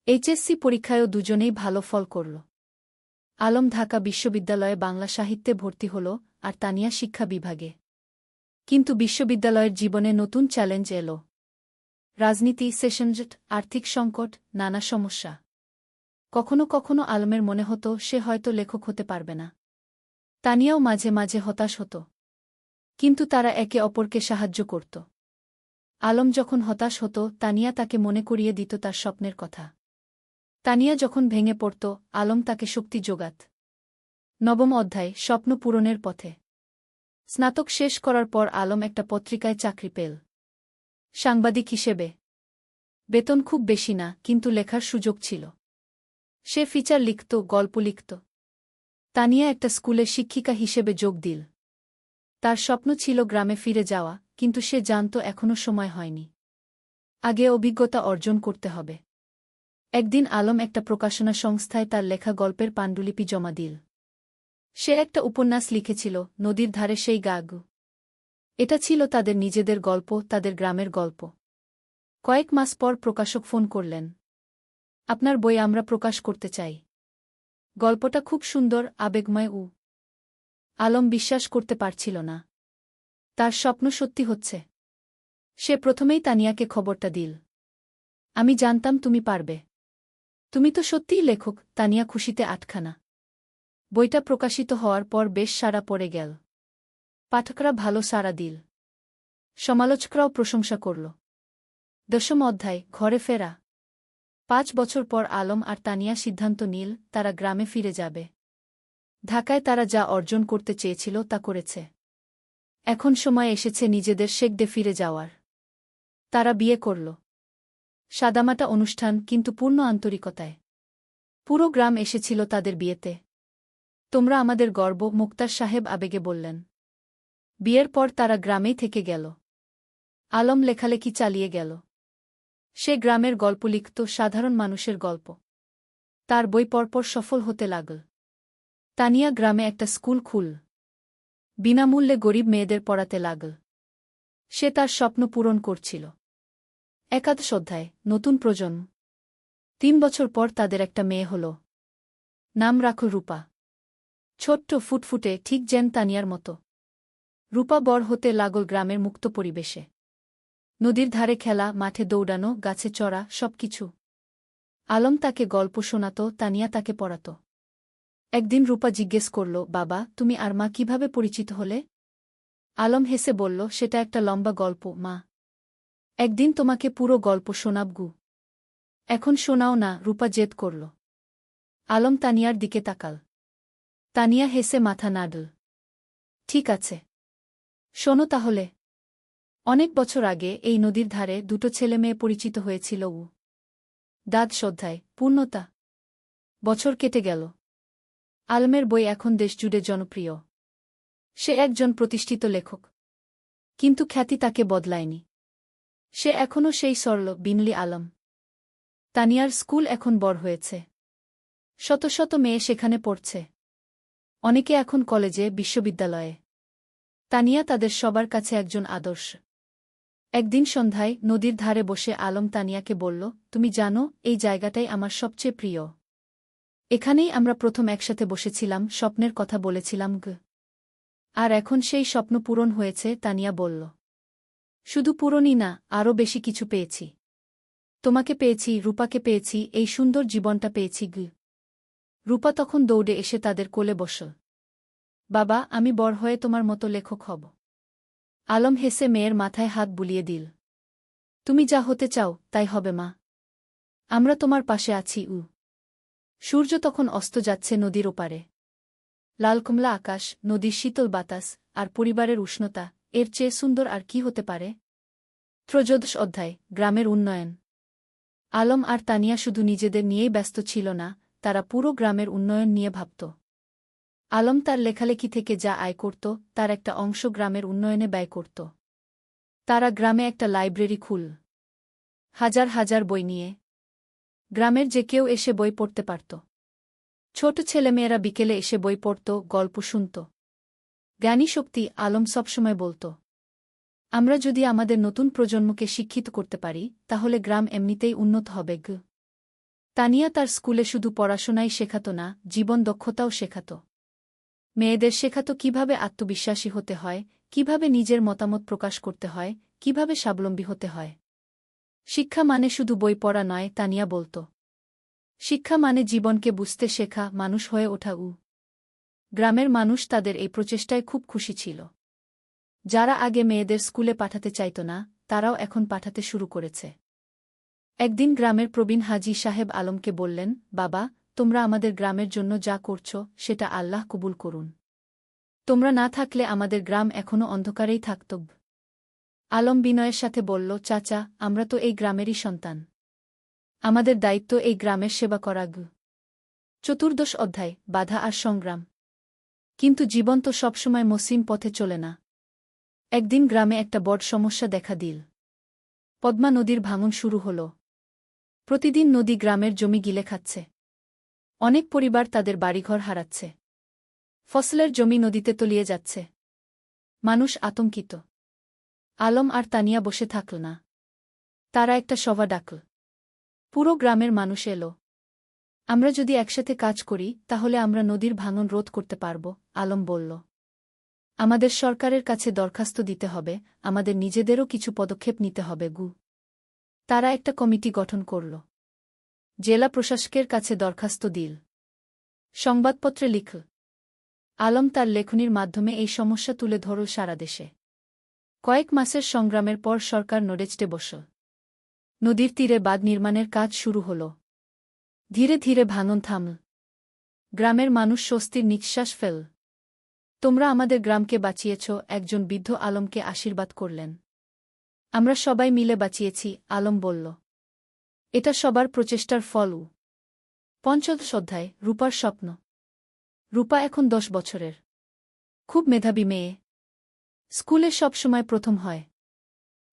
এইচএসসি পরীক্ষায়ও দুজনেই ভালো ফল করল। আলম ঢাকা বিশ্ববিদ্যালয়ে বাংলা সাহিত্যে ভর্তি হল আর তানিয়া শিক্ষা বিভাগে। কিন্তু বিশ্ববিদ্যালয়ের জীবনে নতুন চ্যালেঞ্জ এলো। রাজনীতি, সেশনজট, আর্থিক সংকট, নানা সমস্যা। কখনো কখনো আলমের মনে হতো সে হয়তো লেখক হতে পারবে না। তানিয়াও মাঝে মাঝে হতাশ হতো। কিন্তু তারা একে অপরকে সাহায্য করত। আলম যখন হতাশ হতো তানিয়া তাকে মনে করিয়ে দিত তার স্বপ্নের কথা। তানিয়া যখন ভেঙে পড়ত আলম তাকে শক্তি যোগাত। 9ম অধ্যায়, স্বপ্ন পূরণের পথে। স্নাতক শেষ করার পর আলম একটা পত্রিকায় চাকরি পেল। সাংবাদিক হিসেবে। বেতন খুব বেশি না, কিন্তু লেখার সুযোগ ছিল। সে ফিচার লিখত, গল্প লিখত। তানিয়া একটা স্কুলে শিক্ষিকা হিসেবে যোগ দিল। তার স্বপ্ন ছিল গ্রামে ফিরে যাওয়া, কিন্তু সে জানত এখনও সময় হয়নি। আগে অভিজ্ঞতা অর্জন করতে হবে। একদিন আলম একটা প্রকাশনা সংস্থায় তার লেখা গল্পের পাণ্ডুলিপি জমা দিল। সে একটা উপন্যাস লিখেছিল, নদীর ধারে সেই গাগ। এটা ছিল তাদের নিজেদের গল্প, তাদের গ্রামের গল্প। কয়েক মাস পর প্রকাশক ফোন করলেন। আপনার বই আমরা প্রকাশ করতে চাই। গল্পটা খুব সুন্দর, আবেগময়। আলম বিশ্বাস করতে পারছিল না। তার স্বপ্ন সত্যি হচ্ছে। সে প্রথমেই তানিয়াকে খবরটা দিল। আমি জানতাম তুমি পারবে। তুমি তো সত্যিই লেখক। তানিয়া খুশিতে আটখানা। বইটা প্রকাশিত হওয়ার পর বেশ সাড়া পড়ে গেল। পাঠকরা ভালো সাড়া দিল। সমালোচকরাও প্রশংসা করল। 10ম অধ্যায়, ঘরে ফেরা। 5 বছর পর আলম আর তানিয়া সিদ্ধান্ত নিল তারা গ্রামে ফিরে যাবে। ঢাকায় তারা যা অর্জন করতে চেয়েছিল তা করেছে। এখন সময় এসেছে নিজেদের শেকডে ফিরে যাওয়ার। তারা বিয়ে করল। সাদামাটা অনুষ্ঠান, কিন্তু পূর্ণ আন্তরিকতায়। পুরো গ্রাম এসেছিল তাদের বিয়েতে। তোমরা আমাদের গর্ব, মোক্তার সাহেব আবেগে বললেন। বিয়ের পর তারা গ্রামেই থেকে গেল। আলম লেখালেখি চালিয়ে গেল। সে গ্রামের গল্প লিখত, সাধারণ মানুষের গল্প। তার বই পরপর সফল হতে লাগল। তানিয়া গ্রামে একটা স্কুল খুল। বিনামূল্যে গরিব মেয়েদের পড়াতে লাগল। সে তার স্বপ্ন পূরণ করছিল। 11 অধ্যায়, নতুন প্রজন্ম। 3 বছর পর তাদের একটা মেয়ে হল। নাম রাখো রূপা। ছোট্ট, ফুটফুটে, ঠিক যেন তানিয়ার মতো। রূপা বড় হতে লাগল গ্রামের মুক্ত পরিবেশে। নদীর ধারে খেলা, মাঠে দৌড়ানো, গাছে চড়া, সবকিছু। আলম তাকে গল্প শোনাত, তানিয়া তাকে পড়াত। একদিন রূপা জিজ্ঞেস করল, বাবা, তুমি আর মা কিভাবে পরিচিত হলে? আলম হেসে বলল, সেটা একটা লম্বা গল্প মা। একদিন তোমাকে পুরো গল্প শোনাব গু। এখন শোনাও না, রূপা জেদ করল। আলম তানিয়ার দিকে তাকাল। তানিয়া হেসে মাথা নাড়ল। ঠিক আছে, শোনো তাহলে। অনেক বছর আগে এই নদীর ধারে দুটো ছেলে মেয়ে পরিচিত হয়েছিল। দাদ শ্রদ্ধায় পূর্ণতা। বছর কেটে গেল। আলমের বই এখন দেশজুড়ে জনপ্রিয়। সে একজন প্রতিষ্ঠিত লেখক। কিন্তু খ্যাতি তাকে বদলায়নি। সে এখনও সেই সরল বিনলি আলম। তানিয়ার স্কুল এখন বড় হয়েছে। শত শত মেয়ে সেখানে পড়ছে। অনেকে এখন কলেজে, বিশ্ববিদ্যালয়ে। তানিয়া তাদের সবার কাছে একজন আদর্শ। একদিন সন্ধ্যায় নদীর ধারে বসে আলম তানিয়াকে বলল, তুমি জানো, এই জায়গাটাই আমার সবচেয়ে প্রিয়। এখানেই আমরা প্রথম একসাথে বসেছিলাম, স্বপ্নের কথা বলেছিলাম আর এখন সেই স্বপ্ন পূরণ হয়েছে, তানিয়া বলল। শুধু পূরণই না, আরও বেশি কিছু পেয়েছি। তোমাকে পেয়েছি, রূপাকে পেয়েছি, এই সুন্দর জীবনটা পেয়েছি রূপা তখন দৌড়ে এসে তাদের কোলে বসল। বাবা, আমি বড় হয়ে তোমার মতো লেখক হব। আলম হেসে মেয়ের মাথায় হাত বুলিয়ে দিল। তুমি যা হতে চাও তাই হবে মা। আমরা তোমার পাশে আছি। সূর্য তখন অস্ত যাচ্ছে নদীর ওপারে। লালকমলা আকাশ, নদীর শীতল বাতাস, আর পরিবারের উষ্ণতা, এর চেয়ে সুন্দর আর কি হতে পারে? ত্রয়োদশ অধ্যায়, গ্রামের উন্নয়ন। আলম আর তানিয়া শুধু নিজেদের নিয়েই ব্যস্ত ছিল না, তারা পুরো গ্রামের উন্নয়ন নিয়ে ভাবত। আলম তার লেখালেখি থেকে যা আয় করত, তার একটা অংশ গ্রামের উন্নয়নে ব্যয় করত। তারা গ্রামে একটা লাইব্রেরি খুলল। হাজার হাজার বই নিয়ে। গ্রামের যে কেউ এসে বই পড়তে পারত। ছোট ছেলেমেয়েরা বিকেলে এসে বই পড়ত, গল্প শুনত। জ্ঞানী শক্তি, আলম সবসময় বলত, আমরা যদি আমাদের নতুন প্রজন্মকে শিক্ষিত করতে পারি, তাহলে গ্রাম এমনিতেই উন্নত হবে। তানিয়া তার স্কুলে শুধু পড়াশোনাই শেখাত না, জীবন দক্ষতাও শেখাত। মেয়েদের শেখাত কিভাবে আত্মবিশ্বাসী হতে হয়, কিভাবে নিজের মতামত প্রকাশ করতে হয়, কিভাবে স্বাবলম্বী হতে হয়। শিক্ষা মানে শুধু বই পড়া নয়, তানিয়া বলত। শিক্ষা মানে জীবনকে বুঝতে শেখা, মানুষ হয়ে ওঠা। গ্রামের মানুষ তাদের এই প্রচেষ্টায় খুব খুশি ছিল। যারা আগে মেয়েদের স্কুলে পাঠাতে চাইত না, তারাও এখন পাঠাতে শুরু করেছে। একদিন গ্রামের প্রবীণ হাজী সাহেব আলমকে বললেন, বাবা, তোমরা আমাদের গ্রামের জন্য যা করছ, সেটা আল্লাহ কবুল করুন। তোমরা না থাকলে আমাদের গ্রাম এখনও অন্ধকারেই থাকত। আলম বিনয়ের সাথে বলল, চাচা, আমরা তো এই গ্রামেরই সন্তান। আমাদের দায়িত্ব এই গ্রামের সেবা করা। চতুর্দশ অধ্যায়, বাধা আর সংগ্রাম। কিন্তু জীবন তো সবসময় মসৃণ পথে চলে না। একদিন গ্রামে একটা বড় সমস্যা দেখা দিল। পদ্মা নদীর ভাঙন শুরু হল। প্রতিদিন নদী গ্রামের জমি গিলে খাচ্ছে। অনেক পরিবার তাদের বাড়িঘর হারাচ্ছে। ফসলের জমি নদীতে তলিয়ে যাচ্ছে। মানুষ আতঙ্কিত। আলম আর তানিয়া বসে থাকল না। তারা একটা সভা ডাকল। পুরো গ্রামের মানুষ এল। আমরা যদি একসাথে কাজ করি, তাহলে আমরা নদীর ভাঙন রোধ করতে পারব, আলম বলল। আমাদের সরকারের কাছে দরখাস্ত দিতে হবে, আমাদের নিজেদেরও কিছু পদক্ষেপ নিতে হবে। তারা একটা কমিটি গঠন করল। জেলা প্রশাসকের কাছে দরখাস্ত দিল। সংবাদপত্রে লিখল। আলম তার লেখনির মাধ্যমে এই সমস্যা তুলে ধরল সারা দেশে। কয়েক মাসের সংগ্রামের পর সরকার নড়েচড়ে বসল। নদীর তীরে বাঁধ নির্মাণের কাজ শুরু হল। ধীরে ধীরে ভাঙন থামল। গ্রামের মানুষ স্বস্তির নিঃশ্বাস ফেল। তোমরা আমাদের গ্রামকে বাঁচিয়েছ, একজন বৃদ্ধ আলমকে আশীর্বাদ করলেন। আমরা সবাই মিলে বাঁচিয়েছি, আলম বলল। এটা সবার প্রচেষ্টার ফল। পঞ্চদশ অধ্যায়, রূপার স্বপ্ন। রূপা এখন 10 বছরের। খুব মেধাবী মেয়ে। স্কুলে সব সময় প্রথম হয়।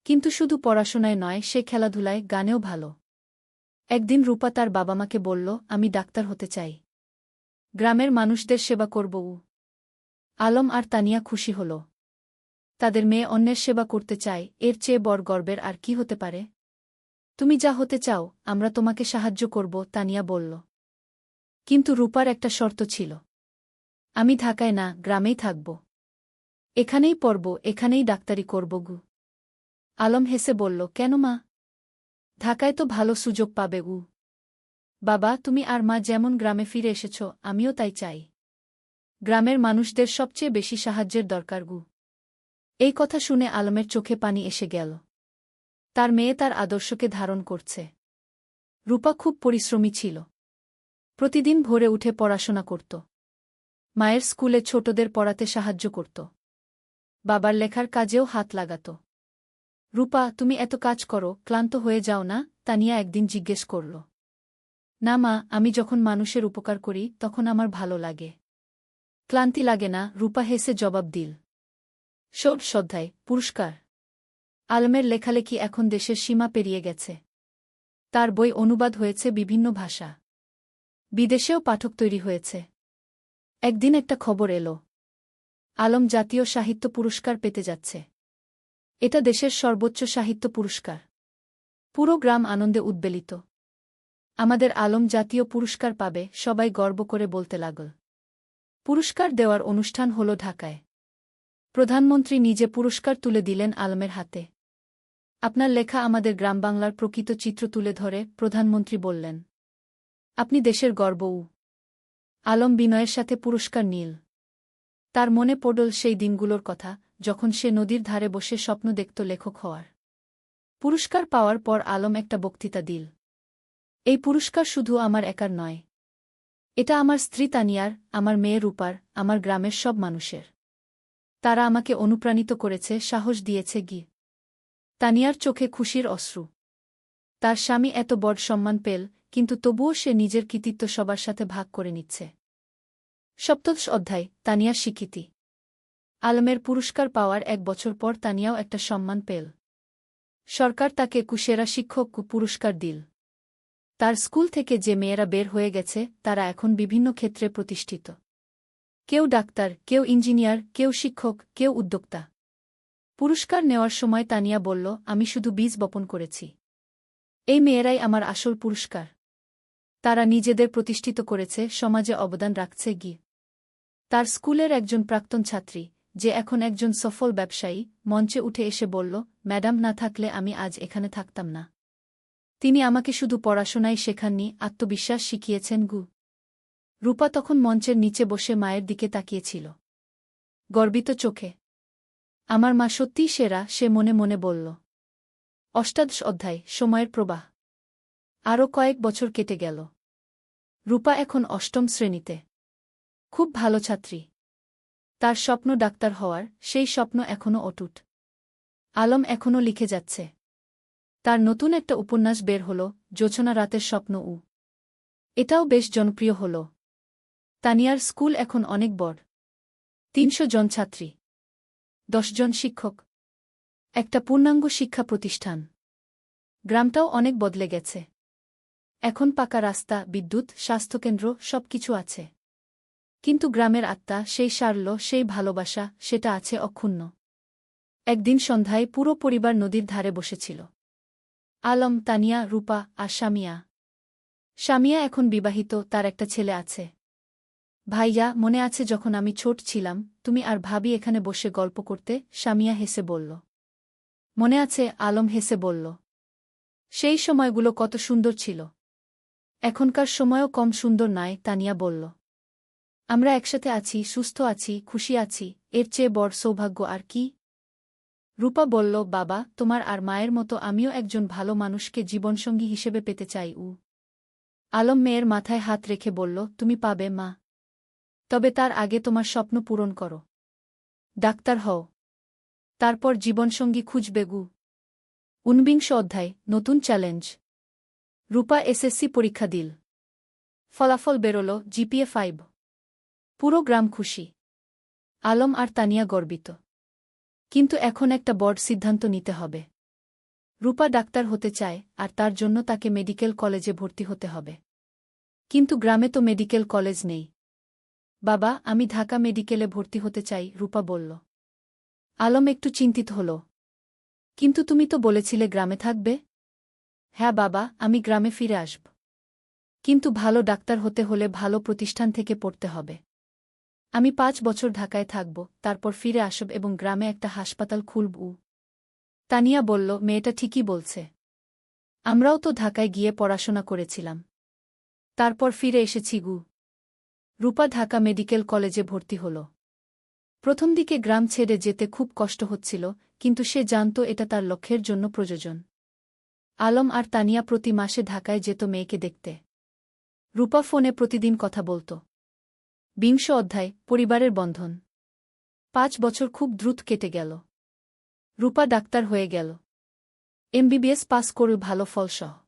কিন্তু শুধু পড়াশোনায় নয়, সে খেলাধুলায়, গানেও ভালো। একদিন রূপা তার বাবা-মাকে বলল, আমি ডাক্তার হতে চাই। গ্রামের মানুষদের সেবা করব। আলম আর তানিয়া খুশি হল। তাদের মেয়ে অন্যের সেবা করতে চায়, এর চেয়ে বড় গর্বের আর কি হতে পারে? তুমি যা হতে চাও, আমরা তোমাকে সাহায্য করব, তানিয়া বলল। কিন্তু রূপার একটা শর্ত ছিল। আমি ঢাকায় না, গ্রামেই থাকব। এখানেই পড়ব, এখানেই ডাক্তারি করব। আলম হেসে বলল, কেন মা? ঢাকায় তো ভালো সুযোগ পাবে। বাবা, তুমি আর মা যেমন গ্রামে ফিরে এসেছ, আমিও তাই চাই। গ্রামের মানুষদের সবচেয়ে বেশি সাহায্যের দরকার গু। এই কথা শুনে আলমের চোখে পানি এসে গেল। তার মেয়ে তার আদর্শকে ধারণ করছে। রূপা খুব পরিশ্রমী ছিল। প্রতিদিন ভোরে উঠে পড়াশোনা করত। মায়ের স্কুলে ছোটদের পড়াতে সাহায্য করত। বাবার লেখার কাজেও হাত লাগাত। রূপা, তুমি এত কাজ করো, ক্লান্ত হয়ে যাও না? তানিয়া একদিন জিজ্ঞেস করল। না মা, আমি যখন মানুষের উপকার করি তখন আমার ভালো লাগে। ক্লান্তি লাগে না, রূপা হেসে জবাব দিল। শ্রদ্ধায় পুরস্কার। আলমের লেখালেখি এখন দেশের সীমা পেরিয়ে গেছে। তার বই অনুবাদ হয়েছে বিভিন্ন ভাষা। বিদেশেও পাঠক তৈরি হয়েছে। একদিন একটা খবর এলো, আলম জাতীয় সাহিত্য পুরস্কার পেতে যাচ্ছে। এটা দেশের সর্বোচ্চ সাহিত্য পুরস্কার। পুরো গ্রাম আনন্দে উদ্বেলিত। আমাদের আলম জাতীয় পুরস্কার পাবে, সবাই গর্ব করে বলতে লাগল। পুরস্কার দেওয়ার অনুষ্ঠান হল ঢাকায়। প্রধানমন্ত্রী নিজে পুরস্কার তুলে দিলেন আলমের হাতে। আপনার লেখা আমাদের গ্রামবাংলার প্রকৃত চিত্র তুলে ধরে, প্রধানমন্ত্রী বললেন। আপনি দেশের গর্বও। আলম বিনয়ের সাথে পুরস্কার নিল। তার মনে পড়ল সেই দিনগুলোর কথা, যখন সে নদীর ধারে বসে স্বপ্ন দেখত লেখক হওয়ার। পুরস্কার পাওয়ার পর আলম একটা বক্তৃতা দিল। এই পুরস্কার শুধু আমার একার নয়। এটা আমার স্ত্রী তানিয়ার, আমার মেয়ে রূপার, আমার গ্রামের সব মানুষের। তারা আমাকে অনুপ্রাণিত করেছে, সাহস দিয়েছে গি। তানিয়ার চোখে খুশির অশ্রু। তার স্বামী এত বড় সম্মান পেল, কিন্তু তবুও সে নিজের কৃতিত্ব সবার সাথে ভাগ করে নিচ্ছে। সপ্তদশ অধ্যায়, তানিয়ার স্বীকৃতি। আলমের পুরস্কার পাওয়ার 1 বছর পর তানিয়াও একটা সম্মান পেল। সরকার তাকে সেরা শিক্ষক পুরস্কার দিল। তার স্কুল থেকে যে মেয়েরা বের হয়ে গেছে তারা এখন বিভিন্ন ক্ষেত্রে প্রতিষ্ঠিত। কেউ ডাক্তার, কেউ ইঞ্জিনিয়ার, কেউ শিক্ষক, কেউ উদ্যোক্তা। পুরস্কার নেওয়ার সময় তানিয়া বলল, আমি শুধু বীজ বপন করেছি। এই মেয়েরাই আমার আসল পুরস্কার। তারা নিজেদের প্রতিষ্ঠিত করেছে, সমাজে অবদান রাখছে গি। তার স্কুলের একজন প্রাক্তন ছাত্রী, যে এখন একজন সফল ব্যবসায়ী, মঞ্চে উঠে এসে বলল, ম্যাডাম না থাকলে আমি আজ এখানে থাকতাম না। তিনি আমাকে শুধু পড়াশোনাই শেখাননি, আত্মবিশ্বাস শিখিয়েছেন গু। রূপা তখন মঞ্চের নিচে বসে মায়ের দিকে তাকিয়েছিল, গর্বিত চোখে। আমার মা সত্যিই সেরা, সে মনে মনে বলল। অষ্টাদশ অধ্যায়, সময়ের প্রবাহ। আরও কয়েক বছর কেটে গেল। রূপা এখন 8ম শ্রেণীতে। খুব ভালো ছাত্রী। তার স্বপ্ন ডাক্তার হওয়ার, সেই স্বপ্ন এখনও অটুট। আলম এখনও লিখে যাচ্ছে। তার নতুন একটা উপন্যাস বের হল, জোছনা রাতের স্বপ্ন। এটাও বেশ জনপ্রিয় হল। তানিয়ার স্কুল এখন অনেক বড়। 300 জন ছাত্রী, 10 জন শিক্ষক, একটা পূর্ণাঙ্গ শিক্ষা প্রতিষ্ঠান। গ্রামটাও অনেক বদলে গেছে। এখন পাকা রাস্তা, বিদ্যুৎ, স্বাস্থ্যকেন্দ্র, সবকিছু আছে। কিন্তু গ্রামের আত্মা, সেই সারল্য, সেই ভালোবাসা, সেটা আছে অক্ষুণ্ণ। একদিন সন্ধ্যায় পুরো পরিবার নদীর ধারে বসেছিল। আলম, তানিয়া, রূপা আর শামিয়া। শামিয়া এখন বিবাহিত, তার একটা ছেলে আছে। ভাইয়া, মনে আছে যখন আমি ছোট ছিলাম, তুমি আর ভাবি এখানে বসে গল্প করতে? শামিয়া হেসে বলল। মনে আছে, আলম হেসে বলল। সেই সময়গুলো কত সুন্দর ছিল। এখনকার সময়ও কম সুন্দর নয়, তানিয়া বলল। আমরা একসাথে আছি, সুস্থ আছি, খুশি আছি, এর চেয়ে বড় সৌভাগ্য আর কি? রূপা বলল, বাবা, তোমার আর মায়ের মতো আমিও একজন ভালো মানুষকে জীবনসঙ্গী হিসেবে পেতে চাই। আলম মেয়ের মাথায় হাত রেখে বলল, তুমি পাবে মা। তবে তার আগে তোমার স্বপ্ন পূরণ করো। ডাক্তার হও। তারপর জীবনসঙ্গী খুঁজবে গু। 49 অধ্যায়, নতুন চ্যালেঞ্জ। রূপা এসএসসি পরীক্ষা দিল। ফলাফল বেরোল, জিপিএ 5। পুরো গ্রাম খুশি। আলম আর তানিয়া গর্বিত। কিন্তু এখন একটা বড় সিদ্ধান্ত নিতে হবে। রূপা ডাক্তার হতে চায়, আর তার জন্য তাকে মেডিকেল কলেজে ভর্তি হতে হবে। কিন্তু গ্রামে তো মেডিকেল কলেজ নেই। বাবা, আমি ঢাকা মেডিকেলে ভর্তি হতে চাই, রূপা বলল। আলম একটু চিন্তিত হল। কিন্তু তুমি তো বলেছিলে গ্রামে থাকবে। হ্যাঁ বাবা, আমি গ্রামে ফিরে আসব। কিন্তু ভালো ডাক্তার হতে হলে ভালো প্রতিষ্ঠান থেকে পড়তে হবে। আমি 5 বছর ঢাকায় থাকব, তারপর ফিরে আসব এবং গ্রামে একটা হাসপাতাল খুলব। তানিয়া বলল, মেয়েটা ঠিকই বলছে। আমরাও তো ঢাকায় গিয়ে পড়াশোনা করেছিলাম। তারপর ফিরে এসেছি গু। রূপা ঢাকা মেডিকেল কলেজে ভর্তি হল। প্রথম দিকে গ্রাম ছেড়ে যেতে খুব কষ্ট হচ্ছিল, কিন্তু সে জানত এটা তার লক্ষ্যের জন্য প্রয়োজন। আলম আর তানিয়া প্রতি মাসে ঢাকায় যেত মেয়েকে দেখতে। রূপা ফোনে প্রতিদিন কথা বলত। ২০ অধ্যায়, পরিবারের বন্ধন। ৫ বছর খুব দ্রুত কেটে গেল। রূপা ডাক্তার হয়ে গেল। এমবিবিএস পাস করে ভালো ফলসহ।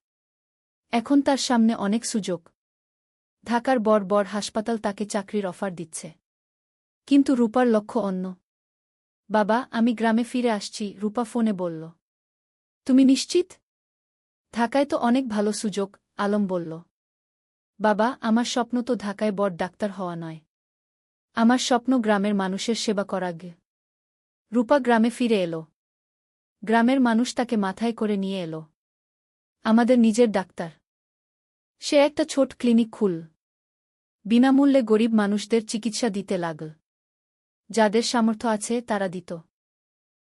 এখন তার সামনে অনেক সুযোগ। ঢাকার বড় বড় হাসপাতাল তাকে চাকরির অফার দিচ্ছে। কিন্তু রূপার লক্ষ্য অন্য। বাবা, আমি গ্রামে ফিরে আসছি, রূপা ফোনে বলল। তুমি নিশ্চিত? ঢাকায় তো অনেক ভালো সুযোগ, আলম বলল। বাবা, আমার স্বপ্ন তো ঢাকায় বড় ডাক্তার হওয়া নয়। আমার স্বপ্ন গ্রামের মানুষের সেবা করা গে। রূপা গ্রামে ফিরে এলো। গ্রামের মানুষ তাকে মাথায় করে নিয়ে এলো। আমাদের নিজের ডাক্তার। সে একটা ছোট ক্লিনিক খুল। বিনামূল্যে গরিব মানুষদের চিকিৎসা দিতে লাগল। যাদের সামর্থ্য আছে তারা দিত।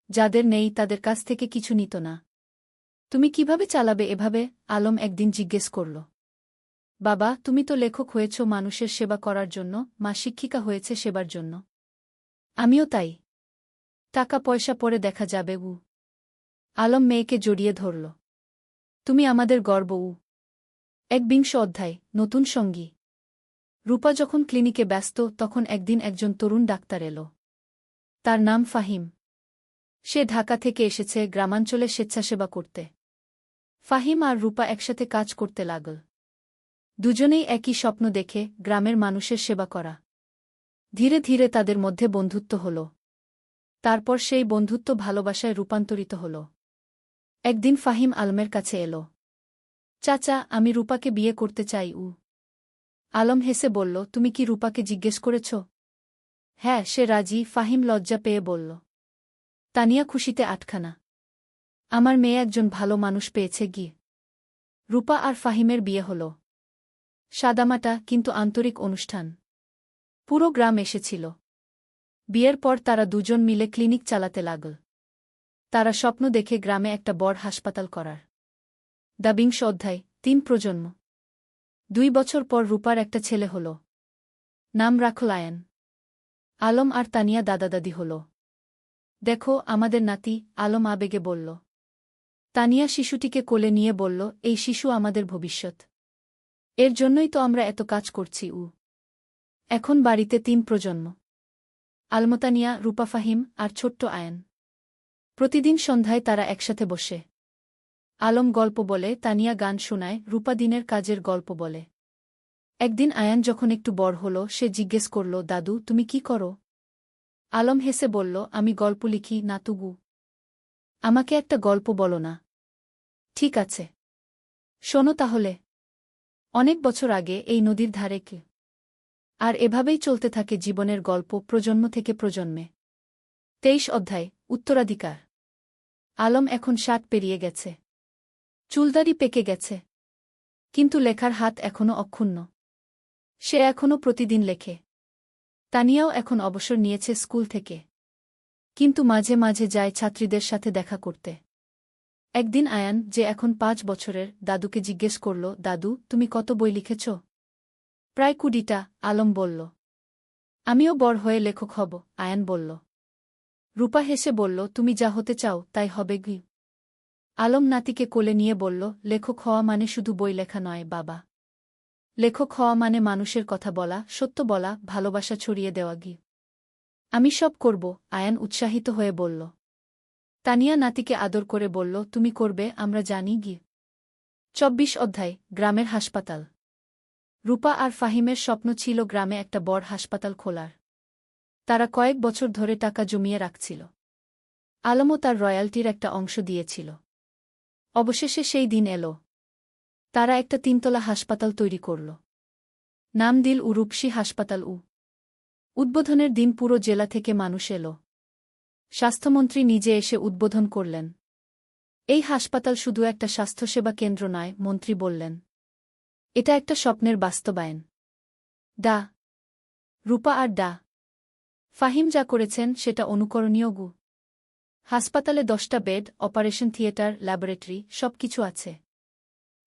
যাদের নেই তাদের কাছ থেকে কিছু নিত না। তুমি কিভাবে চালাবে এভাবে? আলম একদিন জিজ্ঞেস করল। বাবা, তুমি তো লেখক হয়েছ মানুষের সেবা করার জন্য, মা শিক্ষিকা হয়েছে সেবার জন্য। আমিও তাই। টাকা পয়সা পরে দেখা যাবে উ। আলম মেয়েকে জড়িয়ে ধরল। তুমি আমাদের গর্ব উ। ২১ অধ্যায়, নতুন সঙ্গী। রূপা যখন ক্লিনিকে ব্যস্ত তখন একদিন একজন তরুণ ডাক্তার এলো। তার নাম ফাহিম। সে ঢাকা থেকে এসেছে গ্রামাঞ্চলে স্বেচ্ছাসেবা করতে। ফাহিম আর রূপা একসাথে কাজ করতে লাগল। দুজনেই একই স্বপ্ন দেখে, গ্রামের মানুষের সেবা করা। ধীরে ধীরে তাদের মধ্যে বন্ধুত্ব হল। তারপর সেই বন্ধুত্ব ভালোবাসায় রূপান্তরিত হল। একদিন ফাহিম আলমের কাছে এলো। চাচা, আমি রূপাকে বিয়ে করতে চাই উ। আলম হেসে বলল, তুমি কি রূপাকে জিজ্ঞেস করেছ? হ্যাঁ, সে রাজি, ফাহিম লজ্জা পেয়ে বলল। তানিয়া খুশিতে আটখানা। আমার মেয়ে একজন ভালো মানুষ পেয়েছে গিয়ে। রূপা আর ফাহিমের বিয়ে হল। সাদামাটা কিন্তু আন্তরিক অনুষ্ঠান। পুরো গ্রাম এসেছিল। বিয়ের পর তারা দুজন মিলে ক্লিনিক চালাতে লাগল। তারা স্বপ্ন দেখে গ্রামে একটা বড় হাসপাতাল করার। ২২ অধ্যায়, ৩ প্রজন্ম। ২ বছর পর রূপার একটা ছেলে হল। নাম রাখল আয়ান। আলম আর তানিয়া দাদা-দাদি হল। দেখো আমাদের নাতি, আলম আবেগে বলল। তানিয়া শিশুটিকে কোলে নিয়ে বলল, এই শিশু আমাদের ভবিষ্যৎ। এর জন্যই তো আমরা এত কাজ করছি উ। এখন বাড়িতে ৩ প্রজন্ম। আলমতানিয়া, রূপা, ফাহিম আর ছোট্ট আয়ান। প্রতিদিন সন্ধ্যায় তারা একসাথে বসে। আলম গল্প বলে, তানিয়া গান শোনায়, রূপা দিনের কাজের গল্প বলে। একদিন আয়ান যখন একটু বড় হল সে জিজ্ঞেস করল, দাদু তুমি কি করো? আলম হেসে বলল, আমি গল্প লিখি নাতুগু। আমাকে একটা গল্প বলো না? ঠিক আছে, শোনো তাহলে। অনেক বছর আগে এই নদীর ধারে কে। আর এভাবেই চলতে থাকে জীবনের গল্প প্রজন্ম থেকে প্রজন্মে। ২৩ অধ্যায়, উত্তরাধিকার। আলম এখন ৬০ পেরিয়ে গেছে। চুলদাড়ি পেকে গেছে। কিন্তু লেখার হাত এখনও অক্ষুণ্ণ। সে এখনও প্রতিদিন লেখে। তানিয়াও এখন অবসর নিয়েছে স্কুল থেকে। কিন্তু মাঝে মাঝে যায় ছাত্রীদের সাথে দেখা করতে। একদিন আয়ান, যে এখন ৫ বছরের, দাদুকে জিজ্ঞেস করল, দাদু তুমি কত বই লিখেছ? প্রায় ২০টা, আলম বলল। আমিও বড় হয়ে লেখক হব, আয়ান বলল। রূপা হেসে বলল, তুমি যা হতে চাও তাই হবে গি। আলম নাতিকে কোলে নিয়ে বলল, লেখক হওয়া মানে শুধু বই লেখা নয় বাবা। লেখক হওয়া মানে মানুষের কথা বলা, সত্য বলা, ভালোবাসা ছড়িয়ে দেওয়া গি। আমি সব করব, আয়ান উৎসাহিত হয়ে বলল। তানিয়া নাতিকে আদর করে বলল, তুমি করবে, আমরা জানি গি। ২৪ অধ্যায়, গ্রামের হাসপাতাল। রূপা আর ফাহিমের স্বপ্ন ছিল গ্রামে একটা বড় হাসপাতাল খোলার। তারা কয়েক বছর ধরে টাকা জমিয়ে রাখছিল। আলমও তার রয়্যালটির একটা অংশ দিয়েছিল। অবশেষে সেই দিন এলো। তারা একটা ৩তলা হাসপাতাল তৈরি করল। নাম দিল রূপসী হাসপাতাল উ। উদ্বোধনের দিন পুরো জেলা থেকে মানুষ এলো। স্বাস্থ্যমন্ত্রী নিজে এসে উদ্বোধন করলেন। এই হাসপাতাল শুধু একটা স্বাস্থ্যসেবা কেন্দ্র নয়, মন্ত্রী বললেন। এটা একটা স্বপ্নের বাস্তবায়ন। ডা রূপা আর ডা ফাহিম যা করেছেন সেটা অনুকরণীয় গু। হাসপাতালে ১০টা বেড, অপারেশন থিয়েটার, ল্যাবরেটরি, সব কিছু আছে।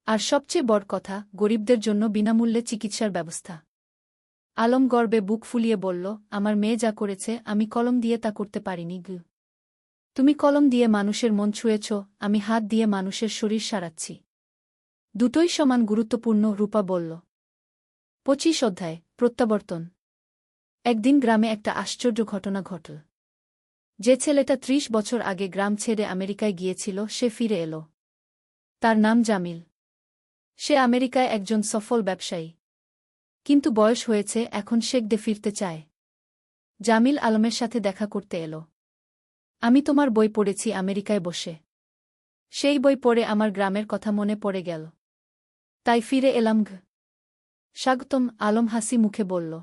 আর সবচেয়ে বড় কথা, গরিবদের জন্য বিনামূল্যে চিকিৎসার ব্যবস্থা। আলম গর্বে বুক ফুলিয়ে বলল, আমার মেয়ে যা করেছে আমি কলম দিয়ে তা করতে পারিনি গু। তুমি কলম দিয়ে মানুষের মন ছুঁয়েছ, আমি হাত দিয়ে মানুষের শরীর সারাচ্ছি। দুটোই সমান গুরুত্বপূর্ণ, রূপা বলল। 25 অধ্যায় প্রত্যাবর্তন। একদিন গ্রামে একটা আশ্চর্য ঘটনা ঘটল। যে ছেলেটা 30 বছর আগে গ্রাম ছেড়ে আমেরিকায় গিয়েছিল সে ফিরে এল। তার নাম জামিল। সে আমেরিকায় একজন সফল ব্যবসায়ী। কিন্তু বয়স হয়েছে, এখন শেখদে ফিরতে চায়। জামিল আলমের সাথে দেখা করতে এল। আমি তোমার বই পড়েছি আমেরিকায় বসে। সেই বই পড়ে আমার গ্রামের কথা মনে পড়ে গেল। তাই ফিরে এলাম ঘ। স্বাগতম, আলম হাসি মুখে বলল।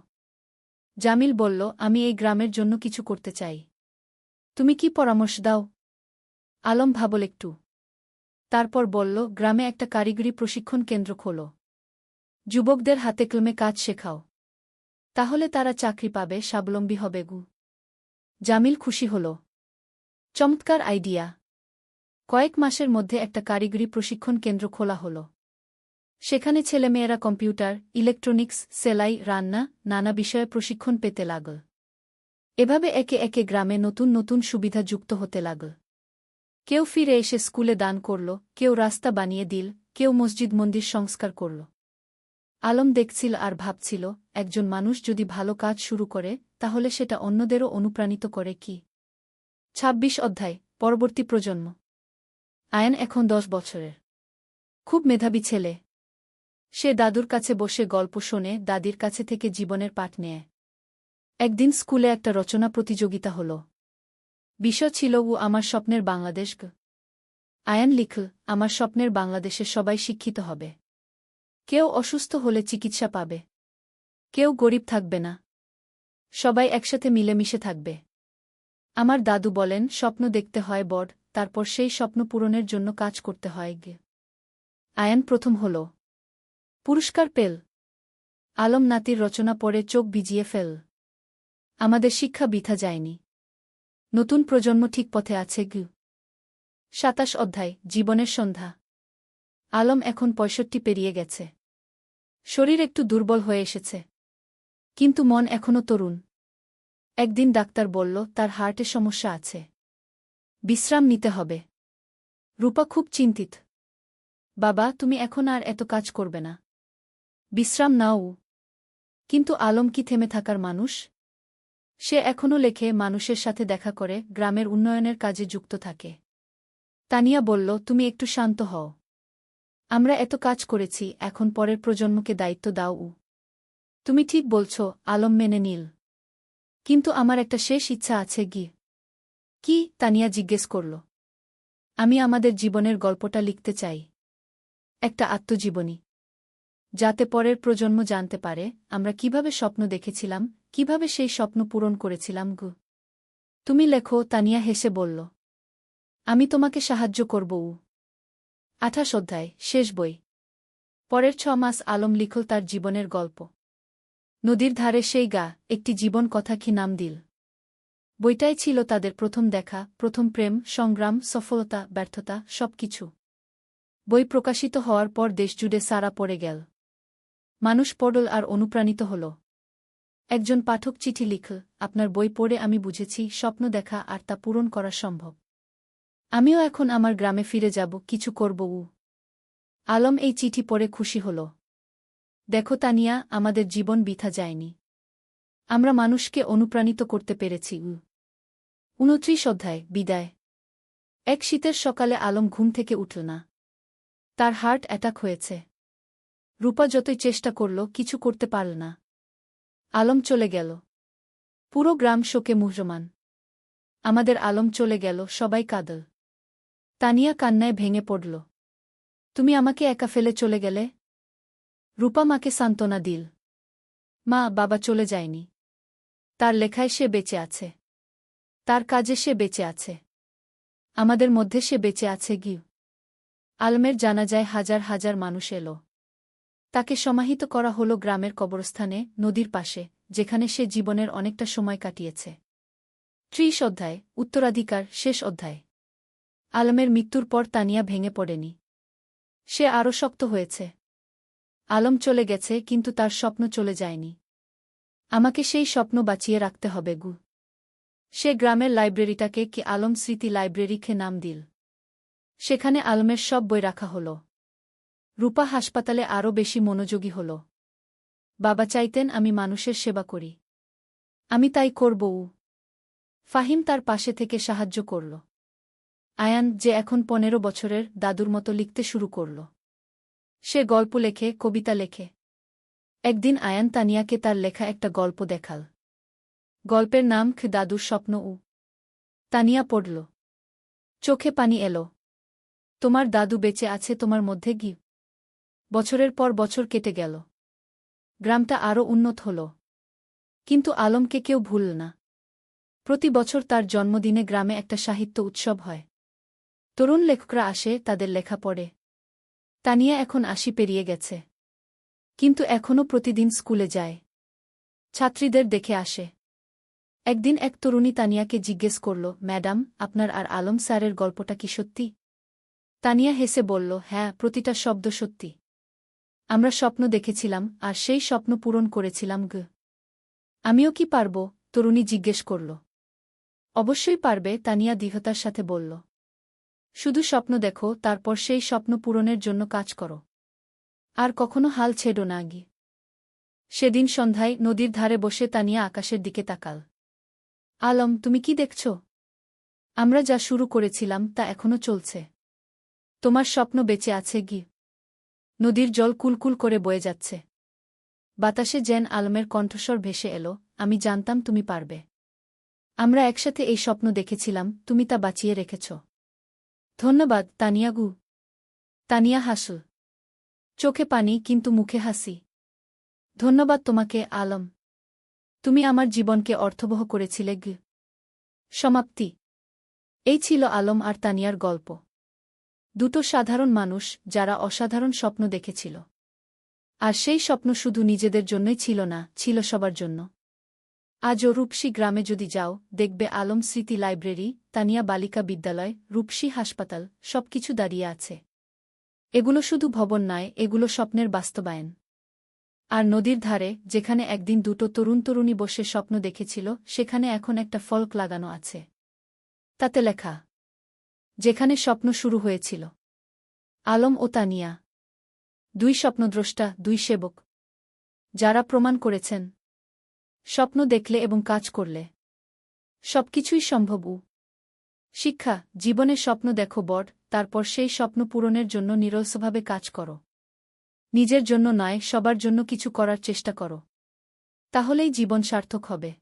জামিল বলল, আমি এই গ্রামের জন্য কিছু করতে চাই। তুমি কি পরামর্শ দাও? আলম ভাবল একটু। তারপর বলল, গ্রামে একটা কারিগরি প্রশিক্ষণ কেন্দ্র খোলো। যুবকদের হাতে কলমে কাজ শেখাও। তাহলে তারা চাকরি পাবে, স্বাবলম্বী হবে গু। জামিল খুশি হল। চমৎকার আইডিয়া। কয়েক মাসের মধ্যে একটা কারিগরি প্রশিক্ষণ কেন্দ্র খোলা হল। সেখানে ছেলেমেয়েরা কম্পিউটার, ইলেকট্রনিক্স, সেলাই, রান্না, নানা বিষয়ে প্রশিক্ষণ পেতে লাগল। এভাবে একে একে গ্রামে নতুন নতুন সুবিধা যুক্ত হতে লাগল। কেউ ফিরে এসে স্কুলে দান করল, কেউ রাস্তা বানিয়ে দিল, কেউ মসজিদ মন্দির সংস্কার করল। আলম দেখছিল আর ভাবছিল, একজন মানুষ যদি ভালো কাজ শুরু করে তাহলে সেটা অন্যদেরও অনুপ্রাণিত করে কি। 26 অধ্যায় পরবর্তী প্রজন্ম। আয়ান এখন 10 বছরের। খুব মেধাবী ছেলে। সে দাদুর কাছে বসে গল্প শোনে, দাদির কাছে থেকে জীবনের পাঠ নেয়। একদিন স্কুলে একটা রচনা প্রতিযোগিতা হল। বিষয় ছিল আমার স্বপ্নের বাংলাদেশ। আয়ান লিখল, আমার স্বপ্নের বাংলাদেশে সবাই শিক্ষিত হবে। কেউ অসুস্থ হলে চিকিৎসা পাবে। কেউ গরিব থাকবে না। সবাই একসাথে মিলেমিশে থাকবে। আমার দাদু বলেন, স্বপ্ন দেখতে হয় বড়, তারপর সেই স্বপ্ন পূরণের জন্য কাজ করতে হয় গে। আয়ান প্রথম হল। পুরস্কার পেল। আলম নাতির রচনা পড়ে চোখ ভিজিয়ে ফেল। আমাদের শিক্ষা বৃথা যায়নি। নতুন প্রজন্ম ঠিক পথে আছে গু। 27 অধ্যায় জীবনের সন্ধ্যা। আলম এখন 65 পেরিয়ে গেছে। শরীর একটু দুর্বল হয়ে এসেছে। কিন্তু মন এখনও তরুণ। একদিন ডাক্তার বলল, তার হার্টে সমস্যা আছে। বিশ্রাম নিতে হবে। রূপা খুব চিন্তিত। বাবা, তুমি এখন আর এত কাজ করবে না। বিশ্রাম নাও। কিন্তু আলম কি থেমে থাকার মানুষ? সে এখনও লেখে, মানুষের সাথে দেখা করে, গ্রামের উন্নয়নের কাজে যুক্ত থাকে। তানিয়া বলল, তুমি একটু শান্ত হও। আমরা এত কাজ করেছি, এখন পরের প্রজন্মকে দায়িত্ব দাও। তুমি ঠিক বলছ, আলম মেনে নিল। কিন্তু আমার একটা শেষ ইচ্ছা আছে গি। কি? তানিয়া জিজ্ঞেস করল। আমি আমাদের জীবনের গল্পটা লিখতে চাই। একটা আত্মজীবনী। যাতে পরের প্রজন্ম জানতে পারে আমরা কিভাবে স্বপ্ন দেখেছিলাম, কিভাবে সেই স্বপ্ন পূরণ করেছিলাম গু। তুমি লেখো, তানিয়া হেসে বলল। আমি তোমাকে সাহায্য করব। 28 অধ্যায় শেষ বই। পরের 6 মাস আলম লিখল তার জীবনের গল্প। নদীর ধারে সেই গা, একটি জীবন কথা কি নাম দিল। বইটাই ছিল তাদের প্রথম দেখা, প্রথম প্রেম, সংগ্রাম, সফলতা, ব্যর্থতা, সবকিছু। বই প্রকাশিত হওয়ার পর দেশজুড়ে সাড়া পড়ে গেল। মানুষ পড়ল আর অনুপ্রাণিত হল। একজন পাঠক চিঠি লিখল, আপনার বই পড়ে আমি বুঝেছি স্বপ্ন দেখা আর তা পূরণ করা সম্ভব। আমিও এখন আমার গ্রামে ফিরে যাব, কিছু করব। আলম এই চিঠি পড়ে খুশি হল। দেখো তানিয়া, আমাদের জীবন বৃথা যায়নি। আমরা মানুষকে অনুপ্রাণিত করতে পেরেছি। 29 অধ্যায় বিদায়। এক শীতের সকালে আলম ঘুম থেকে উঠল না। তার হার্ট অ্যাটাক হয়েছে। রূপা যতই চেষ্টা করল, কিছু করতে পারল না। আলম চলে গেল। পুরো গ্রাম শোকে মুহ্যমান। আমাদের আলম চলে গেল, সবাই কাঁদল। তানিয়া কান্নায় ভেঙে পড়ল। তুমি আমাকে একা ফেলে চলে গেলে। রূপা মাকে সান্ত্বনা দিল। মা, বাবা চলে যায়নি। তার লেখায় সে বেঁচে আছে। তার কাজে সে বেঁচে আছে। আমাদের মধ্যে সে বেঁচে আছে গি। আলমের জানাজায় হাজার হাজার মানুষ এল। তাকে সমাহিত করা হল গ্রামের কবরস্থানে, নদীর পাশে, যেখানে সে জীবনের অনেকটা সময় কাটিয়েছে। 30 অধ্যায় উত্তরাধিকার শেষ অধ্যায়। আলমের মৃত্যুর পর তানিয়া ভেঙে পড়েনি। সে আরও শক্ত হয়েছে। আলম চলে গেছে, কিন্তু তার স্বপ্ন চলে যায়নি। আমাকে সেই স্বপ্ন বাঁচিয়ে রাখতে হবে গু। সে গ্রামের লাইব্রেরিটাকে কি আলম স্মৃতি লাইব্রেরিকে নাম দিল। সেখানে আলমের সব বই রাখা হল। রূপা হাসপাতালে আরও বেশি মনোযোগী হল। বাবা চাইতেন আমি মানুষের সেবা করি। আমি তাই করব। ফাহিম তার পাশে থেকে সাহায্য করল। আয়ান, যে এখন 15 বছরের, দাদুর মতো লিখতে শুরু করল। সে গল্প লেখে, কবিতা লেখে। একদিন আয়ান তানিয়াকে তার লেখা একটা গল্প দেখাল। গল্পের নাম দাদুর স্বপ্ন। তানিয়া পড়ল। চোখে পানি এলো। তোমার দাদু বেঁচে আছে তোমার মধ্যে গি। বছরের পর বছর কেটে গেল। গ্রামটা আরও উন্নত হল। কিন্তু আলমকে কেউ ভুলল না। প্রতি বছর তার জন্মদিনে গ্রামে একটা সাহিত্য উৎসব হয়। তরুণ লেখকরা আসে, তাদের লেখা পড়ে। তানিয়া এখন 80 পেরিয়ে গেছে। কিন্তু এখনও প্রতিদিন স্কুলে যায়। ছাত্রীদের দেখে আসে। একদিন এক তরুণী তানিয়াকে জিজ্ঞেস করল, ম্যাডাম, আপনার আর আলম স্যারের গল্পটা কি সত্যি? তানিয়া হেসে বলল, হ্যাঁ, প্রতিটা শব্দ সত্যি। আমরা স্বপ্ন দেখেছিলাম, আর সেই স্বপ্ন পূরণ করেছিলাম গ। আমিও কি পারব? তরুণী জিজ্ঞেস করল। অবশ্যই পারবে, তানিয়া দৃঢ়তার সাথে বলল। শুধু স্বপ্ন দেখো, তারপর সেই স্বপ্ন পূরণের জন্য কাজ করো। আর কখনো হাল ছেড়ো না গি। সেদিন সন্ধ্যায় নদীর ধারে বসে তানিয়া আকাশের দিকে তাকাল। আলম, তুমি কি দেখছ? আমরা যা শুরু করেছিলাম তা এখনো চলছে। তোমার স্বপ্ন বেঁচে আছে গি। নদীর জল কুলকুল করে বয়ে যাচ্ছে। বাতাসে যেন আলমের কণ্ঠস্বর ভেসে এলো, আমি জানতাম তুমি পারবে। আমরা একসাথে এই স্বপ্ন দেখেছিলাম, তুমি তা বাঁচিয়ে রেখেছ। ধন্যবাদ, তানিয়া গু। তানিয়া হাসল। চোখে পানি, কিন্তু মুখে হাসি। ধন্যবাদ তোমাকে, আলম। তুমি আমার জীবনকে অর্থবহ করেছিলে গ। সমাপ্তি। এই ছিল আলম আর তানিয়ার গল্প। দুটো সাধারণ মানুষ, যারা অসাধারণ স্বপ্ন দেখেছিল। আর সেই স্বপ্ন শুধু নিজেদের জন্যই ছিল না, ছিল সবার জন্য। আজও রূপসী গ্রামে যদি যাও, দেখবে আলম স্মৃতি লাইব্রেরি, তানিয়া বালিকা বিদ্যালয়, রূপসী হাসপাতাল, সবকিছু দাঁড়িয়ে আছে। এগুলো শুধু ভবন নয়, এগুলো স্বপ্নের বাস্তবায়ন। আর নদীর ধারে, যেখানে একদিন দুটো তরুণী বসে স্বপ্ন দেখেছিল, সেখানে এখন একটা ফলক লাগানো আছে। তাতে লেখা, যেখানে স্বপ্ন শুরু হয়েছিল। আলম ও তানিয়া, দুই স্বপ্নদ্রষ্টা, দুই সেবক, যারা প্রমাণ করেছেন স্বপ্ন দেখলে এবং কাজ করলে সবকিছুই সম্ভব। শিক্ষা, জীবনে স্বপ্ন দেখো বড়, তারপর সেই স্বপ্ন পূরণের জন্য নিরলসভাবে কাজ করো। নিজের জন্য নয়, সবার জন্য কিছু করার চেষ্টা করো। তাহলেই জীবন সার্থক হবে।